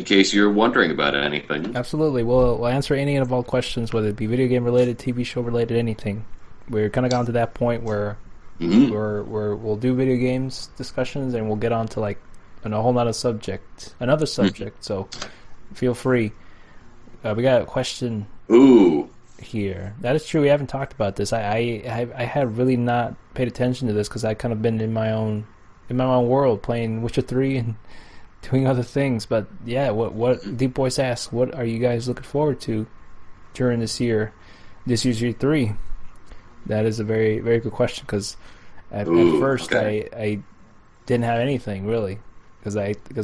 case you're wondering about anything. Absolutely. We'll answer any and all questions, whether it be video game related, TV show related, anything. We're kind of gone to that point where we'll do video games discussions, and we'll get on to like a whole another subject. So feel free. We got a question. Ooh. Here, that is true. We haven't talked about this. I had really not paid attention to this because I kind of been in my own world playing Witcher 3 and doing other things. But yeah, what Deep Voice asks, what are you guys looking forward to during this year's year 3? That is a very, very good question because at first I didn't have anything really because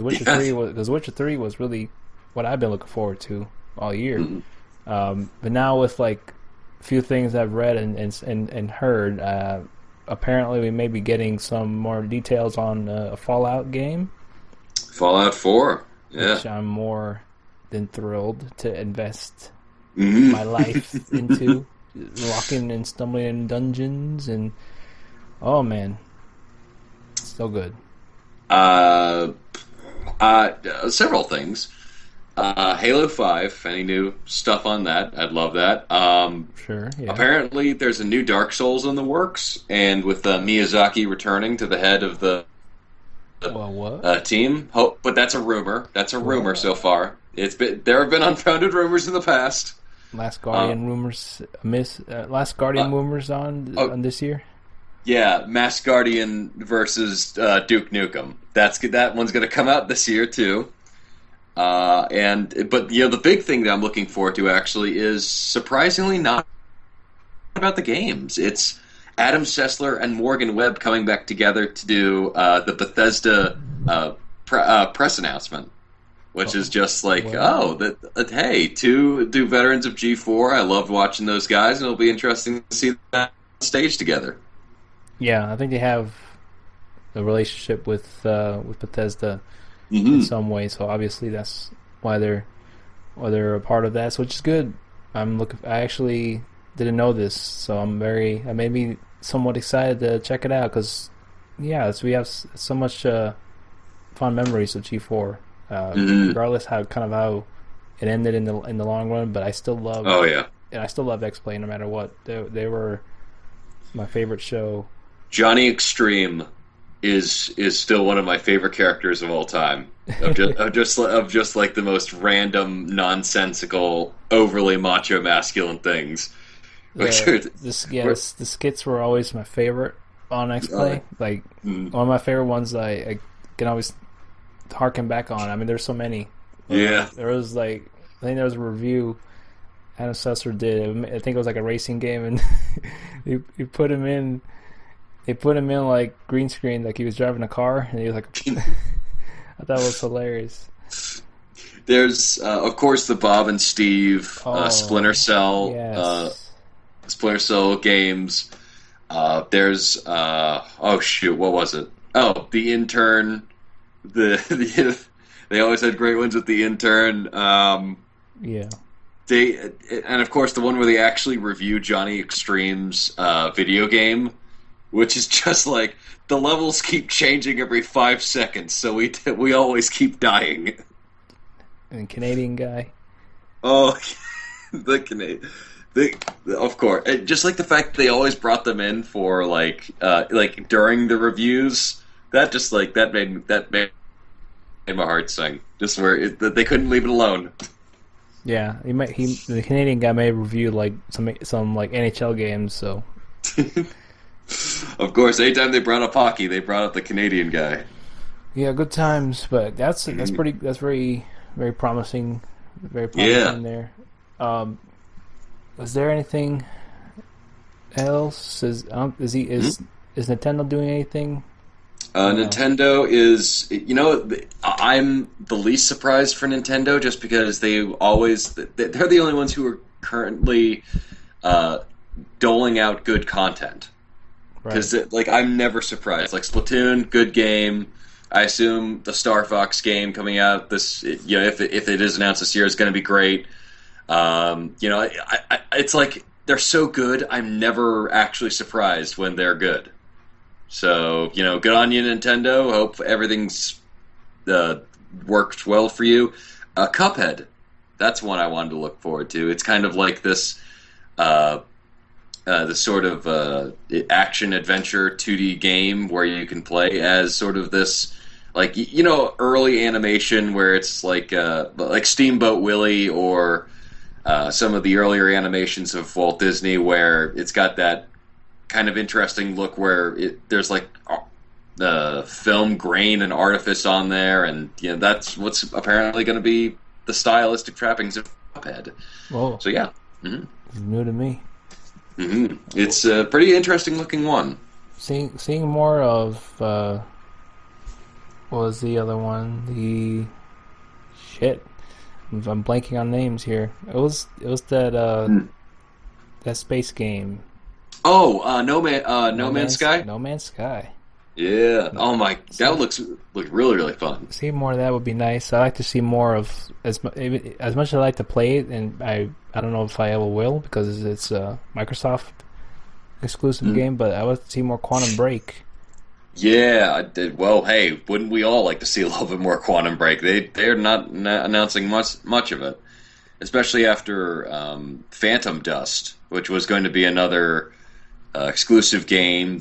Witcher 3 was really what I've been looking forward to all year. Mm-hmm. But now with like a few things I've read and heard, apparently we may be getting some more details on a Fallout game. Fallout 4, yeah. Which I'm more than thrilled to invest my life into, walking and stumbling in dungeons and oh man, so good. Several things. Halo 5, any new stuff on that? I'd love that. Sure, yeah. Apparently, there's a new Dark Souls in the works, and with Miyazaki returning to the head of the team. But that's a rumor. That's a rumor so far. There have been unfounded rumors in the past. Last Guardian rumors on this year. Yeah, Mass Guardian versus Duke Nukem. That one's going to come out this year too. But the big thing that I'm looking forward to actually is surprisingly not about the games. It's Adam Sessler and Morgan Webb coming back together to do the Bethesda press announcement, which is just like, hey, two veterans of G4. I loved watching those guys, and it'll be interesting to see that stage together. Yeah, I think they have a relationship with Bethesda. Mm-hmm. In some way, so obviously that's why they're a part of that, so which is good. I actually didn't know this, so I made me somewhat excited to check it out because we have so much fond memories of G4, regardless how it ended in the long run. But I still love. Oh yeah, and I still love X-Play no matter what. They were my favorite show. Johnny Extreme is still one of my favorite characters of all time. Of just like the most random, nonsensical, overly macho, masculine things. The skits were always my favorite on X-Play. One of my favorite ones I can always harken back on. I mean, there's so many. Yeah. There was I think there was a review, Adam Sessler did. I think it was like a racing game, and he put him in. They put him in like green screen, like he was driving a car, and he was like, I thought it was hilarious. There's, of course, the Bob and Steve Oh, yes. Splinter Cell games. There's, oh shoot, what was it? Oh, the intern. They always had great ones with the intern. Yeah. They and of course the one where they actually review Johnny Extreme's video game, which is just like the levels keep changing every 5 seconds, so we always keep dying. And Canadian guy. Oh, the Canadian. Of course, just like the fact that they always brought them in for like during the reviews. That just like that made my heart sing. Just where that they couldn't leave it alone. Yeah, the Canadian guy may have reviewed like some like NHL games. So Of course, anytime they brought up hockey, they brought up the Canadian guy. yeah, good times. But that's very promising, very Yeah. promising there. Was there anything else? Is Nintendo doing anything? No. Nintendo is, I'm the least surprised for Nintendo just because they're the only ones who are currently uh, doling out good content. Right. Because, like, I'm never surprised. Like, Splatoon, good game. I assume the Star Fox game coming out if it is announced this year, is going to be great. It's like they're so good, I'm never actually surprised when they're good. So, good on you, Nintendo. Hope everything's uh, worked well for you. Cuphead, that's one I wanted to look forward to. It's kind of like uh, this sort of action adventure 2D game where you can play as sort of this, like, early animation where it's like Steamboat Willie or some of the earlier animations of Walt Disney where it's got that kind of interesting look where there's like film grain and artifice on there, and that's what's apparently going to be the stylistic trappings of Cuphead. Whoa, So yeah, hmm it's new to me. it's a pretty interesting looking one. Seeing more of what was the other one? The shit. I'm blanking on names here. It was that space game. Oh, No Man's Sky. No Man's Sky. Yeah. Oh my, See, that looks really really fun. see more of that would be nice. I like to see more of as much as I like to play it, and I don't know if I ever will because it's a Microsoft exclusive Mhm. game. But I would see more Quantum Break. Yeah, I did. Well, hey, wouldn't we all like to see a little bit more Quantum Break? They're not announcing much of it, especially after Phantom Dust, which was going to be another exclusive game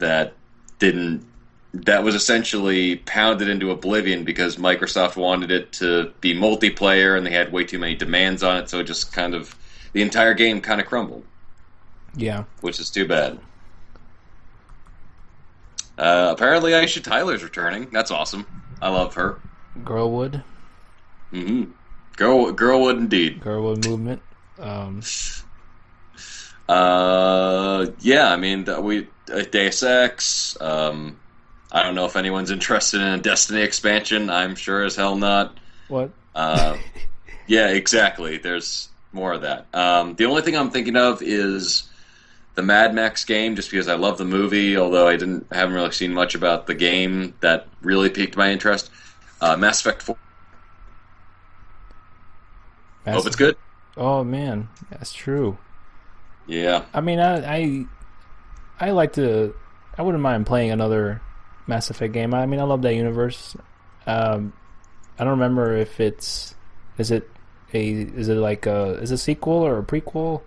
didn't that was essentially pounded into oblivion because Microsoft wanted it to be multiplayer and they had way too many demands on it, so it just kind of the entire game kind of crumbled, Yeah, which is too bad. Apparently, Aisha Tyler's returning. That's awesome. I love her. Girlwood, hmm Girlwood indeed. Girlwood movement. Yeah, I mean, Deus Ex. I don't know if anyone's interested in a Destiny expansion. I'm sure as hell not. What? Uh, yeah, exactly. There's more of that. The only thing I'm thinking of is the Mad Max game, just because I love the movie, although haven't really seen much about the game that really piqued my interest. Mass Effect 4. Hope it's good. Oh man, that's true. Yeah. I mean, I like to. I wouldn't mind playing another Mass Effect game. I mean, I love that universe. I don't remember if is it is it a sequel or a prequel?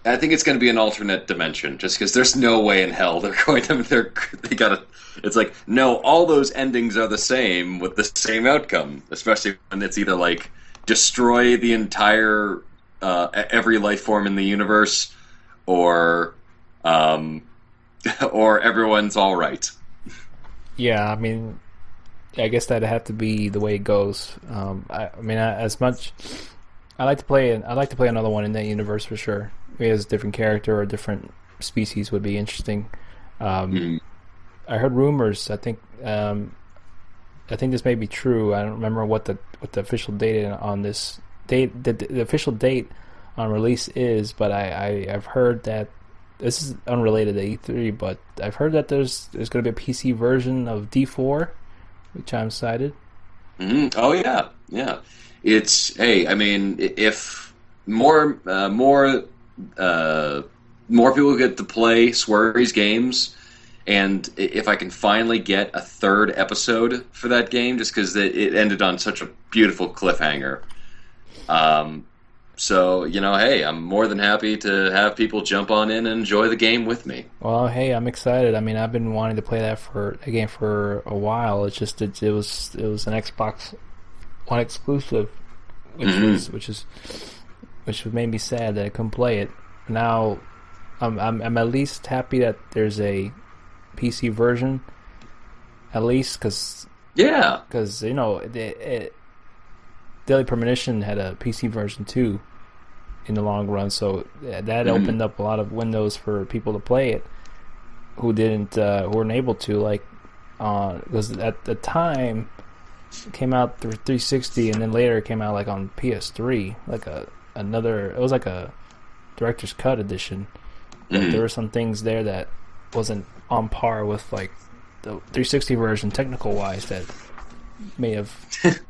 I think it's going to be an alternate dimension, just because there's no way in hell they're going to. They gotta. It's like no, all those endings are the same with the same outcome, especially when it's either like destroy the entire every life form in the universe, or or everyone's all right. Yeah, I mean, I guess that'd have to be the way it goes. I mean, as much I'd like to play another one in that universe for sure. Maybe as a different character or a different species would be interesting. Um, Mm. I heard rumors. I think this may be true. I don't remember what the official date on this date. The official date on release is, but I've heard that this is unrelated to E3. But I've heard that there's going to be a PC version of D4, which I'm excited. Oh yeah, yeah. It's hey, I mean, if uh, more people get to play Swery's games, and if I can finally get a third episode for that game, just because it ended on such a beautiful cliffhanger. Um, so hey, I'm more than happy to have people jump on in and enjoy the game with me. Well, hey, I'm excited. I mean, I've been wanting to play that for a game for a while. It's just it was an Xbox One exclusive, Hmm. which made me sad that I couldn't play it. Now, I'm at least happy that there's a PC version, at least Yeah. because Daily Premonition had a PC version too in the long run, so that Hmm. opened up a lot of windows for people to play it who weren't able to, like, because at the time it came out through 360 and then later it came out like on PS3, like it was like a director's cut edition, but there Hmm. were some things there that wasn't on par with like the 360 version technical wise that may have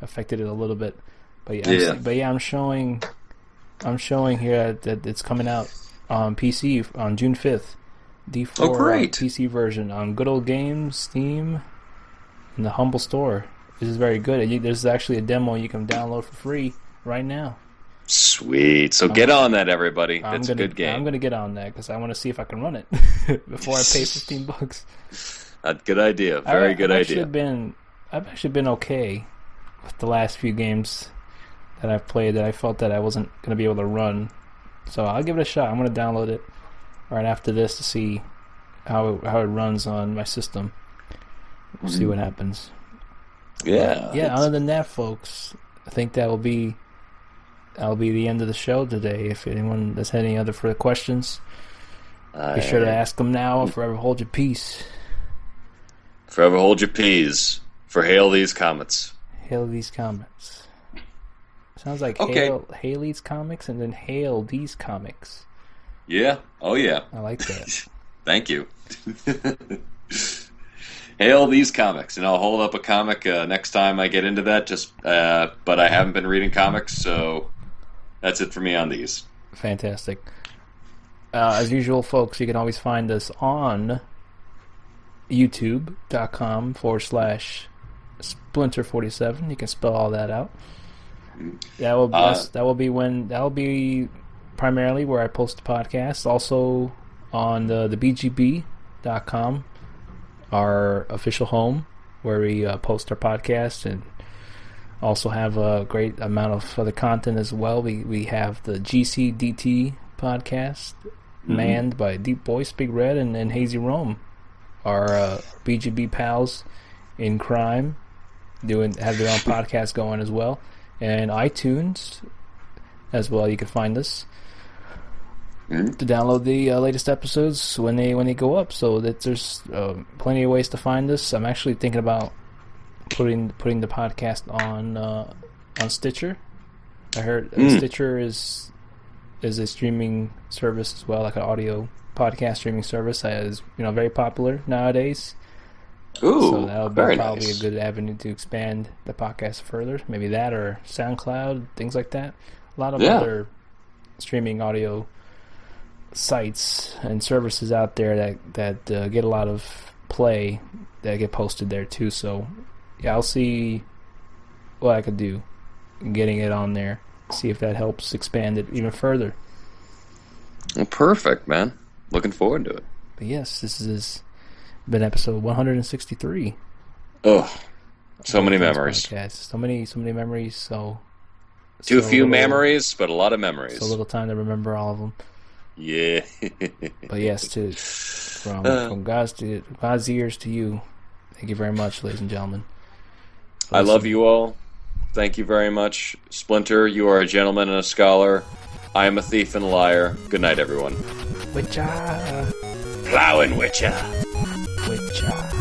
affected it a little bit. But yeah, Yeah. I'm showing here that it's coming out on PC on June 5th. Oh, D4 great. PC version on Good Old Games, Steam, and the Humble Store. This is very good. There's actually a demo you can download for free right now. Sweet. So I'm get on that, everybody. I'm That's a gonna good I'm game. gonna get on that because I want to see if I can run it before I pay $15. A good idea. I, Very good I've actually idea. been I've actually been okay with the last few games that I've played that I felt that I wasn't gonna be able to run. So I'll give it a shot. I'm gonna download it right after this to see how it runs on my system. We'll see what happens. But Yeah. yeah, other than that, folks, I think that'll be the end of the show today. If anyone has any other further questions, be sure to I ask them now or forever hold your peace. forever hold your peas for hail these comets. Hail these comics. Sounds like Okay. Haley's comics and then hail these comics. Yeah. Oh yeah. I like that. Thank you. Hail these comics, and I'll hold up a comic next time I get into that. But I haven't been reading comics, so that's it for me on these. Fantastic. As usual, folks, you can always find us on youtube.com/Splinter47. You can spell all that out. That'll be primarily where I post the podcast. Also on the BGB.com, our official home, where we post our podcast and also have a great amount of other content as well. We have the GCDT podcast, manned by Deep Voice, Big Red, and Hazy Rome, our BGB pals in crime, have their own podcast going as well, and iTunes as well. You can find us to download the latest episodes when they go up. So that there's plenty of ways to find us. I'm actually thinking about putting the podcast on Stitcher. I heard Stitcher is a streaming service as well, like an audio podcast streaming service that is very popular nowadays. Ooh, So that'll be very probably nice. a good avenue to expand the podcast further. Maybe that or SoundCloud, things like that. A lot of Yeah. other streaming audio sites and services out there that get a lot of play that get posted there too. So yeah, I'll see what I could do in getting it on there. See if that helps expand it even further. Well, perfect, man. Looking forward to it. But yes, this has been episode 163. Oh, so many of this memories. podcast. So many memories. So Too so few little- memories, but a lot of memories. So little time to remember all of them. Yeah. But yes, from God's ears to you. Thank you very much, ladies and gentlemen. I love you all. Thank you very much. Splinter, you are a gentleman and a scholar. I am a thief and a liar. Good night, everyone. Witcher. Plowing Witcher. Witcher.